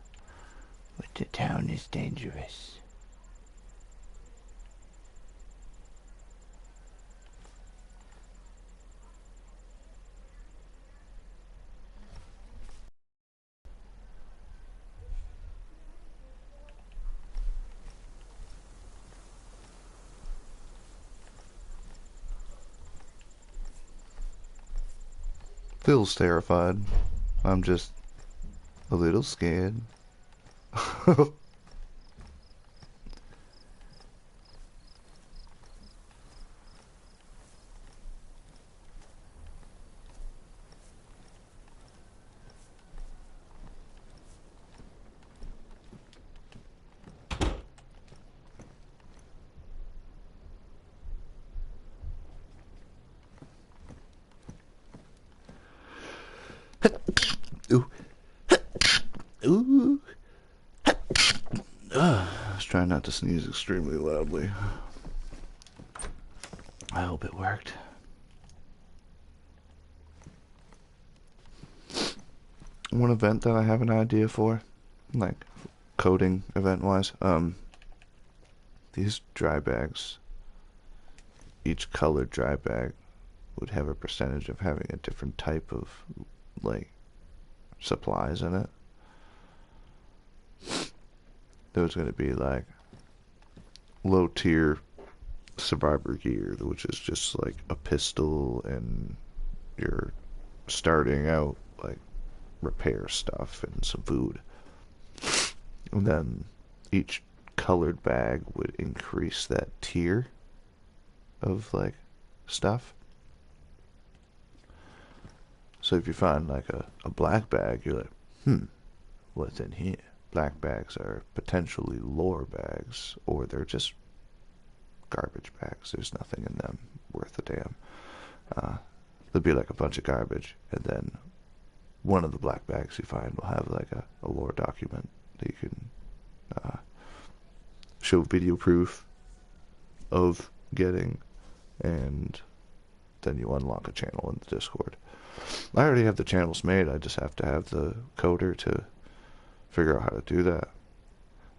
but the town is dangerous. Phil's terrified. I'm just a little scared. Ooh. I was trying not to sneeze extremely loudly. I hope it worked. One event that I have an idea for, like coding event-wise, these dry bags, each colored dry bag would have a percentage of having a different type of, like, supplies in it. There was going to be, like, low-tier survivor gear, which is just, like, a pistol and your starting out, like, repair stuff and some food. And then each colored bag would increase that tier of, like, stuff. So if you find, like, a black bag, you're like, what's in here? Black bags are potentially lore bags, or they're just garbage bags. There's nothing in them worth a damn. There'll be, like, a bunch of garbage, and then one of the black bags you find will have, like, a lore document that you can show video proof of getting, and then you unlock a channel in the Discord. I already have the channels made, I just have to have the coder to figure out how to do that.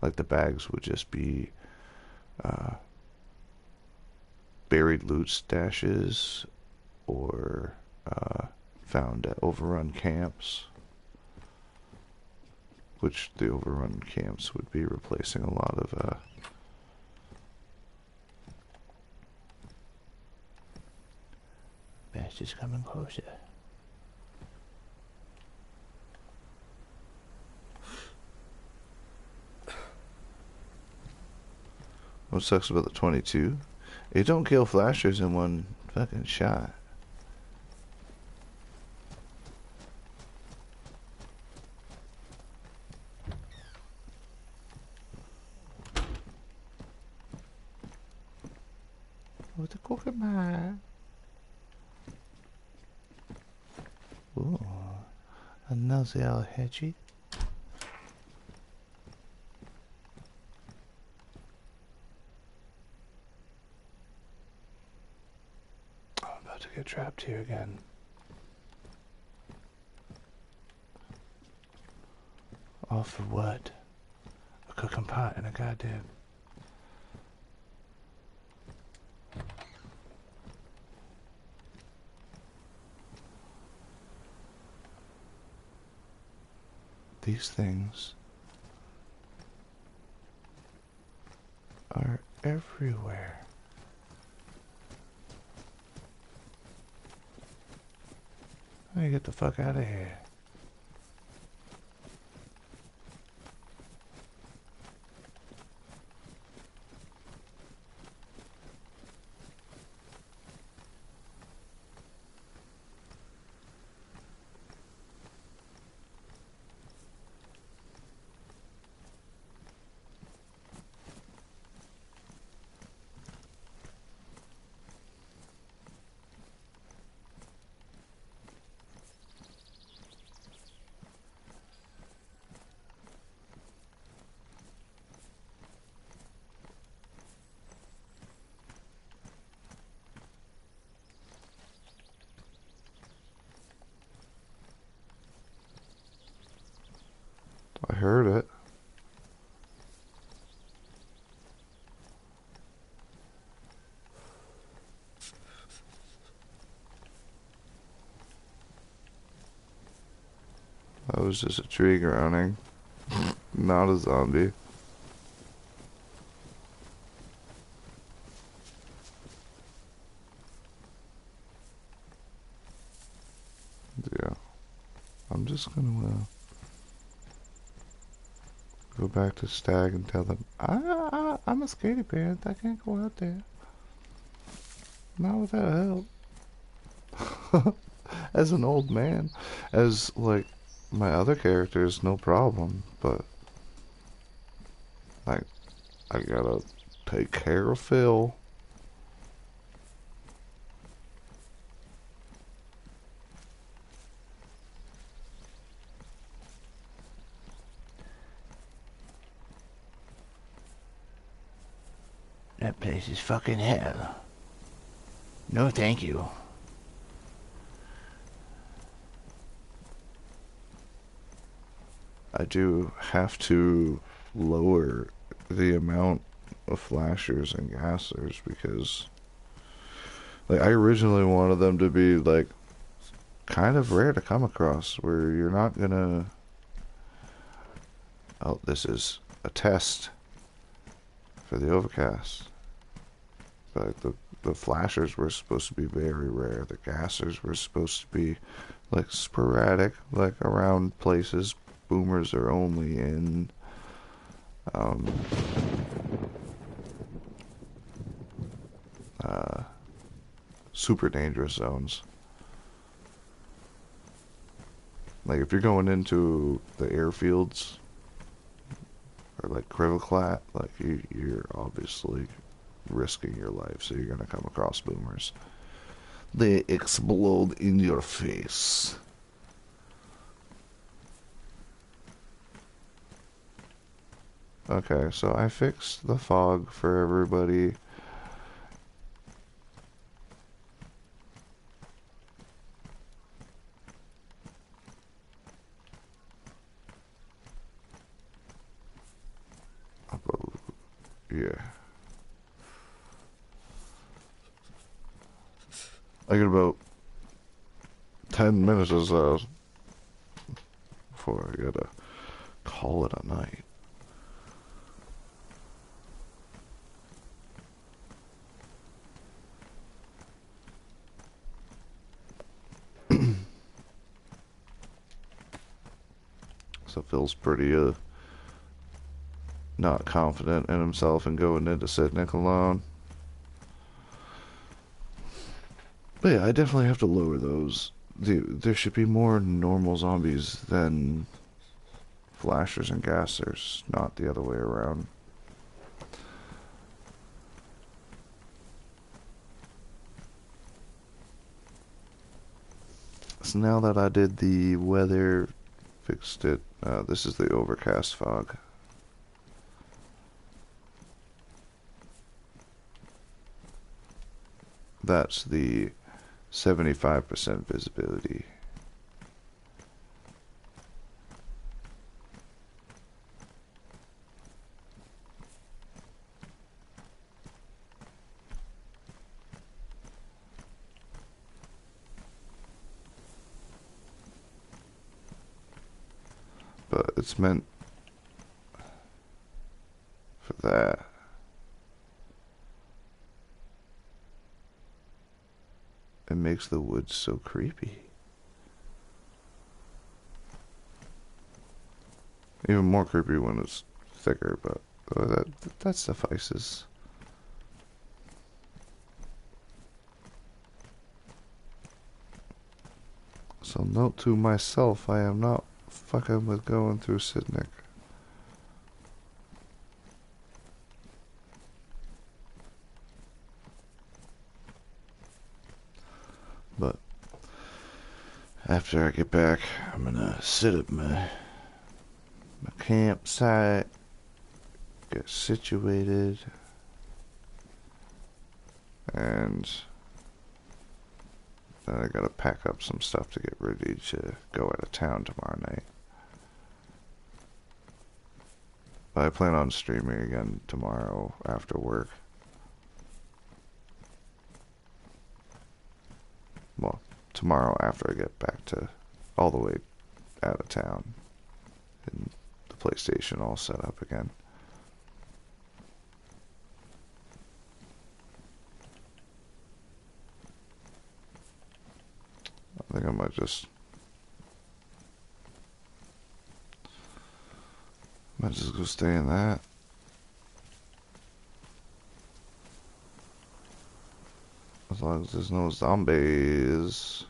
Like, the bags would just be buried loot stashes, or found at overrun camps, which the overrun camps would be replacing a lot of Best is coming closer. What sucks about the 22? It don't kill flashers in one fucking shot. With the cookie. Ooh, a nosy old hedgie. I'm about to get trapped here again. All for what? A cooking pot and a goddamn... These things are everywhere. Let me get the fuck out of here. I heard it. That was just a tree groaning, not a zombie. Yeah, I'm just gonna go back to Stag and tell them, I'm a scaredy pants, I can't go out there. Not without help. As an old man, as, like, my other characters, no problem, but, like, I gotta take care of Phil. That place is fucking hell. No, thank you. I do have to lower the amount of flashers and gassers because, like, I originally wanted them to be, like, kind of rare to come across, where you're not gonna... Oh, this is a test for the overcast. But the flashers were supposed to be very rare. The gassers were supposed to be, like, sporadic, like, around places. Boomers are only in super dangerous zones. Like, if you're going into the airfields or like Krivaklat, like you're obviously risking your life, so you're gonna come across boomers. They explode in your face. Okay, so I fixed the fog for everybody. Yeah. I get about 10 minutes or so before I gotta call it a night. So Phil's pretty not confident in himself and going into Sitnik alone. But yeah, I definitely have to lower those. There should be more normal zombies than flashers and gassers, not the other way around. So now that I did the weather, fixed it, this is the overcast fog. That's the 75% visibility. But it's meant for that. It makes the woods so creepy. Even more creepy when it's thicker, but that suffices. So note to myself, I am not fucking with going through Sitnik. But after I get back, I'm gonna sit at my campsite, get situated, and then I gotta pack up some stuff to get ready to go out of town tomorrow night. But I plan on streaming again tomorrow after work. Well, tomorrow after I get back to all the way out of town and the PlayStation all set up again. I think I might just go stay in that. As long as there's no zombies.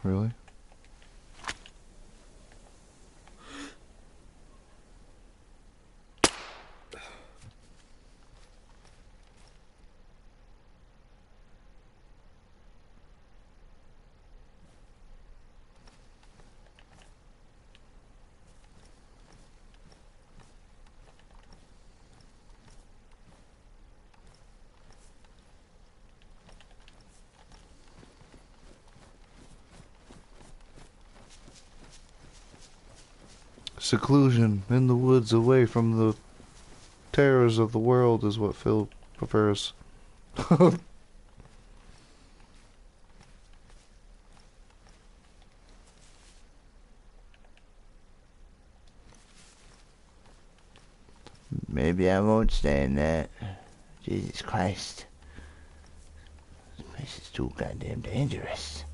Really? Seclusion in the woods away from the terrors of the world is what Phil prefers. Maybe I won't stay in that. Jesus Christ. This place is too goddamn dangerous.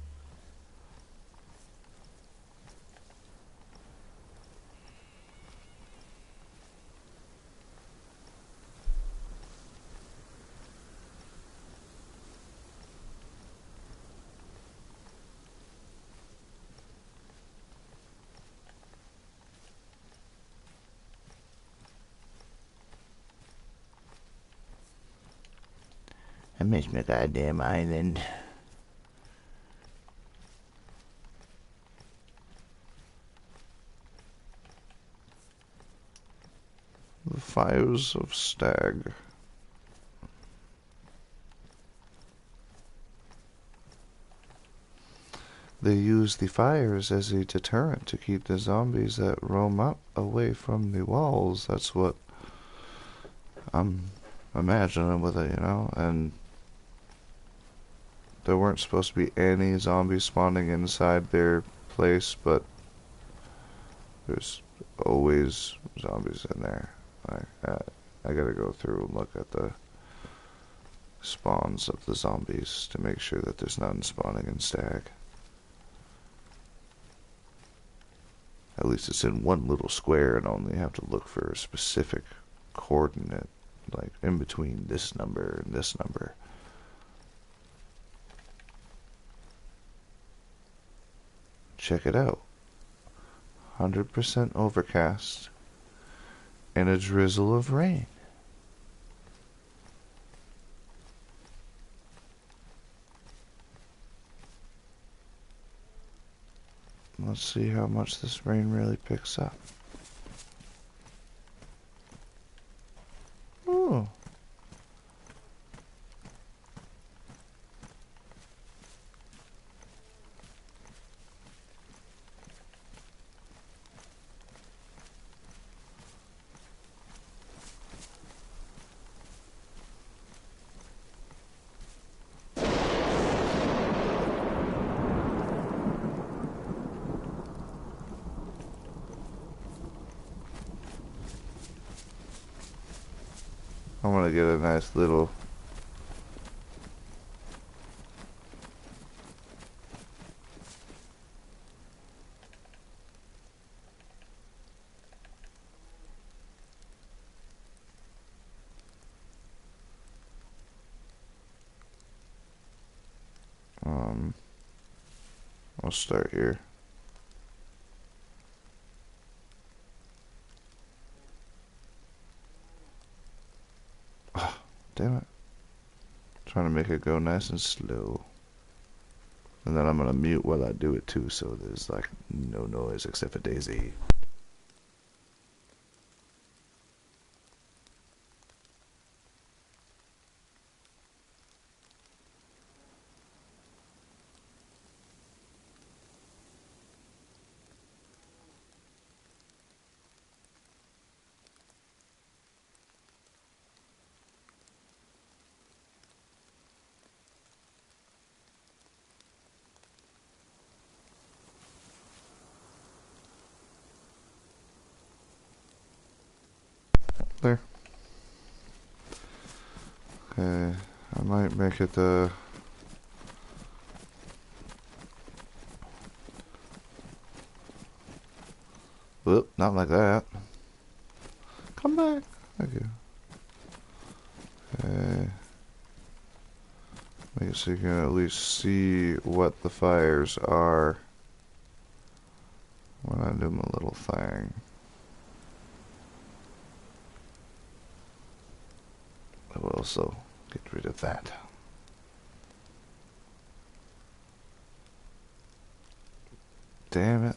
I miss my goddamn island. The fires of Stag. They use the fires as a deterrent to keep the zombies that roam up away from the walls. That's what I'm imagining with it, you know? And there weren't supposed to be any zombies spawning inside their place, but there's always zombies in there. I gotta go through and look at the spawns of the zombies to make sure that there's none spawning in Stag. At least it's in one little square and only have to look for a specific coordinate, like in between this number and this number. Check it out. 100% overcast and a drizzle of rain. Let's see how much this rain really picks up. Oh. I'm gonna get a nice little I'll start here. Damn it. Trying to make it go nice and slow. And then I'm gonna mute while I do it too, so there's like no noise except for DayZ. There. Okay, I might make it whoop, not like that. Come back. Thank you. Okay. so you can at least see what the fires are when I do my little thing. I will also get rid of that. Damn it.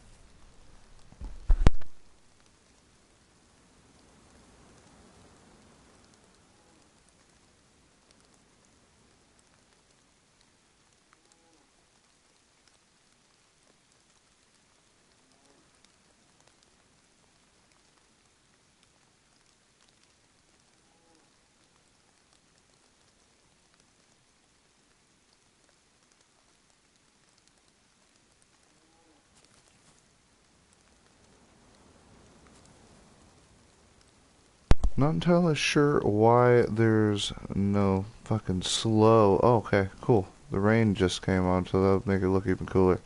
Not entirely sure why there's no fucking slow. Oh, okay, cool. The rain just came on, so that'll make it look even cooler.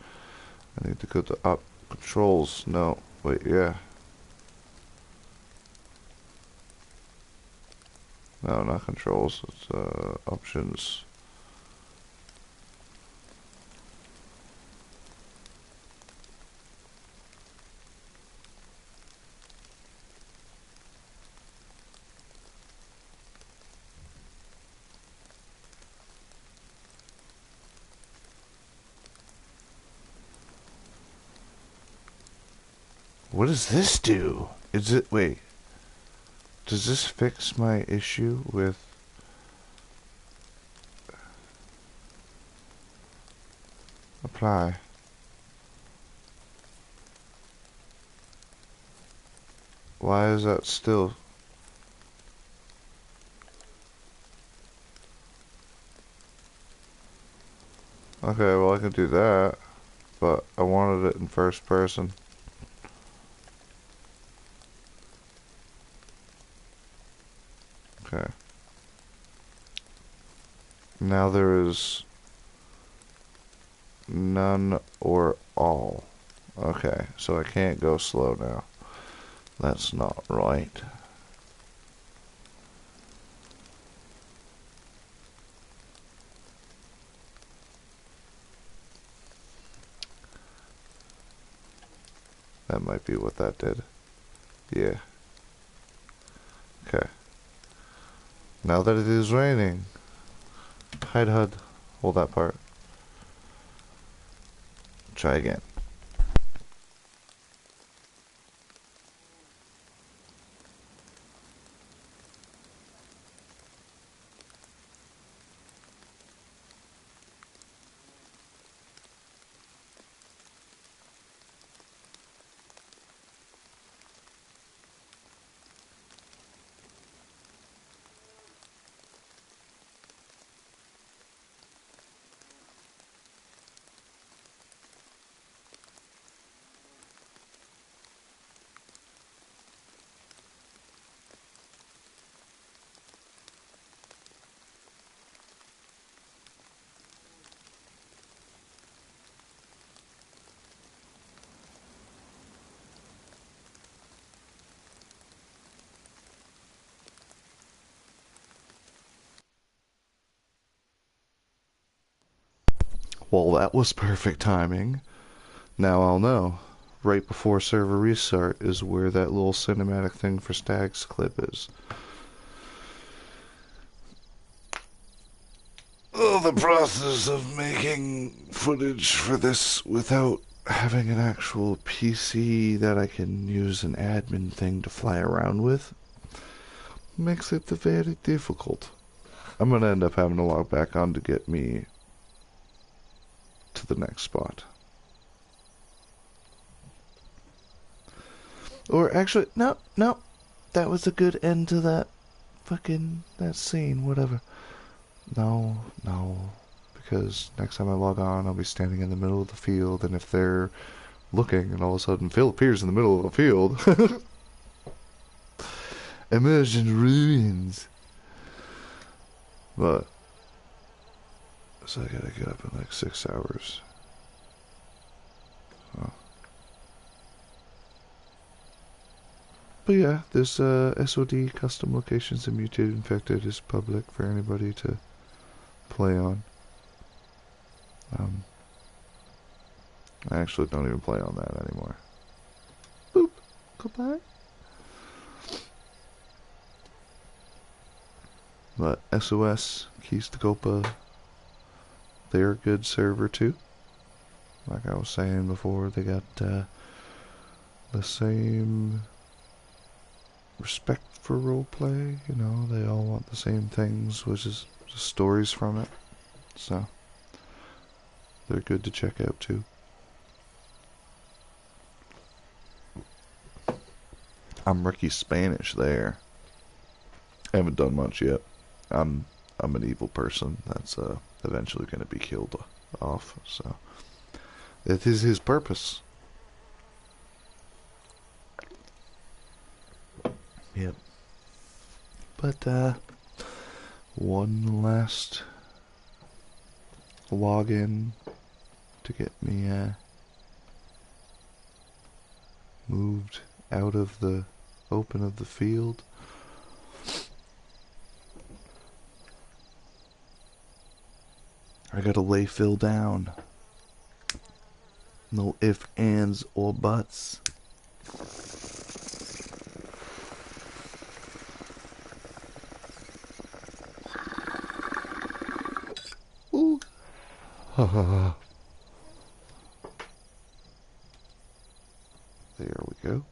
I need to go to up controls. No, wait, yeah. No, not controls. It's options. What does this do? Is it, wait, does this fix my issue with apply? Why is that still? Okay, well I can do that, but I wanted it in first person. Okay. Now there is none or all. Okay, so I can't go slow now. That's not right. That might be what that did. Yeah. Okay. Now that it is raining. Hide HUD. Hold that part. Try again. Well, that was perfect timing. Now I'll know. Right before server restart is where that little cinematic thing for Stag's clip is. Oh, the process of making footage for this without having an actual PC that I can use an admin thing to fly around with makes it very difficult. I'm gonna end up having to log back on to get me to the next spot. Or actually, no, that was a good end to that scene, whatever. No, because next time I log on, I'll be standing in the middle of the field, and if they're looking, and all of a sudden Phil appears in the middle of the field, immersion ruins. But so I gotta get up in like 6 hours. Huh. But yeah, this SOD custom locations and mutated infected is public for anybody to play on. I actually don't even play on that anymore. Boop. Goodbye. But SOS, Keys to Copa, they're a good server too. Like I was saying before, they got the same respect for roleplay. You know, they all want the same things, which is just stories from it. So they're good to check out too. I'm Ricky Spanish there. I haven't done much yet. I'm an evil person that's eventually going to be killed off. So it is his purpose. Yep. But one last login to get me moved out of the open of the field. I gotta lay Phil down. No ifs, ands, or buts. Ooh. Ha ha ha. There we go.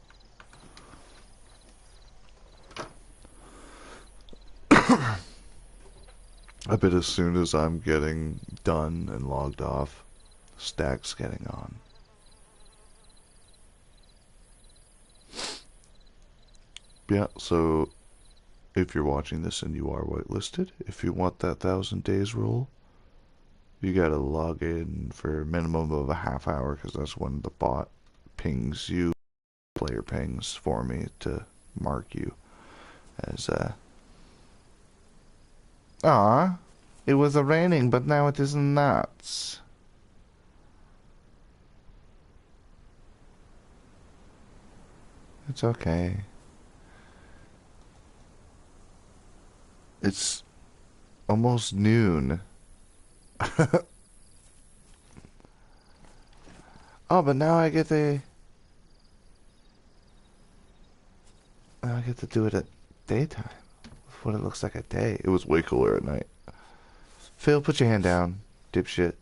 I bet as soon as I'm getting done and logged off, Stag's getting on. Yeah, so if you're watching this and you are whitelisted, if you want that 1,000 days rule, you gotta log in for a minimum of a half hour, because that's when the bot pings you, player pings for me to mark you as ah, it was raining, but now it is nuts. It's okay. It's almost noon. Oh, but now I get to do it at daytime. What it looks like at day. It was way cooler at night. Phil, put your hand down, dipshit.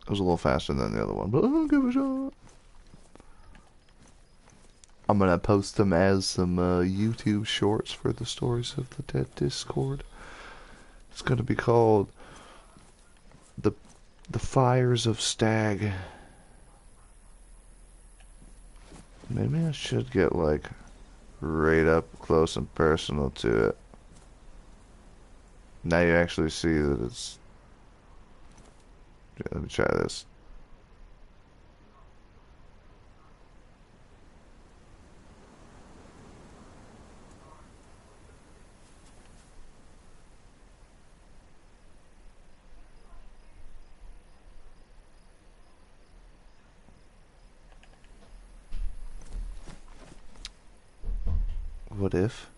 It was a little faster than the other one, but I'll give it a shot. I'm gonna post them as some YouTube shorts for the Stories of the Dead Discord. It's gonna be called the Fires of Stag. Maybe I should get like right up close and personal to it. Now you actually see that it's. Yeah, let me try this. What if?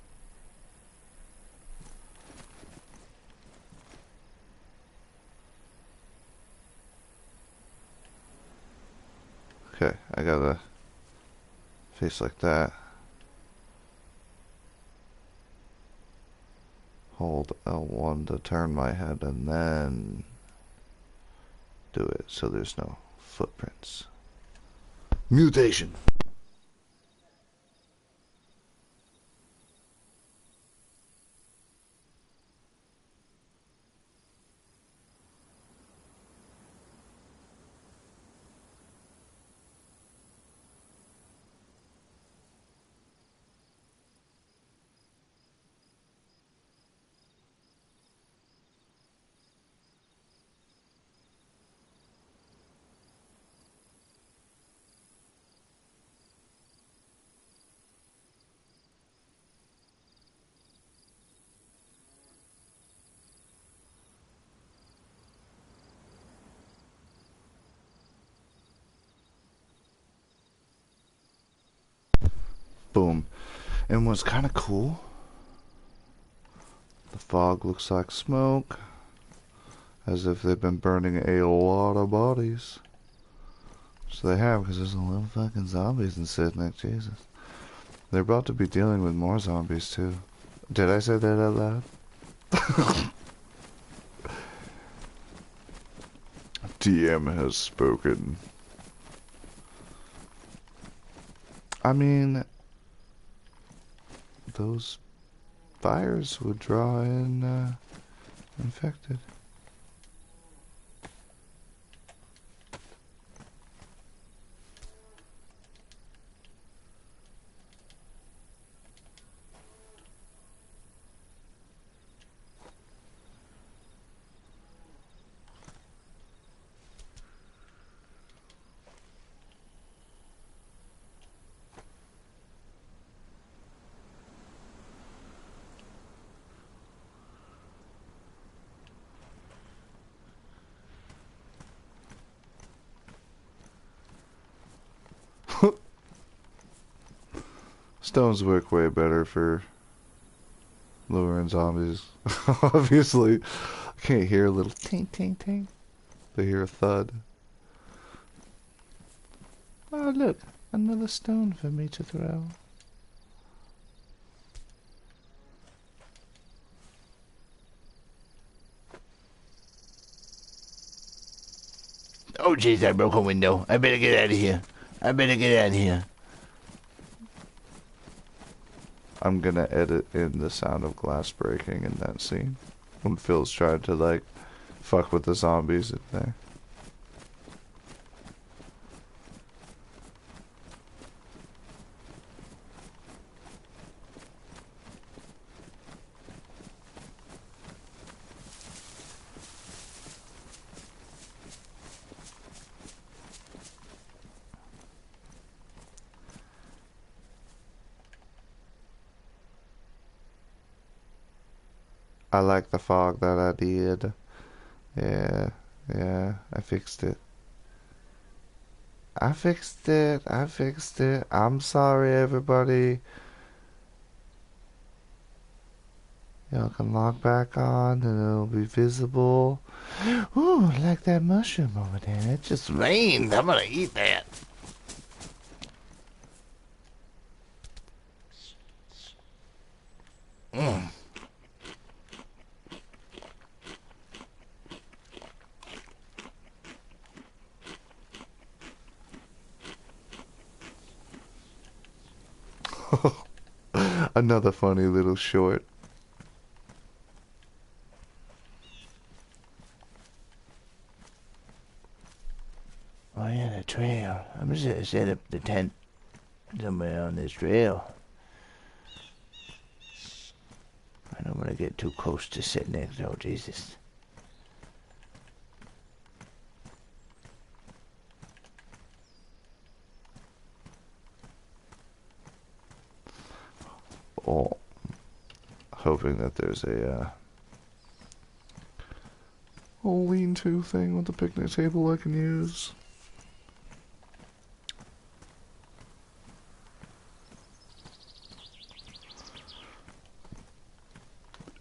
Okay, I got a face like that. Hold L1 to turn my head and then do it so there's no footprints. Mutation! Boom. And what's kind of cool, the fog looks like smoke, as if they've been burning a lot of bodies. So they have, because there's a lot of fucking zombies in Sydney, Jesus. They're about to be dealing with more zombies, too. Did I say that out loud? DM has spoken. I mean, those fires would draw in, infected. Stones work way better for luring zombies. Obviously, I can't hear a little ting ting ting. They hear a thud. Oh, look, another stone for me to throw. Oh, jeez, I broke a window. I better get out of here. I better get out of here. I'm gonna edit in the sound of glass breaking in that scene. When Phil's trying to, like, fuck with the zombies in there. I like the fog that I did. Yeah, yeah, I fixed it. I fixed it. I fixed it. I'm sorry, everybody. Y'all can log back on and it'll be visible. Ooh, I like that mushroom over there. It just Rained. I'm gonna eat that. Mm. another funny little short. Oh, yeah, the trail. I'm just gonna set up the tent somewhere on this trail. I don't want to get too close to sit next. Oh, Jesus. Oh, hoping that there's a lean-to thing with a picnic table I can use.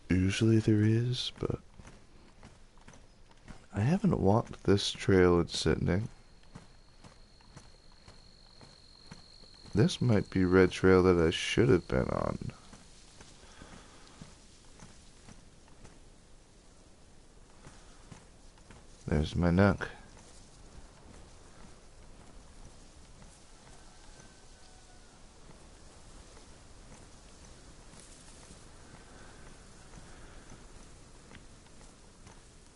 Usually there is, but I haven't walked this trail in Sydney. This might be red trail that I should have been on. There's my nook.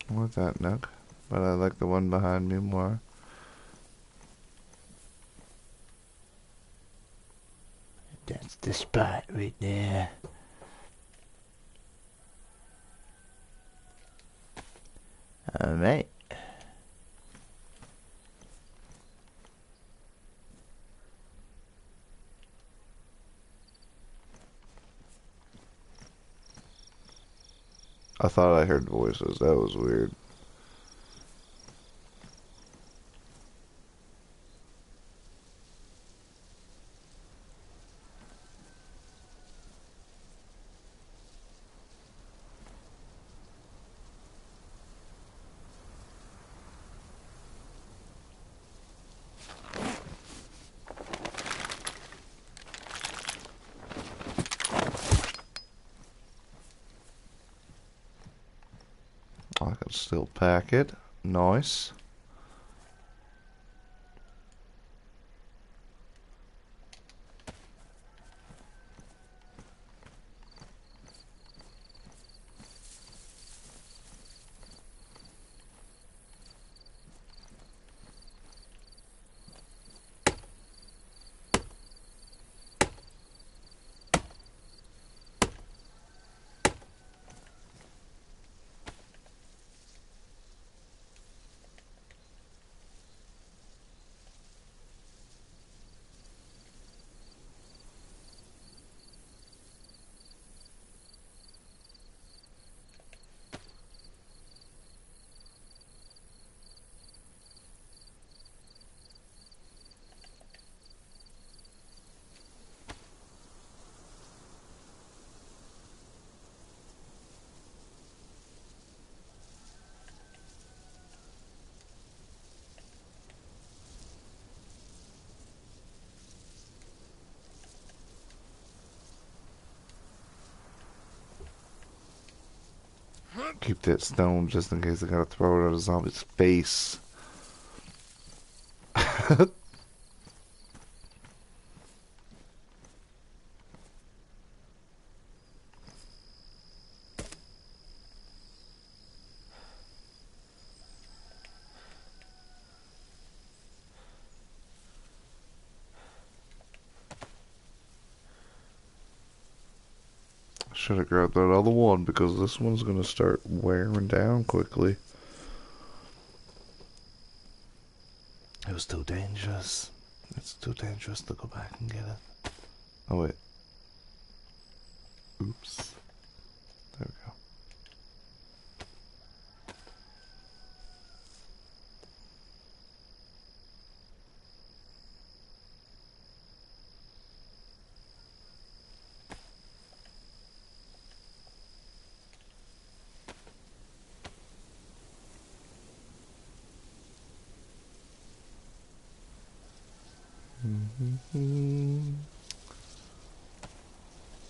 I want that nook, but I like the one behind me more. That's the spot right there. All right. I thought I heard voices. That was weird. Still pack it. Nice. Keep that stone just in case I gotta throw it at a zombie's face. Should have grabbed that other one because this one's gonna start wearing down quickly. It was too dangerous. It's too dangerous to go back and get it. Oh wait. Oops. There we go.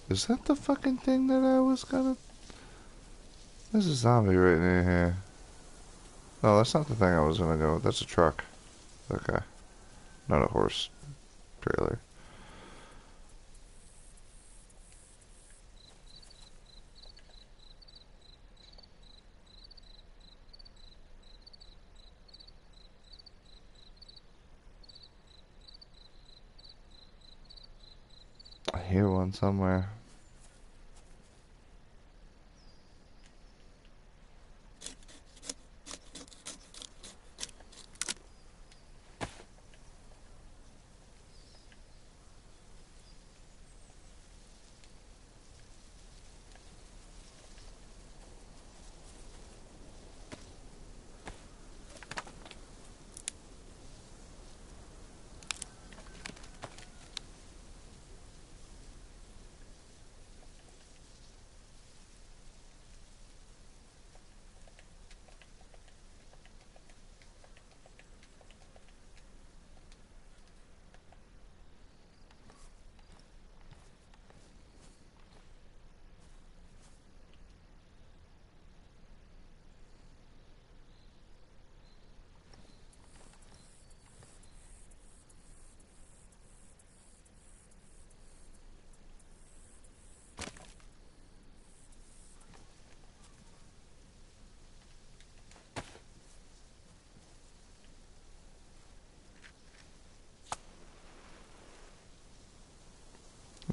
Is that the fucking thing that I was gonna... There's a zombie right near here. No, that's not the thing I was gonna go with. That's a truck. Okay. Not a horse trailer. I hear one somewhere.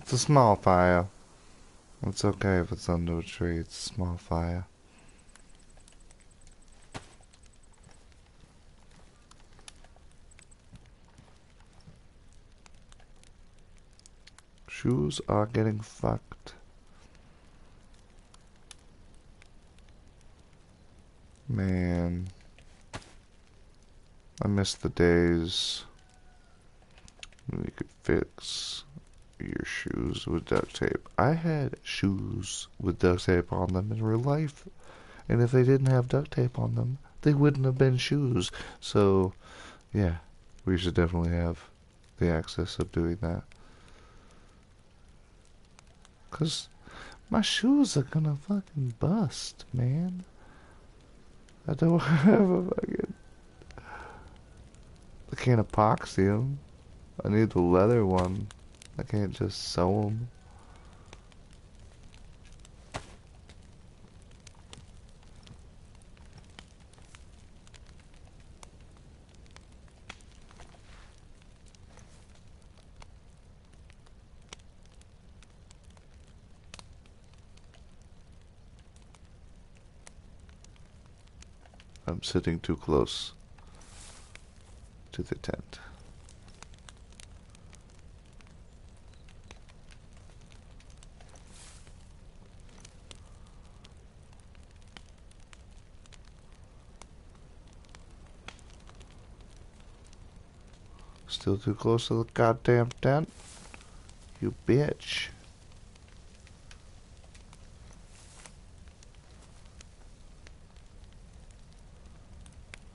It's a small fire. It's okay if it's under a tree. It's a small fire. Shoes are getting fucked. Man. I miss the days when we could fix your shoes with duct tape. I had shoes with duct tape on them in real life. And if they didn't have duct tape on them, they wouldn't have been shoes. So, yeah, we should definitely have the access of doing that. 'Cause my shoes are gonna fucking bust, man. I don't have a fucking... I can't epoxy them. I need the leather one. I can't just sew them. I'm sitting too close to the tent. Still too close to the goddamn tent? You bitch.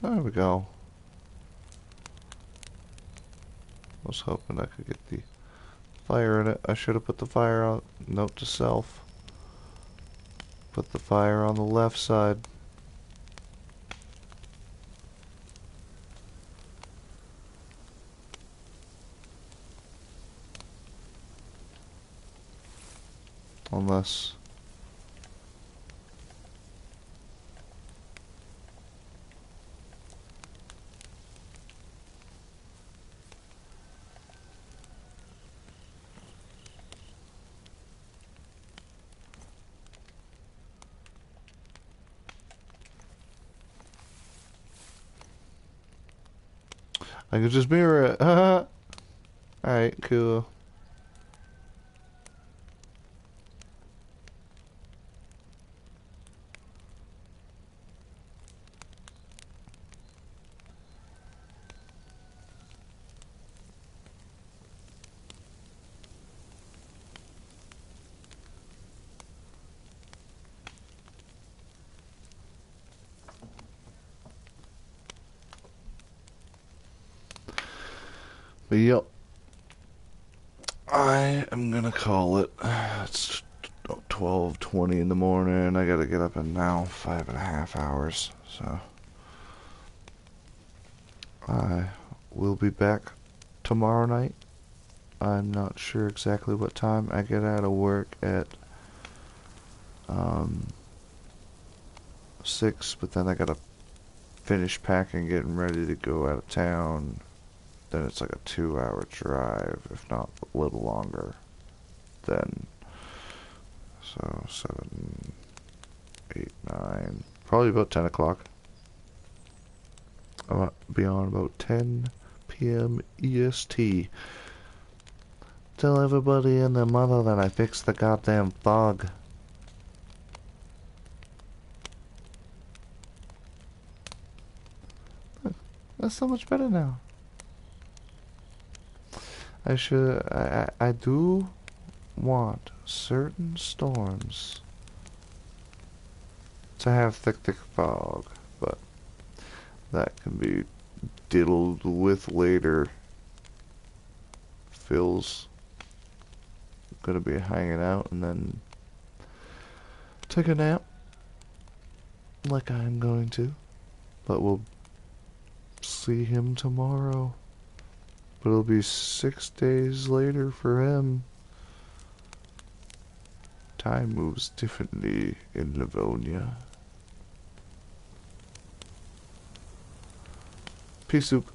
There we go. I was hoping I could get the fire in it. I should have put the fire out. Note to self. Put the fire on the left side. Unless... I could just mirror it. Alright, cool. But yep. I am gonna call it. It's 12:20 in the morning. I gotta get up in now 5.5 hours. So I will be back tomorrow night. I'm not sure exactly what time. I get out of work at 6, but then I gotta finish packing, getting ready to go out of town. Then it's like a 2-hour drive, if not a little longer. Then, so 7, 8, 9, probably about 10 o'clock. I'll be on about 10 p.m. EST. Tell everybody and their mother that I fixed the goddamn fog. That's so much better now. I do want certain storms to have thick fog, but that can be diddled with later. Phil's gonna be hanging out and then take a nap, like I'm going to, but we'll see him tomorrow. But it'll be 6 days later for him. Time moves differently in Livonia. Peace soup.